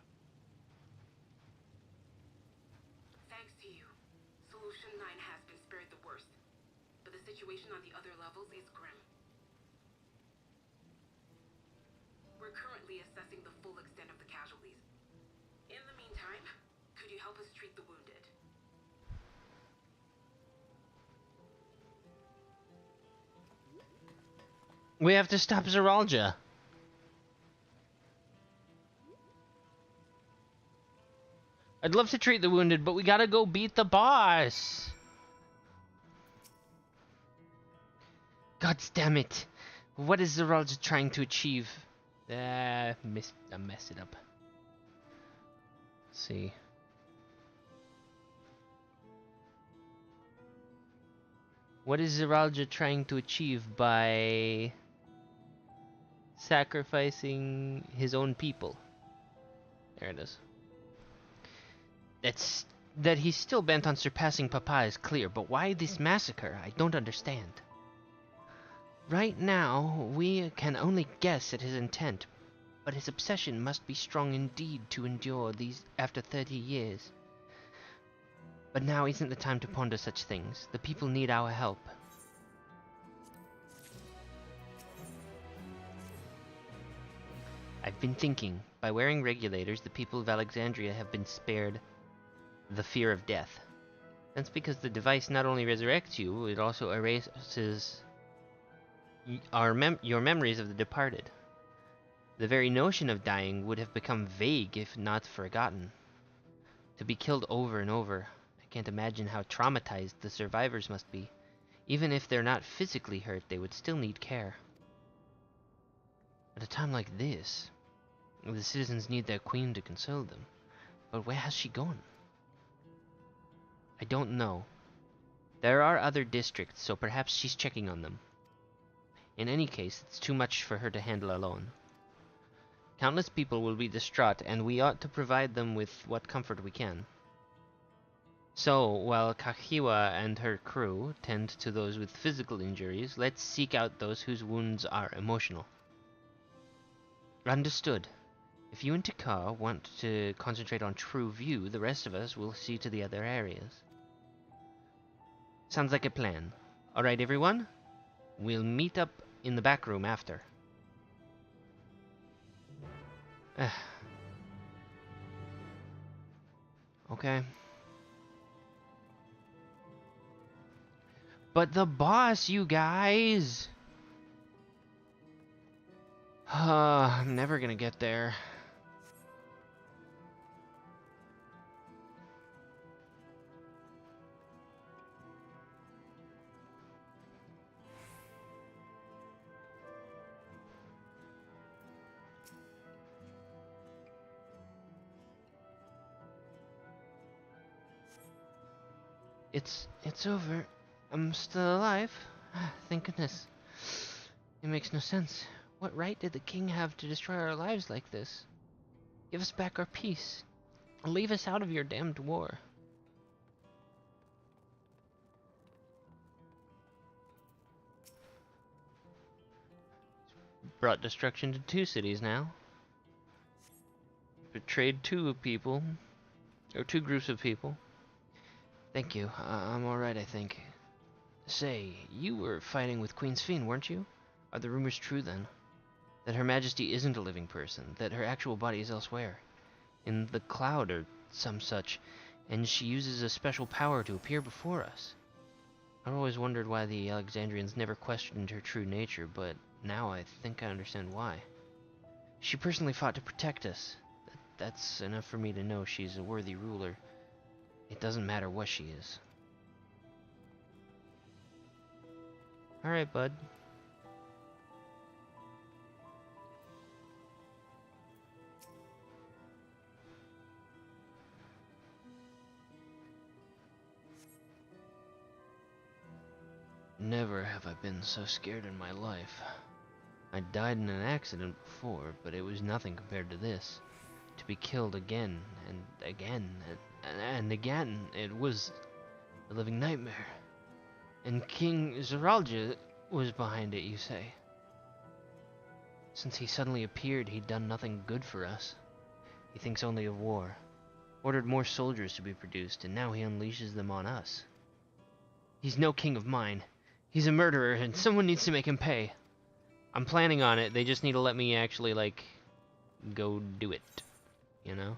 C: Thanks to you, Solution 9 has been spared the worst, but the situation on the other levels is grim. We're currently assessing the full extent of the casualties. In the meantime, could you help us treat the wounded?
A: We have to stop Zeralja. I'd love to treat the wounded, but we gotta go beat the boss. God damn it. What is Zeralja trying to achieve? I messed it up. Let's see. What is Zeralja trying to achieve by sacrificing his own people? There it is. That he's still bent on surpassing Papa is clear, but why this massacre? I don't understand. Right now, we can only guess at his intent, but his obsession must be strong indeed to endure these after 30 years. But now isn't the time to ponder such things. The people need our help. I've been thinking, by wearing regulators, the people of Alexandria have been spared the fear of death. That's because the device not only resurrects you, it also erases your memories of the departed. The very notion of dying would have become vague if not forgotten. To be killed over and over, I can't imagine how traumatized the survivors must be. Even if they're not physically hurt, they would still need care. At a time like this, the citizens need their queen to console them. But where has she gone? I don't know. There are other districts, so perhaps she's checking on them. In any case, it's too much for her to handle alone. Countless people will be distraught, and we ought to provide them with what comfort we can. So, while Kahiwa and her crew tend to those with physical injuries, let's seek out those whose wounds are emotional. Understood. If you and Takar want to concentrate on True View, the rest of us will see to the other areas. Sounds like a plan. Alright, everyone? We'll meet up in the back room after. Okay. But the boss, you guys! I'm never gonna get there. It's over. I'm still alive. Thank goodness. It makes no sense. What right did the king have to destroy our lives like this? Give us back our peace. Leave us out of your damned war. Brought destruction to 2 cities now. Betrayed 2 people. Or 2 groups of people. Thank you. I'm alright, I think. Say, you were fighting with Queen Sphene, weren't you? Are the rumors true, then? That Her Majesty isn't a living person, that her actual body is elsewhere, in the cloud or some such, and she uses a special power to appear before us. I've always wondered why the Alexandrians never questioned her true nature, but now I think I understand why. She personally fought to protect us. That's enough for me to know she's a worthy ruler. It doesn't matter what she is. Alright, bud. Never have I been so scared in my life. I died in an accident before, but it was nothing compared to this. To be killed again, and again, and again, it was a living nightmare. And King Zeralja was behind it, you say? Since he suddenly appeared, he'd done nothing good for us. He thinks only of war. Ordered more soldiers to be produced, and now he unleashes them on us. He's no king of mine. He's a murderer, and someone needs to make him pay. I'm planning on it, they just need to let me actually, like, go do it. You know?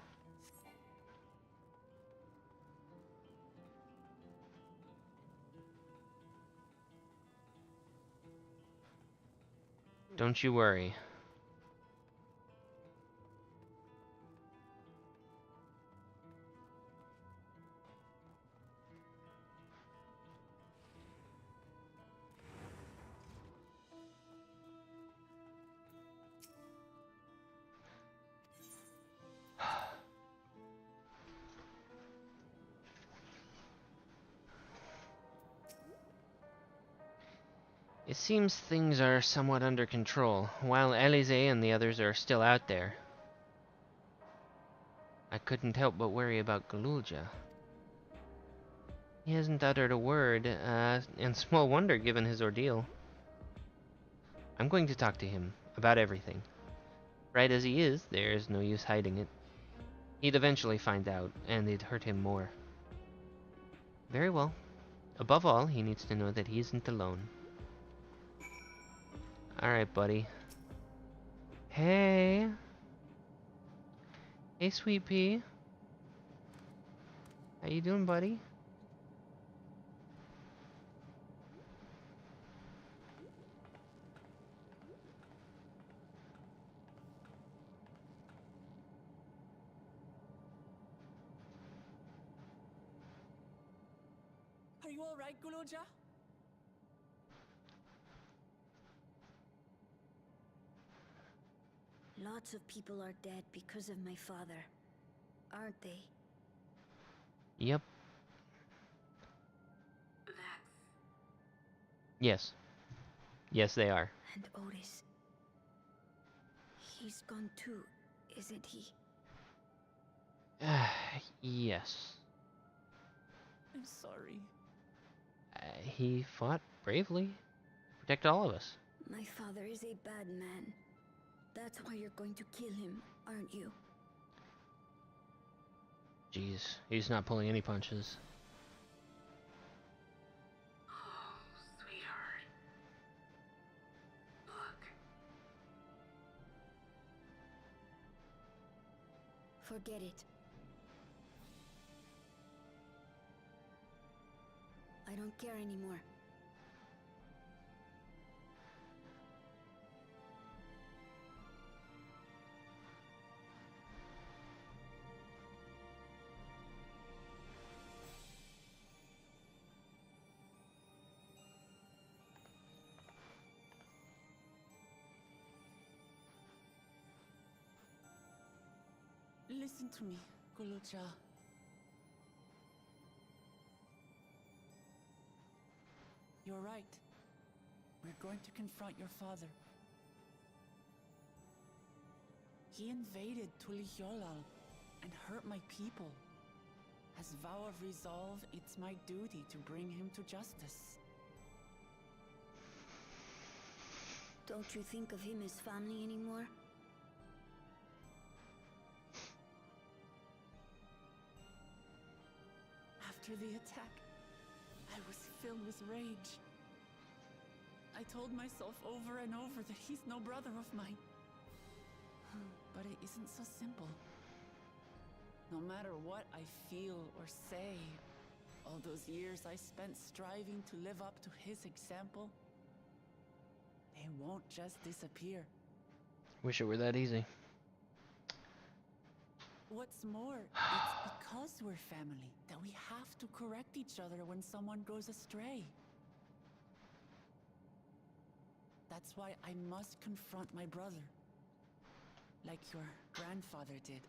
A: Don't you worry. It seems things are somewhat under control, while Elise and the others are still out there. I couldn't help but worry about Galulja. He hasn't uttered a word, and small wonder given his ordeal. I'm going to talk to him about everything. Bright as he is, there's no use hiding it. He'd eventually find out, and it'd hurt him more. Very well. Above all, he needs to know that he isn't alone. Alright, buddy. Hey! Hey, Sweet Pea. How you doing, buddy?
B: Are you all right, Guloja?
E: Lots of people are dead because of my father, aren't they?
A: Yep.
C: That's...
A: Yes. Yes, they are.
E: And Otis. He's gone too, isn't he?
A: Yes.
B: I'm sorry.
A: He fought bravely. Protect all of us.
E: My father is a bad man. That's why you're going to kill him, aren't you?
A: Jeez, he's not pulling any punches.
C: Oh, sweetheart. Look.
E: Forget it. I don't care anymore.
B: Listen to me, Guloja. You're right. We're going to confront your father. He invaded Tulihyolal and hurt my people. As vow of resolve, it's my duty to bring him to justice.
E: Don't you think of him as family anymore?
B: After the attack, I was filled with rage. I told myself over and over that he's no brother of mine. But it isn't so simple. No matter what I feel or say, all those years I spent striving to live up to his example, they won't just disappear.
A: Wish it were that easy.
B: What's more, it's because we're family that we have to correct each other when someone goes astray. That's why I must confront my brother, like your grandfather did,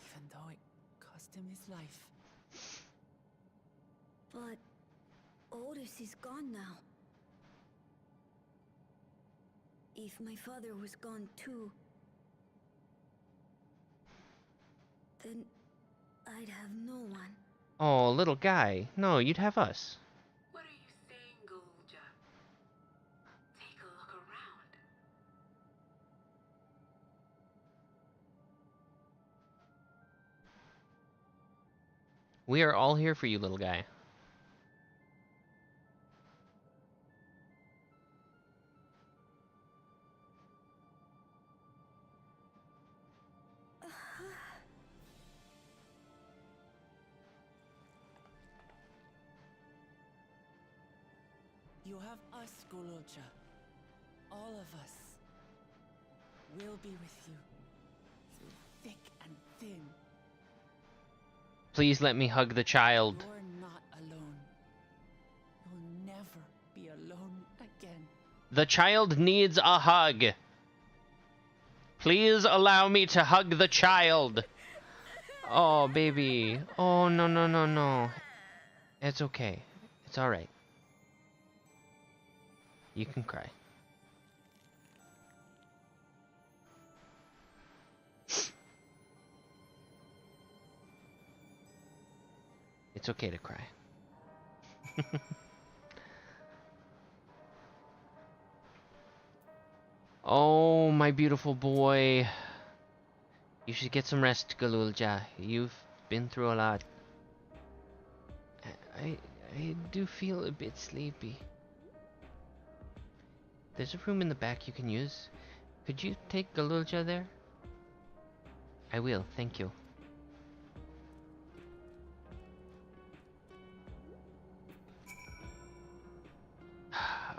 B: even though it cost him his life.
E: But Otis is gone now. If my father was gone too, then I'd have no one.
A: Oh, little guy. No, you'd have us.
C: What are you saying, Golja? Take a look around.
A: We are all here for you, little guy.
B: You have us, Guloja. All of us. We'll be with you, through thick and thin.
A: Please let me hug the child.
B: You're not alone. You'll never be alone again.
A: The child needs a hug. Please allow me to hug the child. Oh, baby. Oh, no, no, no, no. It's okay. It's alright. You can cry. It's okay to cry. Oh, my beautiful boy. You should get some rest, Galulja. You've been through a lot. I do feel a bit sleepy. There's a room in the back you can use. Could you take Galulja there? I will, thank you.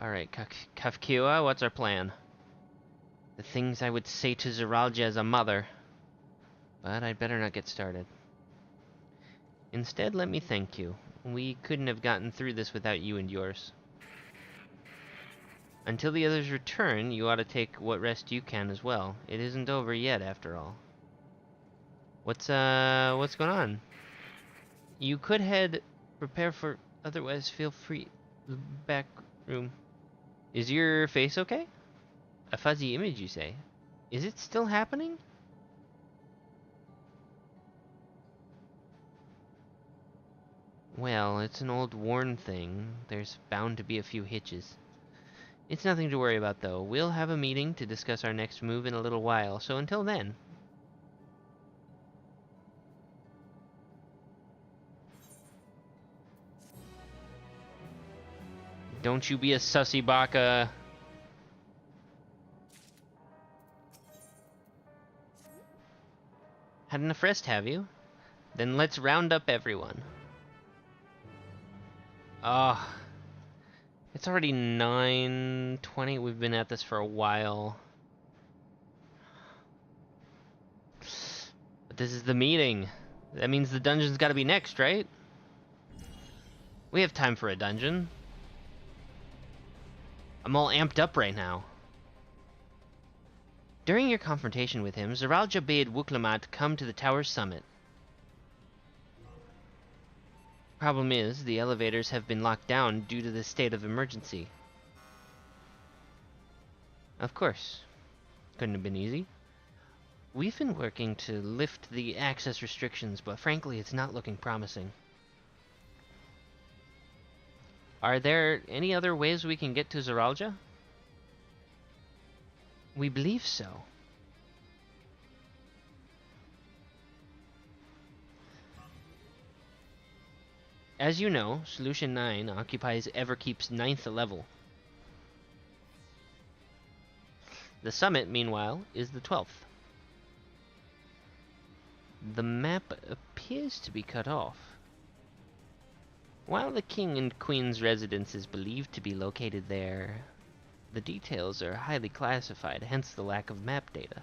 A: Alright, Kafkiwa, what's our plan? The things I would say to Zeralja as a mother. But I'd better not get started. Instead, let me thank you. We couldn't have gotten through this without you and yours. Until the others return, you ought to take what rest you can as well. It isn't over yet, after all. What's going on? You could head, prepare for, otherwise feel free. The back room. Is your face okay? A fuzzy image, you say? Is it still happening? Well, it's an old worn thing. There's bound to be a few hitches. It's nothing to worry about, though. We'll have a meeting to discuss our next move in a little while, so until then... Don't you be a sussy, Baka. Had enough rest, have you? Then let's round up everyone. Ah, it's already 9:20. We've been at this for a while. But this is the meeting. That means the dungeon's gotta be next, right? We have time for a dungeon. I'm all amped up right now. During your confrontation with him, Zeralja bade Wuklammat come to the tower's summit. Problem is, the elevators have been locked down due to the state of emergency. Of course. Couldn't have been easy. We've been working to lift the access restrictions, but frankly, it's not looking promising. Are there any other ways we can get to Zeralja? We believe so. As you know, Solution 9 occupies Everkeep's 9th level. The summit, meanwhile, is the 12th. The map appears to be cut off. While the King and Queen's residence is believed to be located there, the details are highly classified, hence the lack of map data.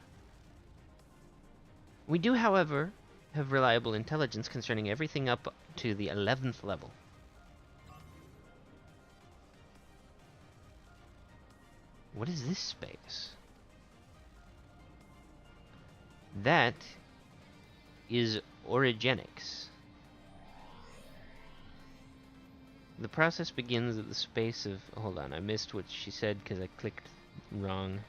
A: We do, however, have reliable intelligence concerning everything up to the 11th level. What is this space? That is orogenics. The process begins at the space of... Hold on, I missed what she said because I clicked wrong.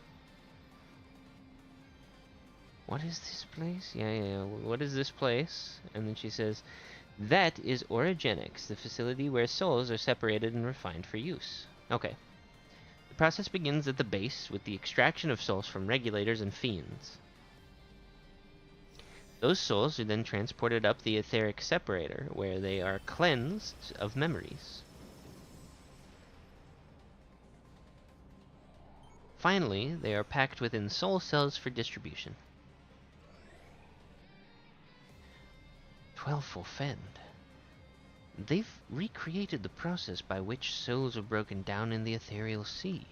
A: What is this place? Yeah. What is this place? And then she says, that is orogenics, the facility where souls are separated and refined for use. Okay. The process begins at the base with the extraction of souls from regulators and fiends. Those souls are then transported up the etheric separator, where they are cleansed of memories. Finally, they are packed within soul cells for distribution. 12 Fend. They've recreated the process by which souls are broken down in the ethereal sea.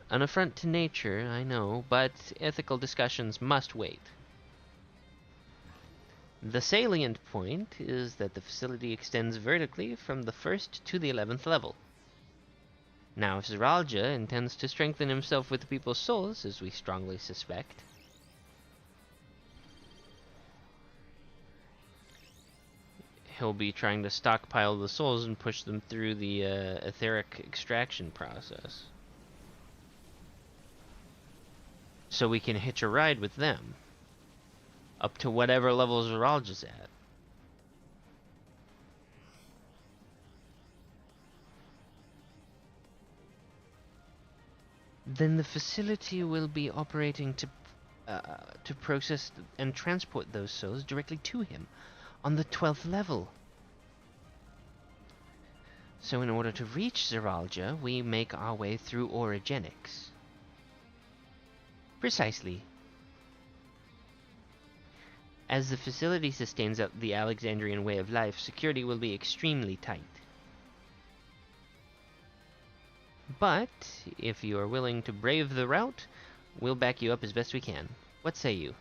A: An affront to nature, I know, but ethical discussions must wait. The salient point is that the facility extends vertically from the 1st to the 11th level. Now, if Zeralja intends to strengthen himself with the people's souls, as we strongly suspect, he'll be trying to stockpile the souls and push them through the etheric extraction process. So we can hitch a ride with them. Up to whatever level Zeralja's at. Then the facility will be operating to process and transport those souls directly to him on the 12th level. So in order to reach Zeralja, we make our way through orogenics. Precisely. As the facility sustains the Alexandrian way of life, security will be extremely tight. But, if you are willing to brave the route, we'll back you up as best we can. What say you?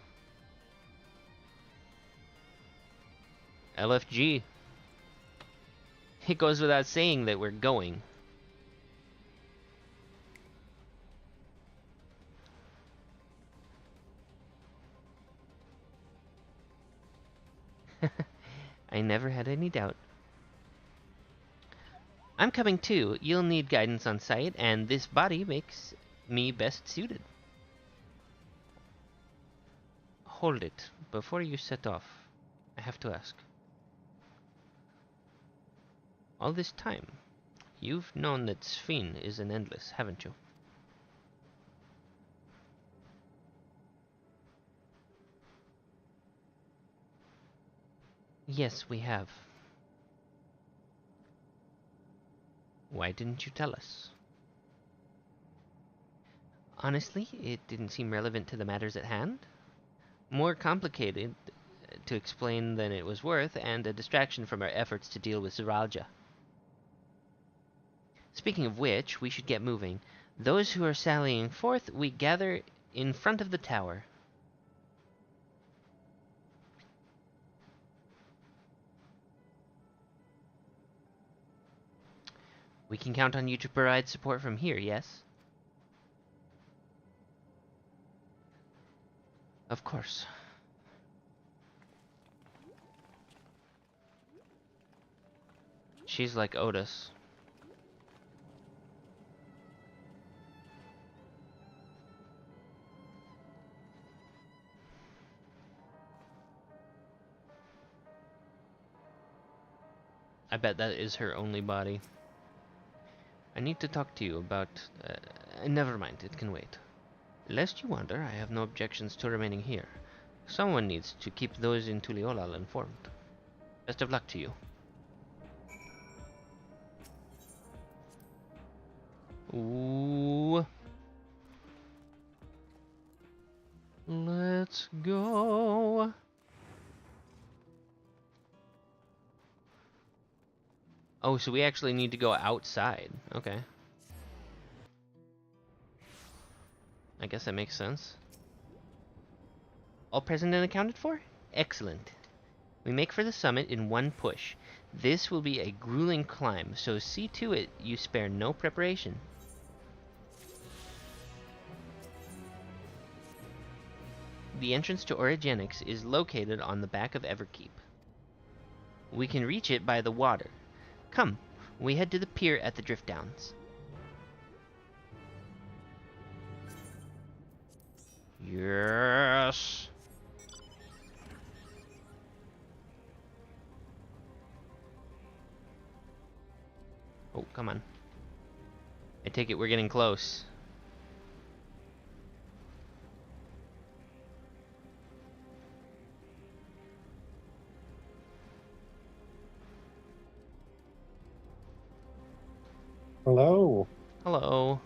A: LFG. It goes without saying that we're going. I never had any doubt. I'm coming too. You'll need guidance on site, and this body makes me best suited. Hold it. Before you set off, I have to ask. All this time, you've known that Sphene is an Endless, haven't you? Yes, we have. Why didn't you tell us? Honestly, it didn't seem relevant to the matters at hand. More complicated to explain than it was worth, and a distraction from our efforts to deal with Zeralja. Speaking of which, we should get moving. Those who are sallying forth, we gather in front of the tower. We can count on you to provide support from here, yes? Of course. She's like Otis. I bet that is her only body. I need to talk to you about... never mind, it can wait. Lest you wonder, I have no objections to remaining here. Someone needs to keep those in Tuliolal informed. Best of luck to you. Ooh. Let's go. Oh, so we actually need to go outside. Okay. I guess that makes sense. All present and accounted for? Excellent. We make for the summit in one push. This will be a grueling climb, so see to it you spare no preparation. The entrance to Orogenics is located on the back of Everkeep. We can reach it by the water. Come, we head to the pier at the Drift Downs. Yes! Oh, come on. I take it we're getting close.
Q: Hello.
A: Hello.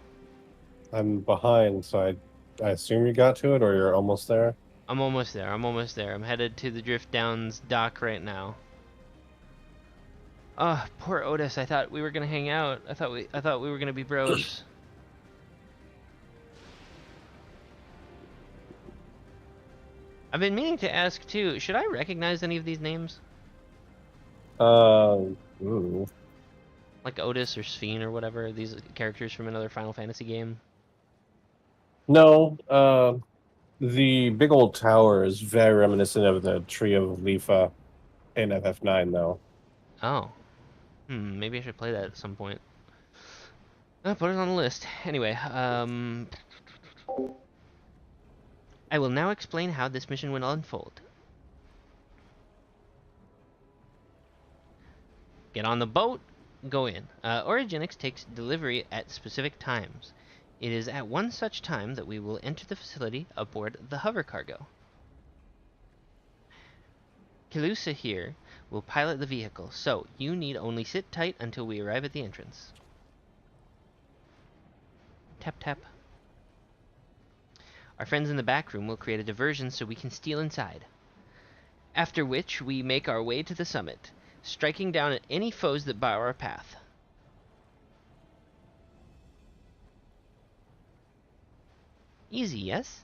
Q: I'm behind, so I assume you got to it, or you're almost there?
A: I'm almost there. I'm almost there. I'm headed to the Drift Downs dock right now. Oh, poor Otis. I thought we were gonna hang out. I thought we were gonna be bros. I've been meaning to ask too. Should I recognize any of these names?
Q: Ooh.
A: Like Otis or Sphene or whatever. These characters from another Final Fantasy game.
Q: No. The big old tower is very reminiscent of the Tree of Lifa in FF9, though.
A: Oh. Maybe I should play that at some point. Put it on the list. Anyway, I will now explain how this mission will unfold. Get on the boat, go in. Orogenics takes delivery at specific times. It is at one such time that we will enter the facility aboard the hover cargo. Kilusa here will pilot the vehicle, so you need only sit tight until we arrive at the entrance. Tap tap. Our friends in the back room will create a diversion so we can steal inside. After which, we make our way to the summit, striking down at any foes that bar our path. Easy, yes?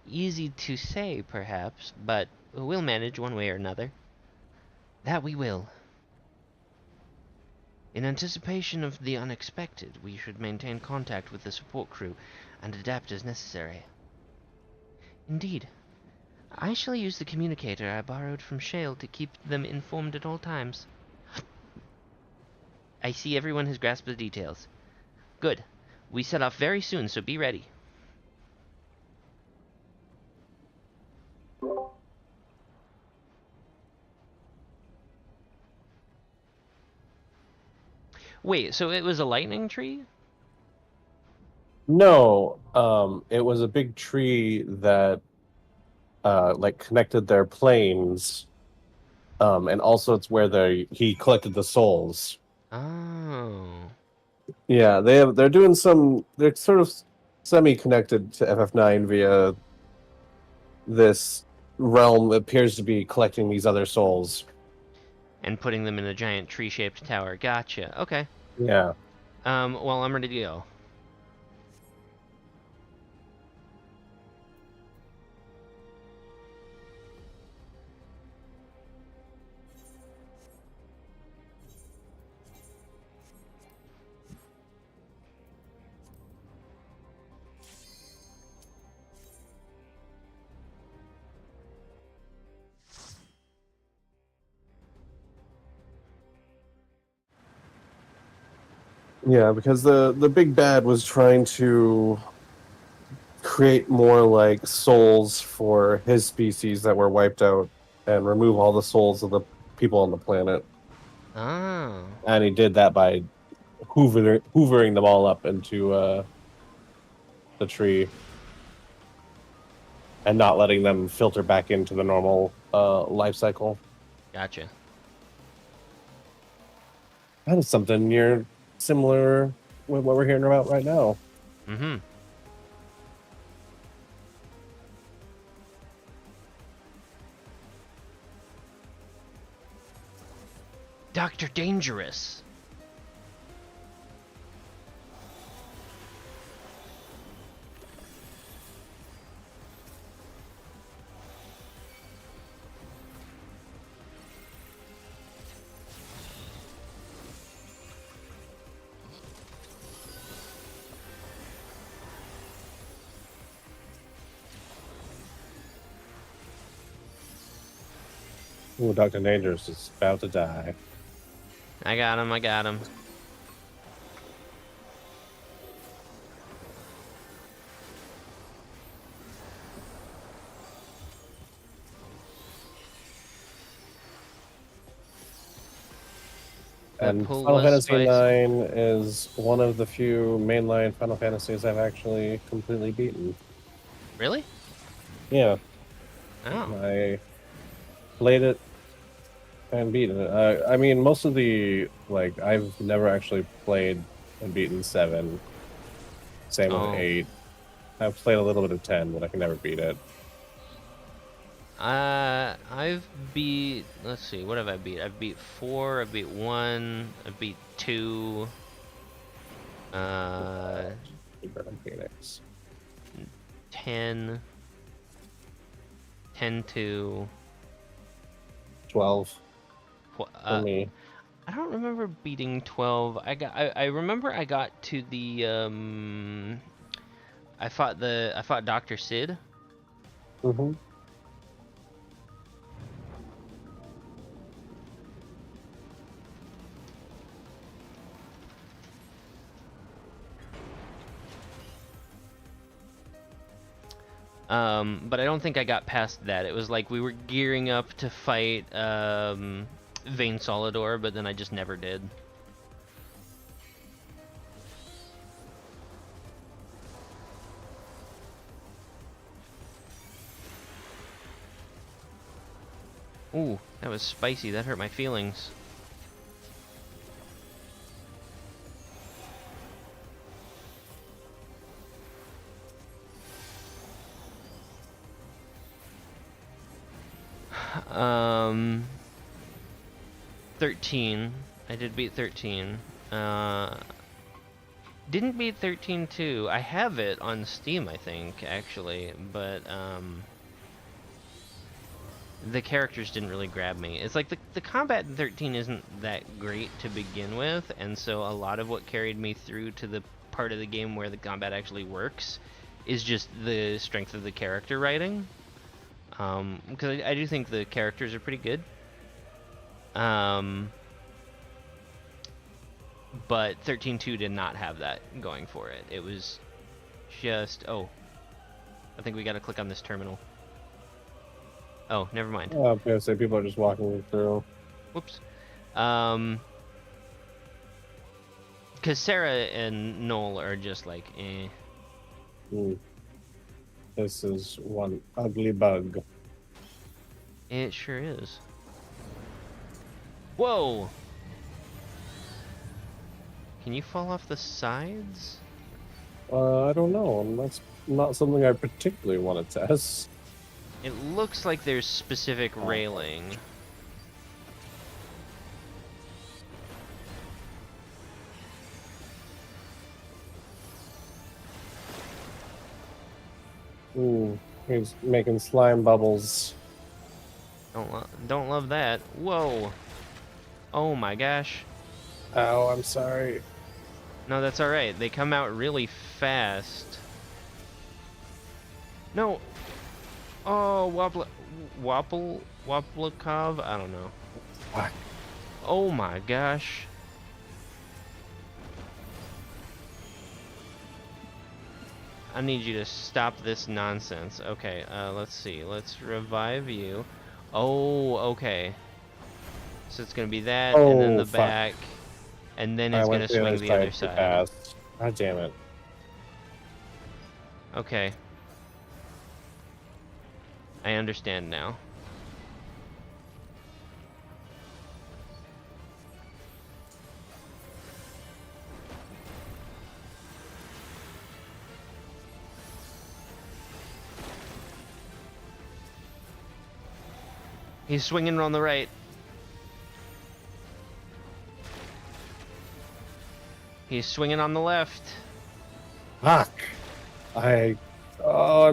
A: Easy to say, perhaps, but we'll manage one way or another. That we will. In anticipation of the unexpected, we should maintain contact with the support crew and adapt as necessary. Indeed. I shall use the communicator I borrowed from Shale to keep them informed at all times. I see everyone has grasped the details. Good. We set off very soon, so be ready. Wait, so it was a lightning tree?
Q: No, it was a big tree that like connected their planes, and also it's where he collected the souls.
A: Oh.
Q: Yeah, they're doing they're sort of semi-connected to FF9 via this realm that appears to be collecting these other souls.
A: And putting them in a giant tree-shaped tower. Gotcha. Okay.
Q: Yeah.
A: Well, I'm ready to go.
Q: Yeah, because the big bad was trying to create more like souls for his species that were wiped out and remove all the souls of the people on the planet.
A: Oh.
Q: And he did that by hoovering them all up into the tree and not letting them filter back into the normal life cycle.
A: Gotcha.
Q: That is something you're similar with what we're hearing about right now.
A: Mm-hmm. Dr. Dangerous.
Q: Ooh, Dr. Dangerous is about to die.
A: I got him, I got him.
Q: And Final Fantasy IX is one of the few mainline Final Fantasies I've actually completely beaten.
A: Really?
Q: Yeah.
A: Oh.
Q: I played it and beaten it. I mean, most of the, like, I've never actually played and beaten 7. Same with 8. I've played a little bit of 10, but I can never beat it.
A: I've beat, let's see, what have I beat? I've beat 4, I've beat 1, I've beat 2,
Q: Phoenix.
A: 10, 10-2,
Q: 12. For me.
A: I don't remember beating 12. I remember I got to the I fought Dr. Sid.
Q: Mm-hmm.
A: But I don't think I got past that. It was like we were gearing up to fight Vayne Solidor, but then I just never did. Ooh, that was spicy. That hurt my feelings. Um, 13. I did beat 13. Didn't beat 13 too. I have it on Steam, I think, actually, but the characters didn't really grab me. It's like the combat in 13 isn't that great to begin with, and so a lot of what carried me through to the part of the game where the combat actually works is just the strength of the character writing. Because I do think the characters are pretty good. But 13.2 did not have that going for it. It was just... Oh. I think we gotta click on this terminal. Oh, never mind.
Q: Oh, I was gonna say, people are just walking through.
A: Whoops. Because Sarah and Noel are just like, eh.
Q: This is one ugly bug.
A: It sure is. Whoa! Can you fall off the sides?
Q: I don't know. That's not something I particularly want to test.
A: It looks like there's specific railing.
Q: Ooh, he's making slime bubbles.
A: Don't love that. Whoa! Oh my gosh!
Q: Ow, I'm sorry.
A: No, that's all right. They come out really fast. No. Oh, Waplikov? I don't know.
Q: What?
A: Oh my gosh. I need you to stop this nonsense. Okay, let's see. Let's revive you. Oh, okay. So it's gonna be that, and then the back, and then it's gonna swing the other side.
Q: God damn it.
A: Okay. I understand now. He's swinging on the right. He's swinging on the left.
Q: Fuck. I'm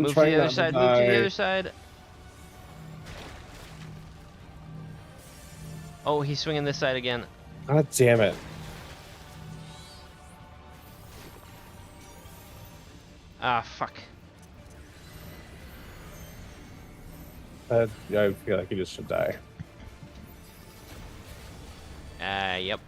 A: move
Q: trying
A: to the other side. Move to the other side. Oh, he's swinging this side again.
Q: God damn it.
A: Ah, fuck.
Q: Yeah, I feel like he just should die.
A: Yep.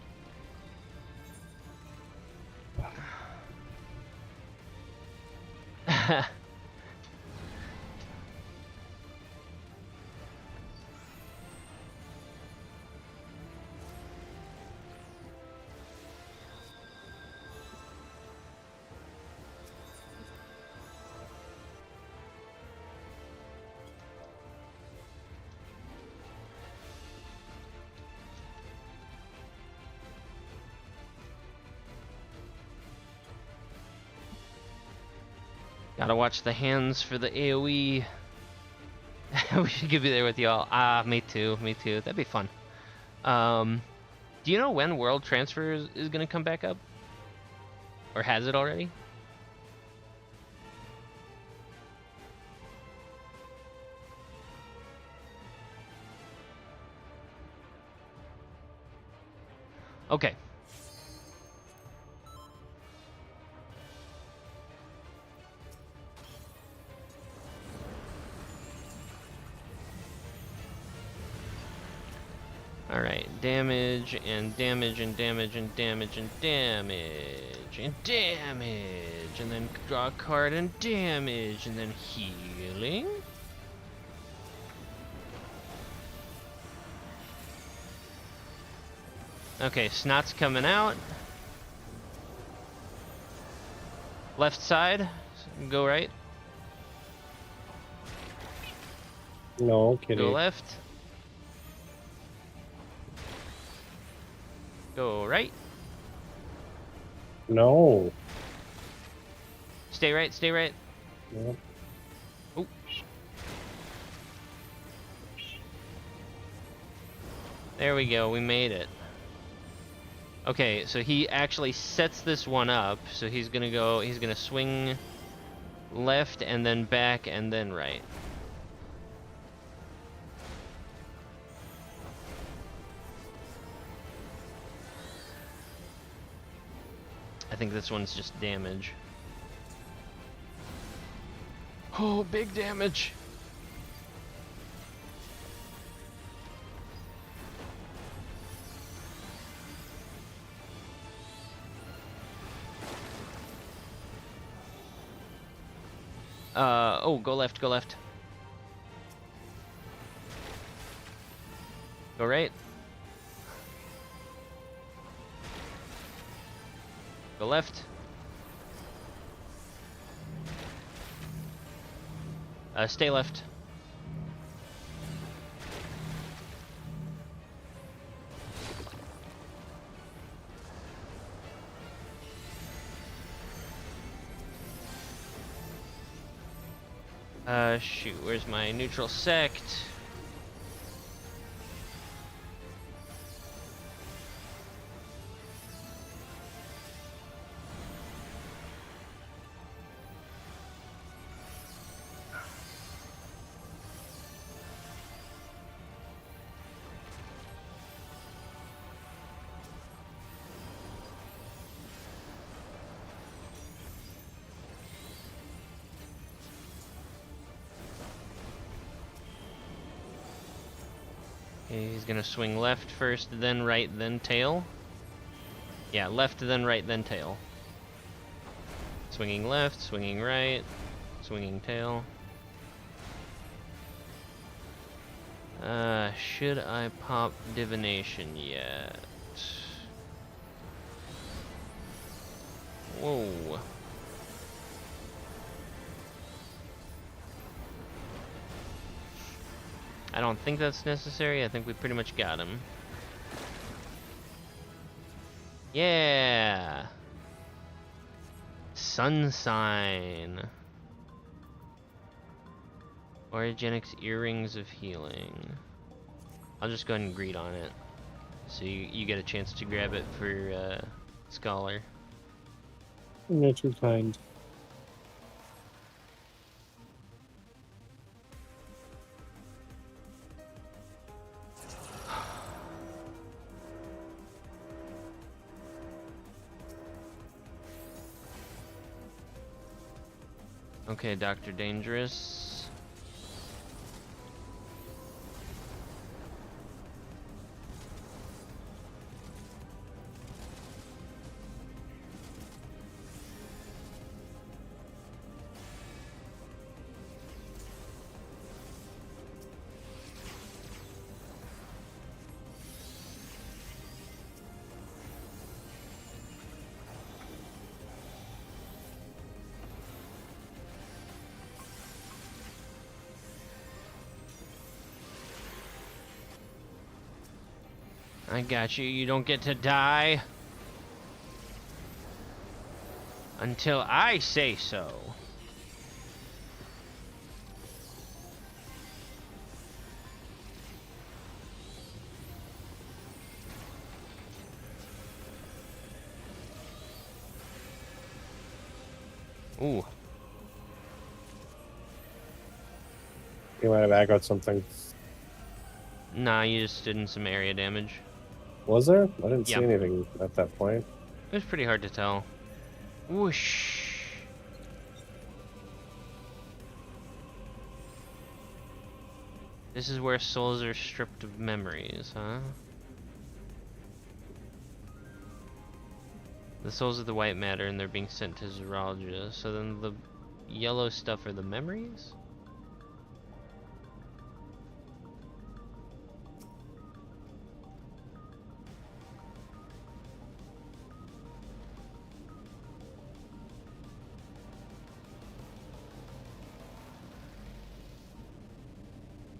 A: Gotta watch the hands for the AoE. We should be there with y'all. Ah, me too, me too. That'd be fun. Do you know when World Transfer is gonna come back up? Or has it already? Okay. Alright, damage, and damage, and damage, and damage, and damage, and damage, and then draw a card, and damage, and then healing. Okay, Snot's coming out. Left side, go right.
Q: No, kidding.
A: Go left. Go right.
Q: No.
A: Stay right, stay right.
Q: Yep.
A: Oh. There we go, we made it. Okay, so he actually sets this one up, so he's gonna swing left and then back and then right. I think this one's just damage. Oh, big damage. Oh, go left, go left. Go right. Go left. Stay left. Shoot, where's my neutral sect? Okay, he's gonna swing left first, then right, then tail. Yeah, left, then right, then tail. Swinging left, swinging right, swinging tail. Should I pop divination yet? Whoa. I don't think that's necessary. I think we pretty much got him. Yeah. Sun sign. Origenics earrings of healing. I'll just go ahead and greet on it, so you get a chance to grab it for Scholar.
Q: You're too kind.
A: Okay, Dr. Dangerous. I got you. You don't get to die until I say so. Ooh.
Q: You might have aggroed something.
A: Nah, you just did in some area damage.
Q: Was there? I didn't
A: Yeah.
Q: see anything at that point.
A: It was pretty hard to tell. Whoosh. This is where souls are stripped of memories, huh? The souls of the white matter and they're being sent to Zoologia. So then the yellow stuff are the memories?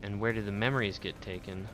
A: And where do the memories get taken?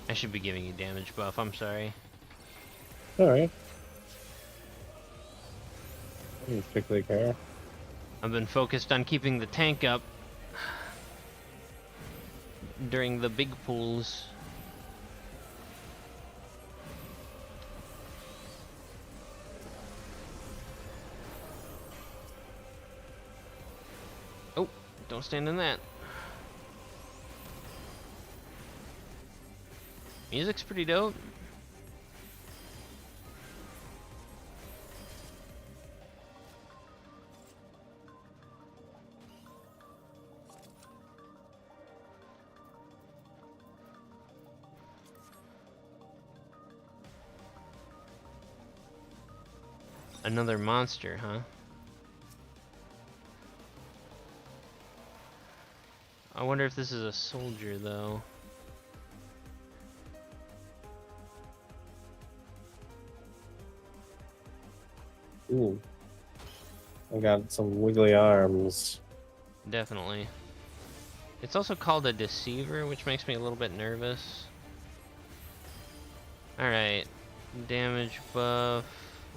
A: I should be giving you damage buff, I'm sorry.
Q: Alright. I don't particularly care.
A: I've been focused on keeping the tank up during the big pulls. Oh, don't stand in that. Music's pretty dope. Another monster, huh? I wonder if this is a soldier, though.
Q: Ooh. I got some wiggly arms.
A: Definitely. It's also called a deceiver, which makes me a little bit nervous. Alright. Damage buff.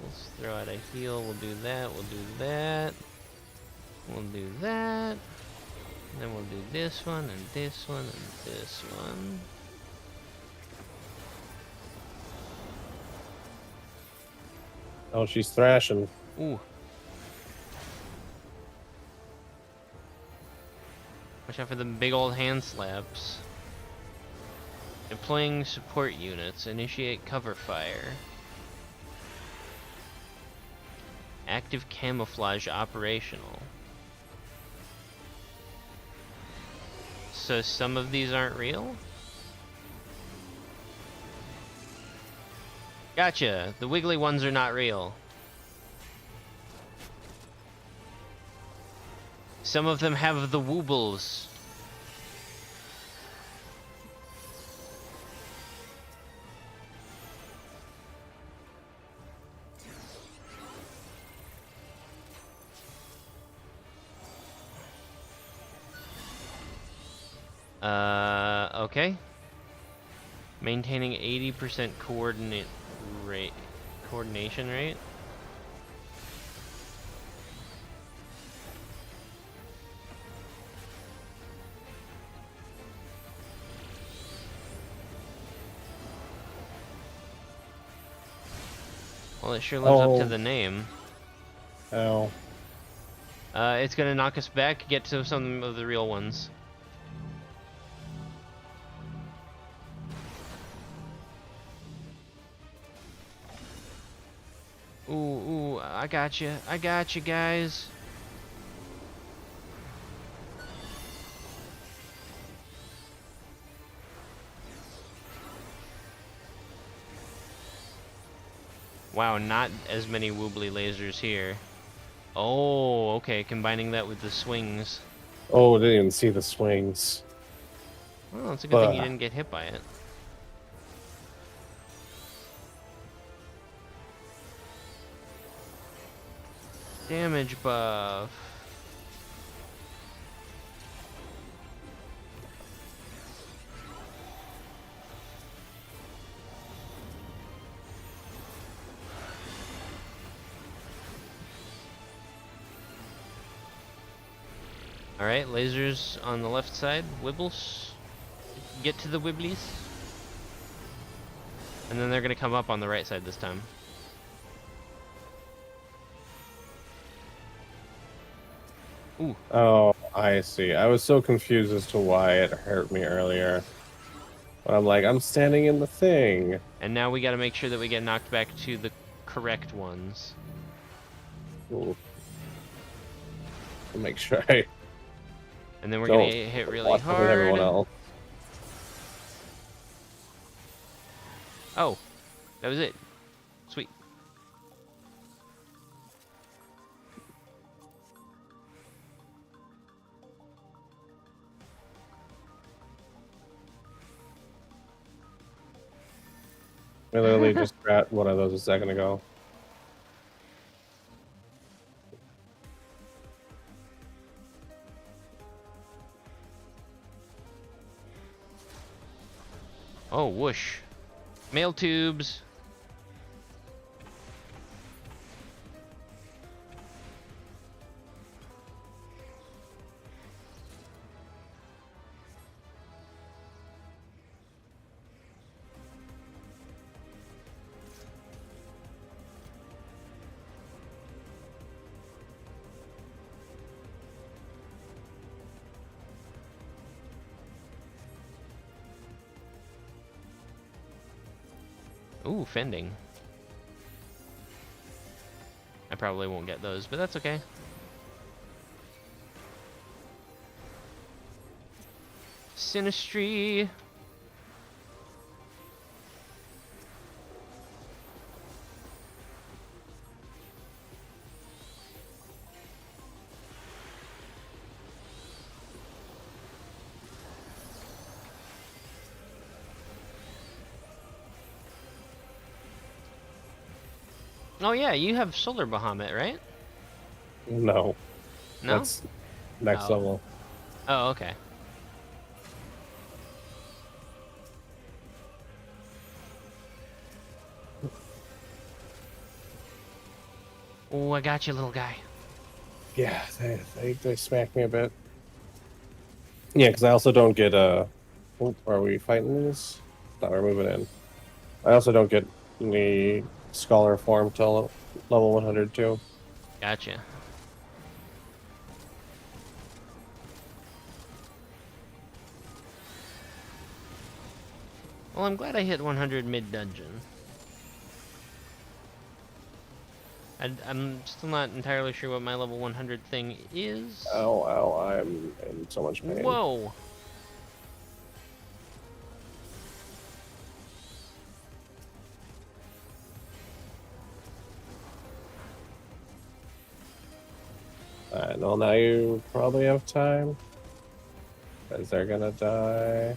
A: Let's throw out a heal. We'll do that. We'll do that. We'll do that. And then we'll do this one, and this one, and this one.
Q: Oh, she's thrashing.
A: Ooh. Watch out for the big old hand slaps. Deploying support units. Initiate cover fire. Active camouflage operational. So some of these aren't real? Gotcha. The wiggly ones are not real. Some of them have the woobles. Okay. Maintaining 80% coordination rate. Well, it sure lives up to the name.
Q: Oh.
A: It's gonna knock us back, get to some of the real ones. Ooh, I got you, guys. Wow, not as many woobly lasers here. Oh, okay, combining that with the swings.
Q: Oh, I didn't even see the swings.
A: Well, it's a good thing you didn't get hit by it. Damage buff. Alright, lasers on the left side. Wibbles. Get to the wibblies. And then they're going to come up on the right side this time. Ooh.
Q: Oh, I see. I was so confused as to why it hurt me earlier. But I'm like, I'm standing in the thing.
A: And now we got to make sure that we get knocked back to the correct ones.
Q: Ooh. I'll make sure I...
A: And then we're going to get hit really hard.
Q: With everyone else.
A: Oh, that was it. Sweet.
Q: I literally just grabbed one of those a second ago.
A: Oh, whoosh. Mail tubes. Ooh, fending. I probably won't get those, but that's okay. Sinistry. Oh yeah, you have Solar Bahamut, right?
Q: No.
A: No?
Q: That's next
A: Oh.
Q: level.
A: Oh, okay. Oh, I got you, little guy.
Q: Yeah, they smacked me a bit. Yeah, because I also don't get oh, are we fighting these? No, we're moving in. I also don't get the scholar form till level 100 too.
A: Gotcha. Well, I'm glad I hit 100 mid-dungeon. I'm still not entirely sure what my level 100 thing is.
Q: Ow, ow, I'm in so much pain.
A: Whoa!
Q: Alright, well now you probably have time. Because they're gonna die.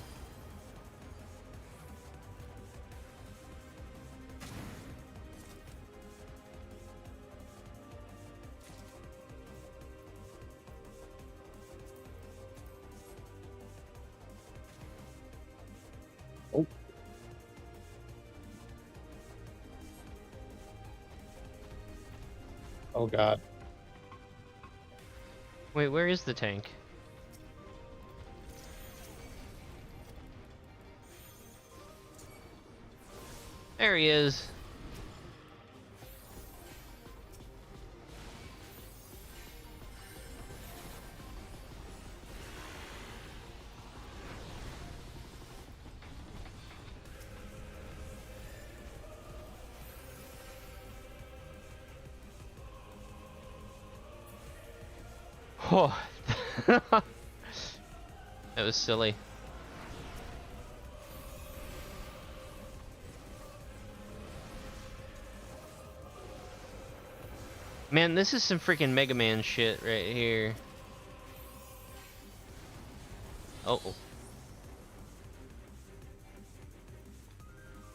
Q: Oh. Oh god.
A: Wait, where is the tank? There he is. Oh, that was silly. Man, this is some freaking Mega Man shit right here. Oh.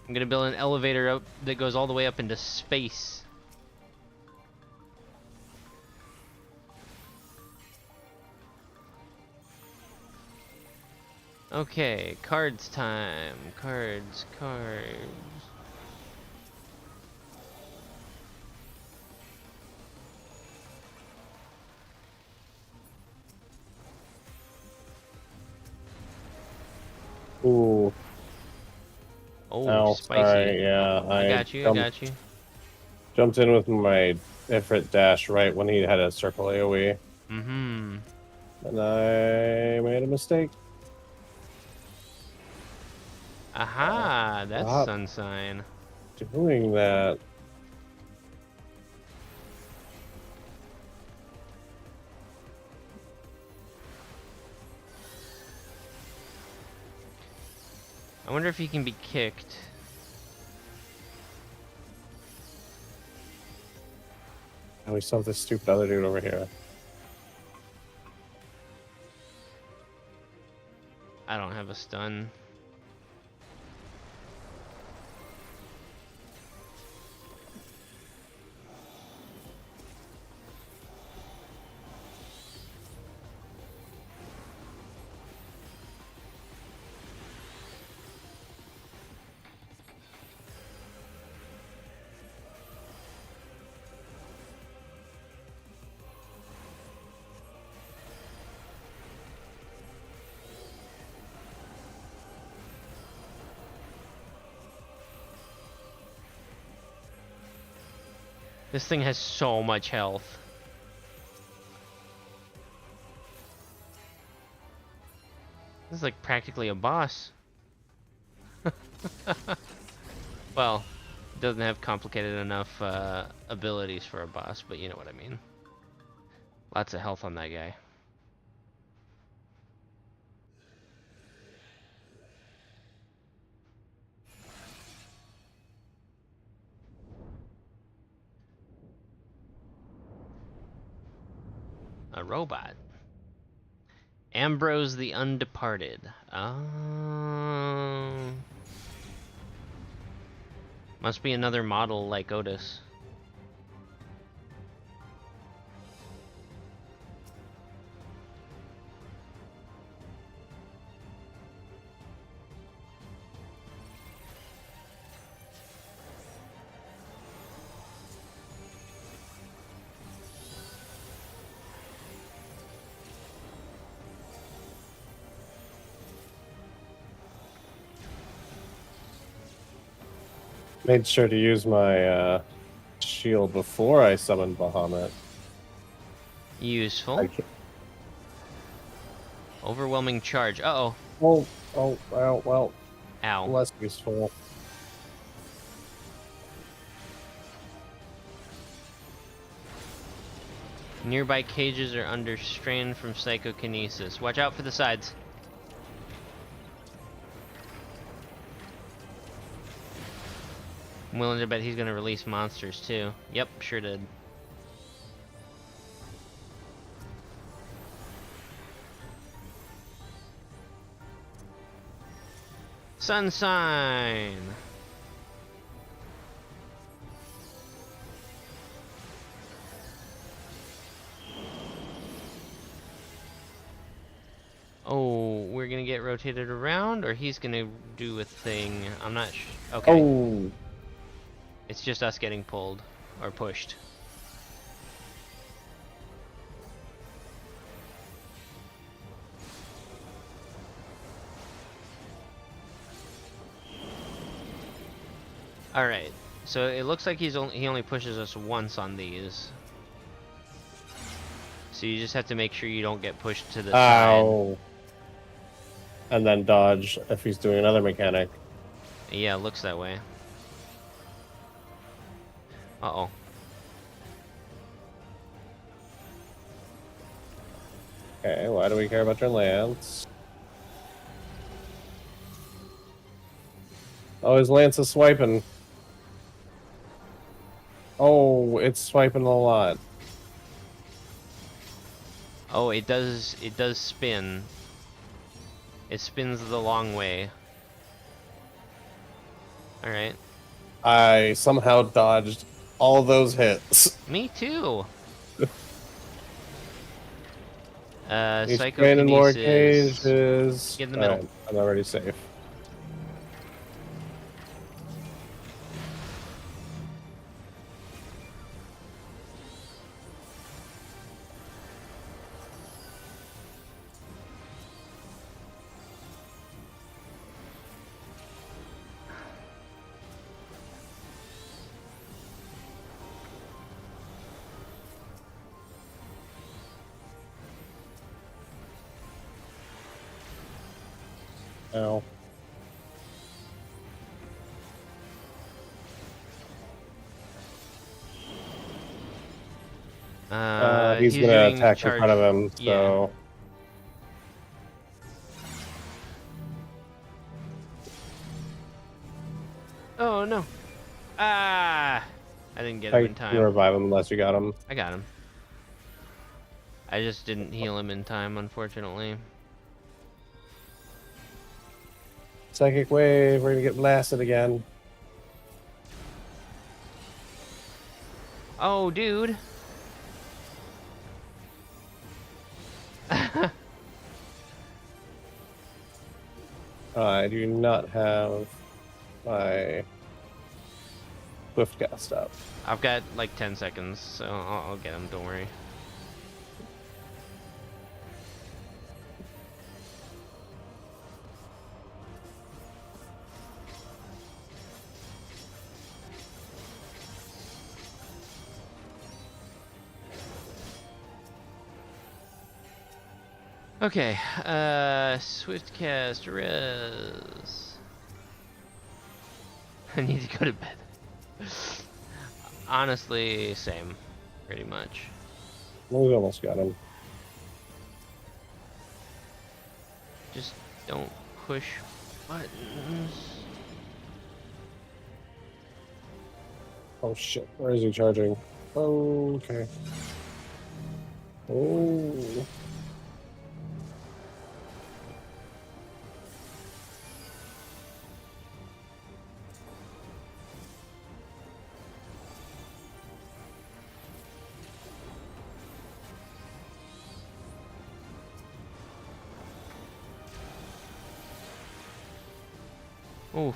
A: I'm gonna build an elevator up that goes all the way up into space. Okay, cards time. Cards.
Q: Ooh.
A: Oh,
Q: Ow,
A: spicy.
Q: sorry, yeah.
A: I got you, I got you.
Q: Jumped in with my Ifrit dash right when he had a circle AoE.
A: Mm-hmm.
Q: And I made a mistake.
A: Aha, that's
Q: Stop
A: sun sign.
Q: doing that.
A: I wonder if he can be kicked.
Q: And we still have this stupid other dude over here.
A: I don't have a stun. This thing has so much health. This is like practically a boss. Well, it doesn't have complicated enough abilities for a boss, but you know what I mean. Lots of health on that guy. A robot. Ambrose the Undeparted. Must be another model like Otis.
Q: Made sure to use my shield before I summoned Bahamut.
A: Useful. Overwhelming charge. Uh-oh.
Q: Well.
A: Ow.
Q: Less useful.
A: Nearby cages are under strain from psychokinesis. Watch out for the sides. I'm willing to bet he's gonna release monsters too. Yep, sure did. Sunshine! Oh, we're gonna get rotated around, or he's gonna do a thing. I'm not sure. Okay.
Q: Oh!
A: It's just us getting pulled, or pushed. Alright, so it looks like he only pushes us once on these. So you just have to make sure you don't get pushed to the side.
Q: And then dodge if he's doing another mechanic.
A: Yeah, it looks that way. Uh-oh.
Q: Okay, why do we care about your lance? Oh, his lance is swiping. Oh, it's swiping a lot.
A: Oh, it does spin. It spins the long way. Alright.
Q: I somehow dodged all those hits.
A: Me too.
Q: He's
A: Psychokinesis.
Q: training more cages.
A: Get in the middle.
Q: Right, I'm already safe. Ow. He's gonna attack in front of him, so...
A: Yeah. Oh no. Ah! I didn't get him in time.
Q: You revive him unless you got him.
A: I got him. I just didn't heal him in time, unfortunately.
Q: Psychic wave, we're gonna get blasted again.
A: Oh, dude.
Q: I do not have my Swiftcast up.
A: I've got like 10 seconds, so I'll get him, don't worry. Okay, swift cast res. I need to go to bed. Honestly, same, pretty much.
Q: We almost got him.
A: Just don't push buttons.
Q: Oh shit, where is he charging? Oh, okay. Oh.
A: Oof.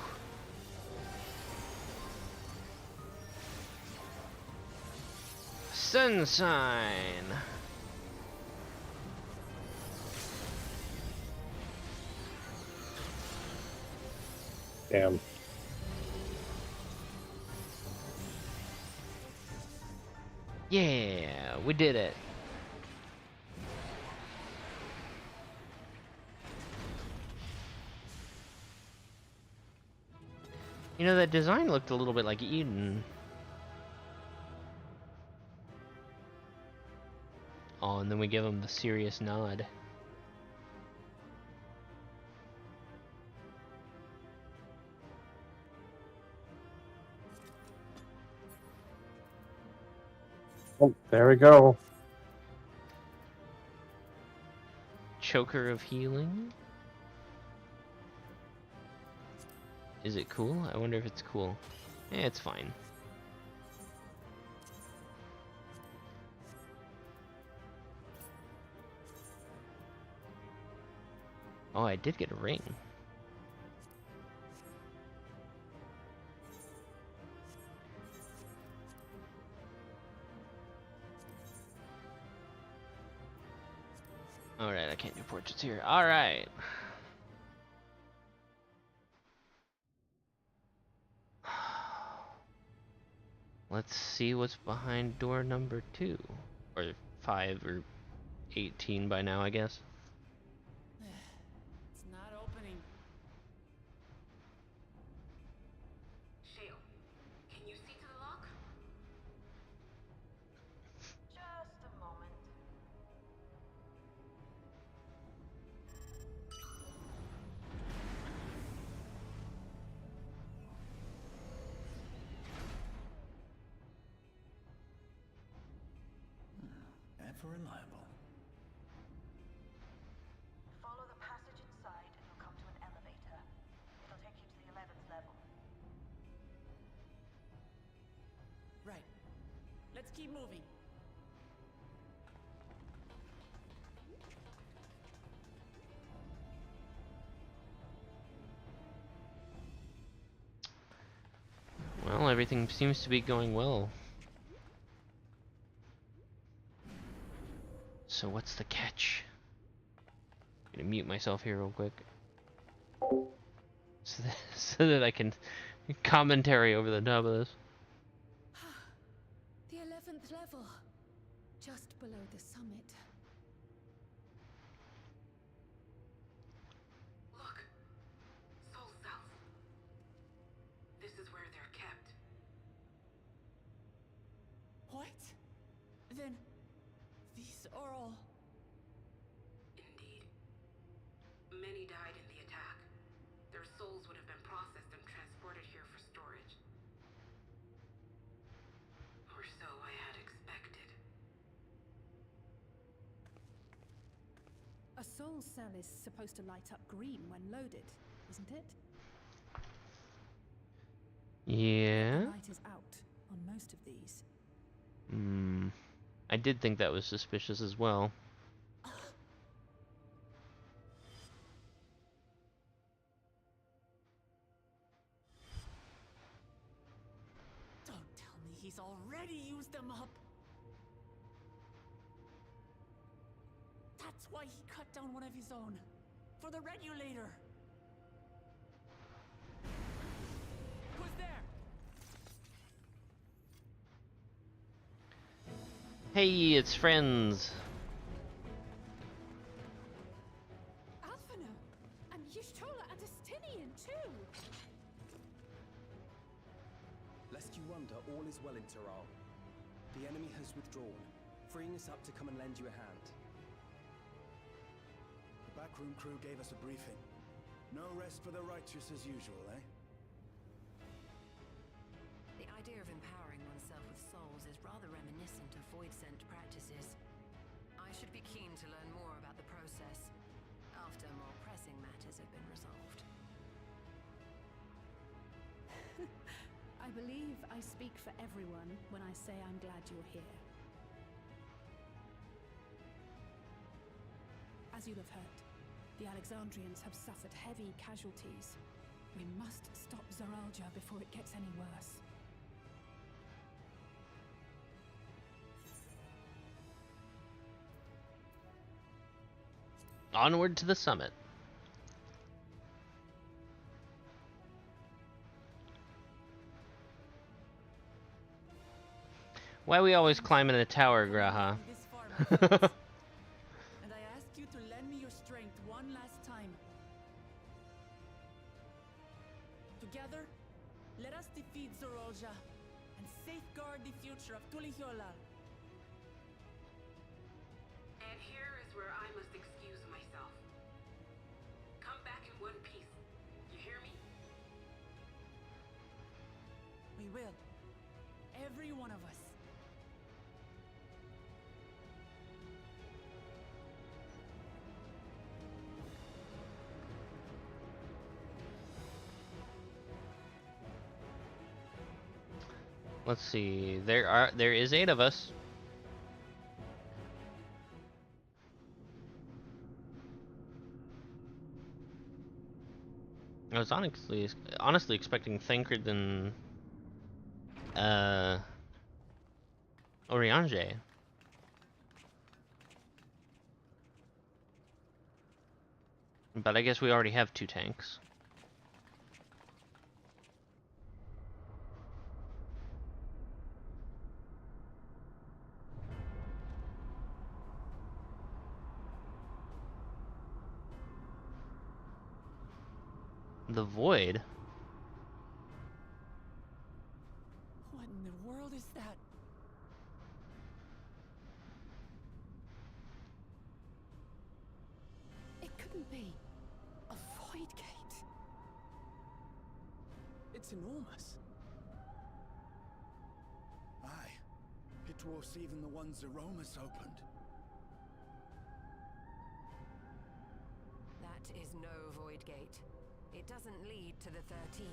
A: Sunshine.
Q: Damn.
A: Yeah, we did it. You know, that design looked a little bit like Eden. Oh, and then we give him the serious nod.
Q: Oh, there we go.
A: Choker of healing. Is it cool? I wonder if it's cool. Eh, it's fine. Oh, I did get a ring. Alright, I can't do portraits here. Alright. Let's see what's behind door number 2. Or 5 or 18 by now, I guess.
B: It's not opening.
C: Shale, can you see to the lock? Just a moment.
P: Ever reliable.
C: Follow the passage inside and you'll come to an elevator. It'll take you to the 11th level.
B: Right. Let's keep moving.
A: Well, everything seems to be going well. So what's the catch? I'm gonna mute myself here real quick. So that I can commentary over the top of this.
F: The 11th level. Just below the summit.
C: Look. Soul cells. This is where they're kept.
B: What? Then these are all...
C: Indeed. Many died in the attack. Their souls would have been processed and transported here for storage. Or so I had expected.
F: A soul cell is supposed to light up green when loaded, isn't it?
A: Yeah.
F: The light is out on most of these.
A: I did think that was suspicious as well.
B: Don't tell me he's already used them up. That's why he cut down one of his own. For the regulator. Who's there?
A: Hey, it's friends.
O: Lest you wonder, all is well in Tyrrell. The enemy has withdrawn, freeing us up to come and lend you a hand.
G: The backroom crew gave us a briefing. No rest for the righteous as usual, eh?
K: The idea of empowering oneself with souls is rather reminiscent of void-sent practices. I should be keen to learn more about the process, after more pressing matters have been resolved.
J: I believe I speak for everyone when I say I'm glad you're here. As you'll have heard, the Alexandrians have suffered heavy casualties. We must stop Zoralja before it gets any worse.
A: Onward to the summit. Why we always climb in a tower, Graha?
B: And I ask you to lend me your strength one last time. Together, let us defeat Zoralja and safeguard the future of Tuliyollal.
C: And here is where I must excuse myself. Come back in one piece. You hear me?
B: We will. Every one of us.
A: Let's see. There is 8 of us. I was honestly expecting Thancred and Oriange. But I guess we already have 2 tanks. The Void?
B: What in the world is that?
J: It couldn't be a void gate.
P: It's enormous.
G: Aye. It dwarfs even the ones Aromas opened.
K: That is no void gate. It doesn't lead to the 13th.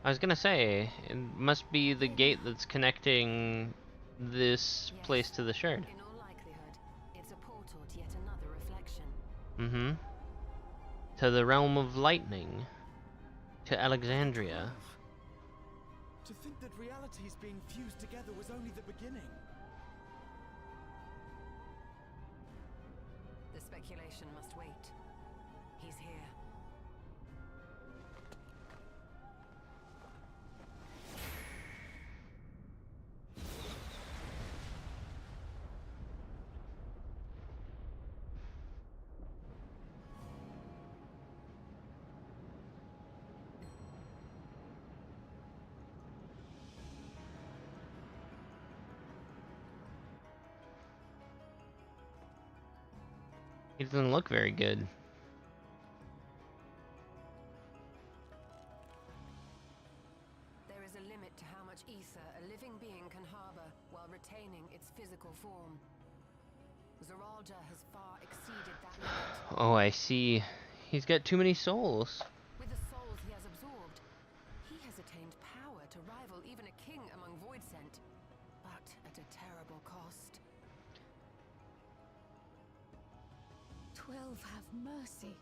A: I was gonna say, it must be the gate that's connecting this place to the shard.
K: In all likelihood, it's a portal to yet another reflection.
A: Mm-hmm. To the realm of lightning. To Alexandria.
P: To think that realities being fused together was only the beginning.
K: The speculation must wait. He's here.
A: He doesn't look very good.
K: There is a limit to how much ether a living being can harbor while retaining its physical form. Zoralja has far exceeded that limit.
A: Oh, I see. He's got too many souls.
K: With the souls he has absorbed, he has attained power to rival even a king among Voidsent, but at a terrible cost.
J: 12 have mercy.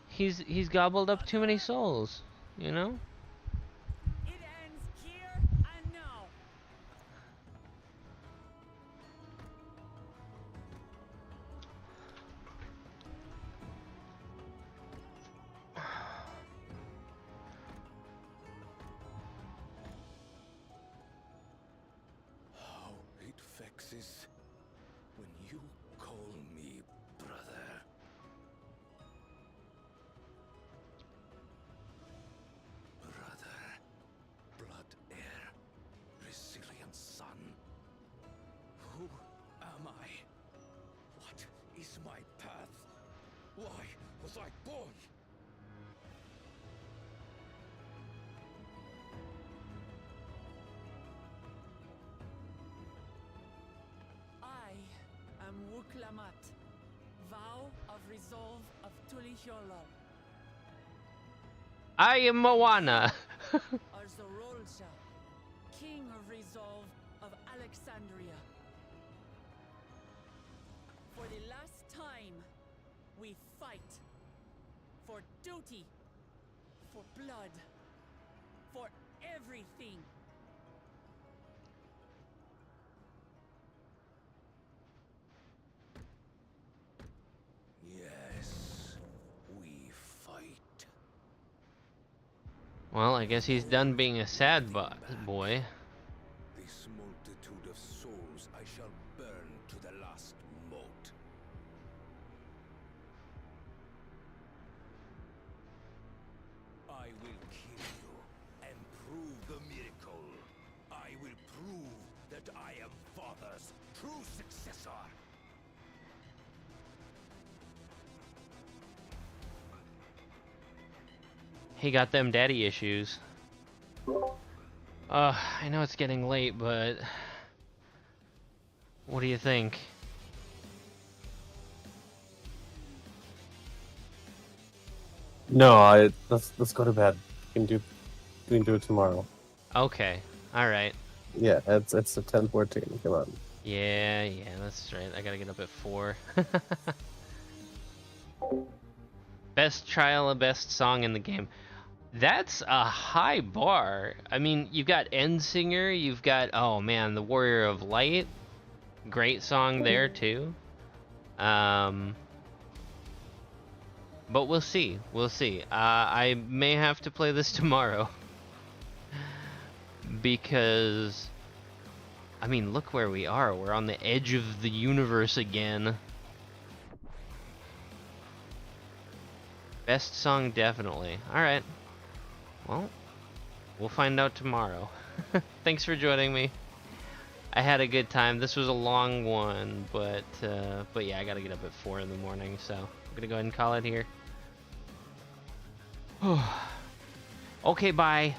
A: He's gobbled up too many souls, you know?
B: It ends here and now.
D: How it vexes when you call me brother.
B: Wuklamat, vow of resolve of Tulihyolol,
A: I am Moana.
B: Arzorolja, king of resolve of Alexandria. For the last time, we fight. For duty. For blood. For everything.
D: Yes, we fight.
A: Well, I guess he's done being a sad boy.
D: This multitude of souls I shall burn to the last mote. I will kill you and prove the miracle. I will prove that I am Father's true successor.
A: He got them daddy issues. I know it's getting late, but what do you think?
Q: No, let's go to bed. We can do it tomorrow.
A: Okay, all right.
Q: Yeah, it's a 10:14. Come on.
A: Yeah, that's right. I gotta get up at 4. Best trial, best song in the game. That's a high bar. I mean, you've got Endsinger, you've got, oh man, the Warrior of Light. Great song there too. But we'll see. We'll see. I may have to play this tomorrow. Because, I mean, look where we are. We're on the edge of the universe again. Best song, definitely. Alright. Well, we'll find out tomorrow. Thanks for joining me. I had a good time. This was a long one, but yeah, I gotta get up at 4 in the morning, so I'm gonna go ahead and call it here. Okay, bye.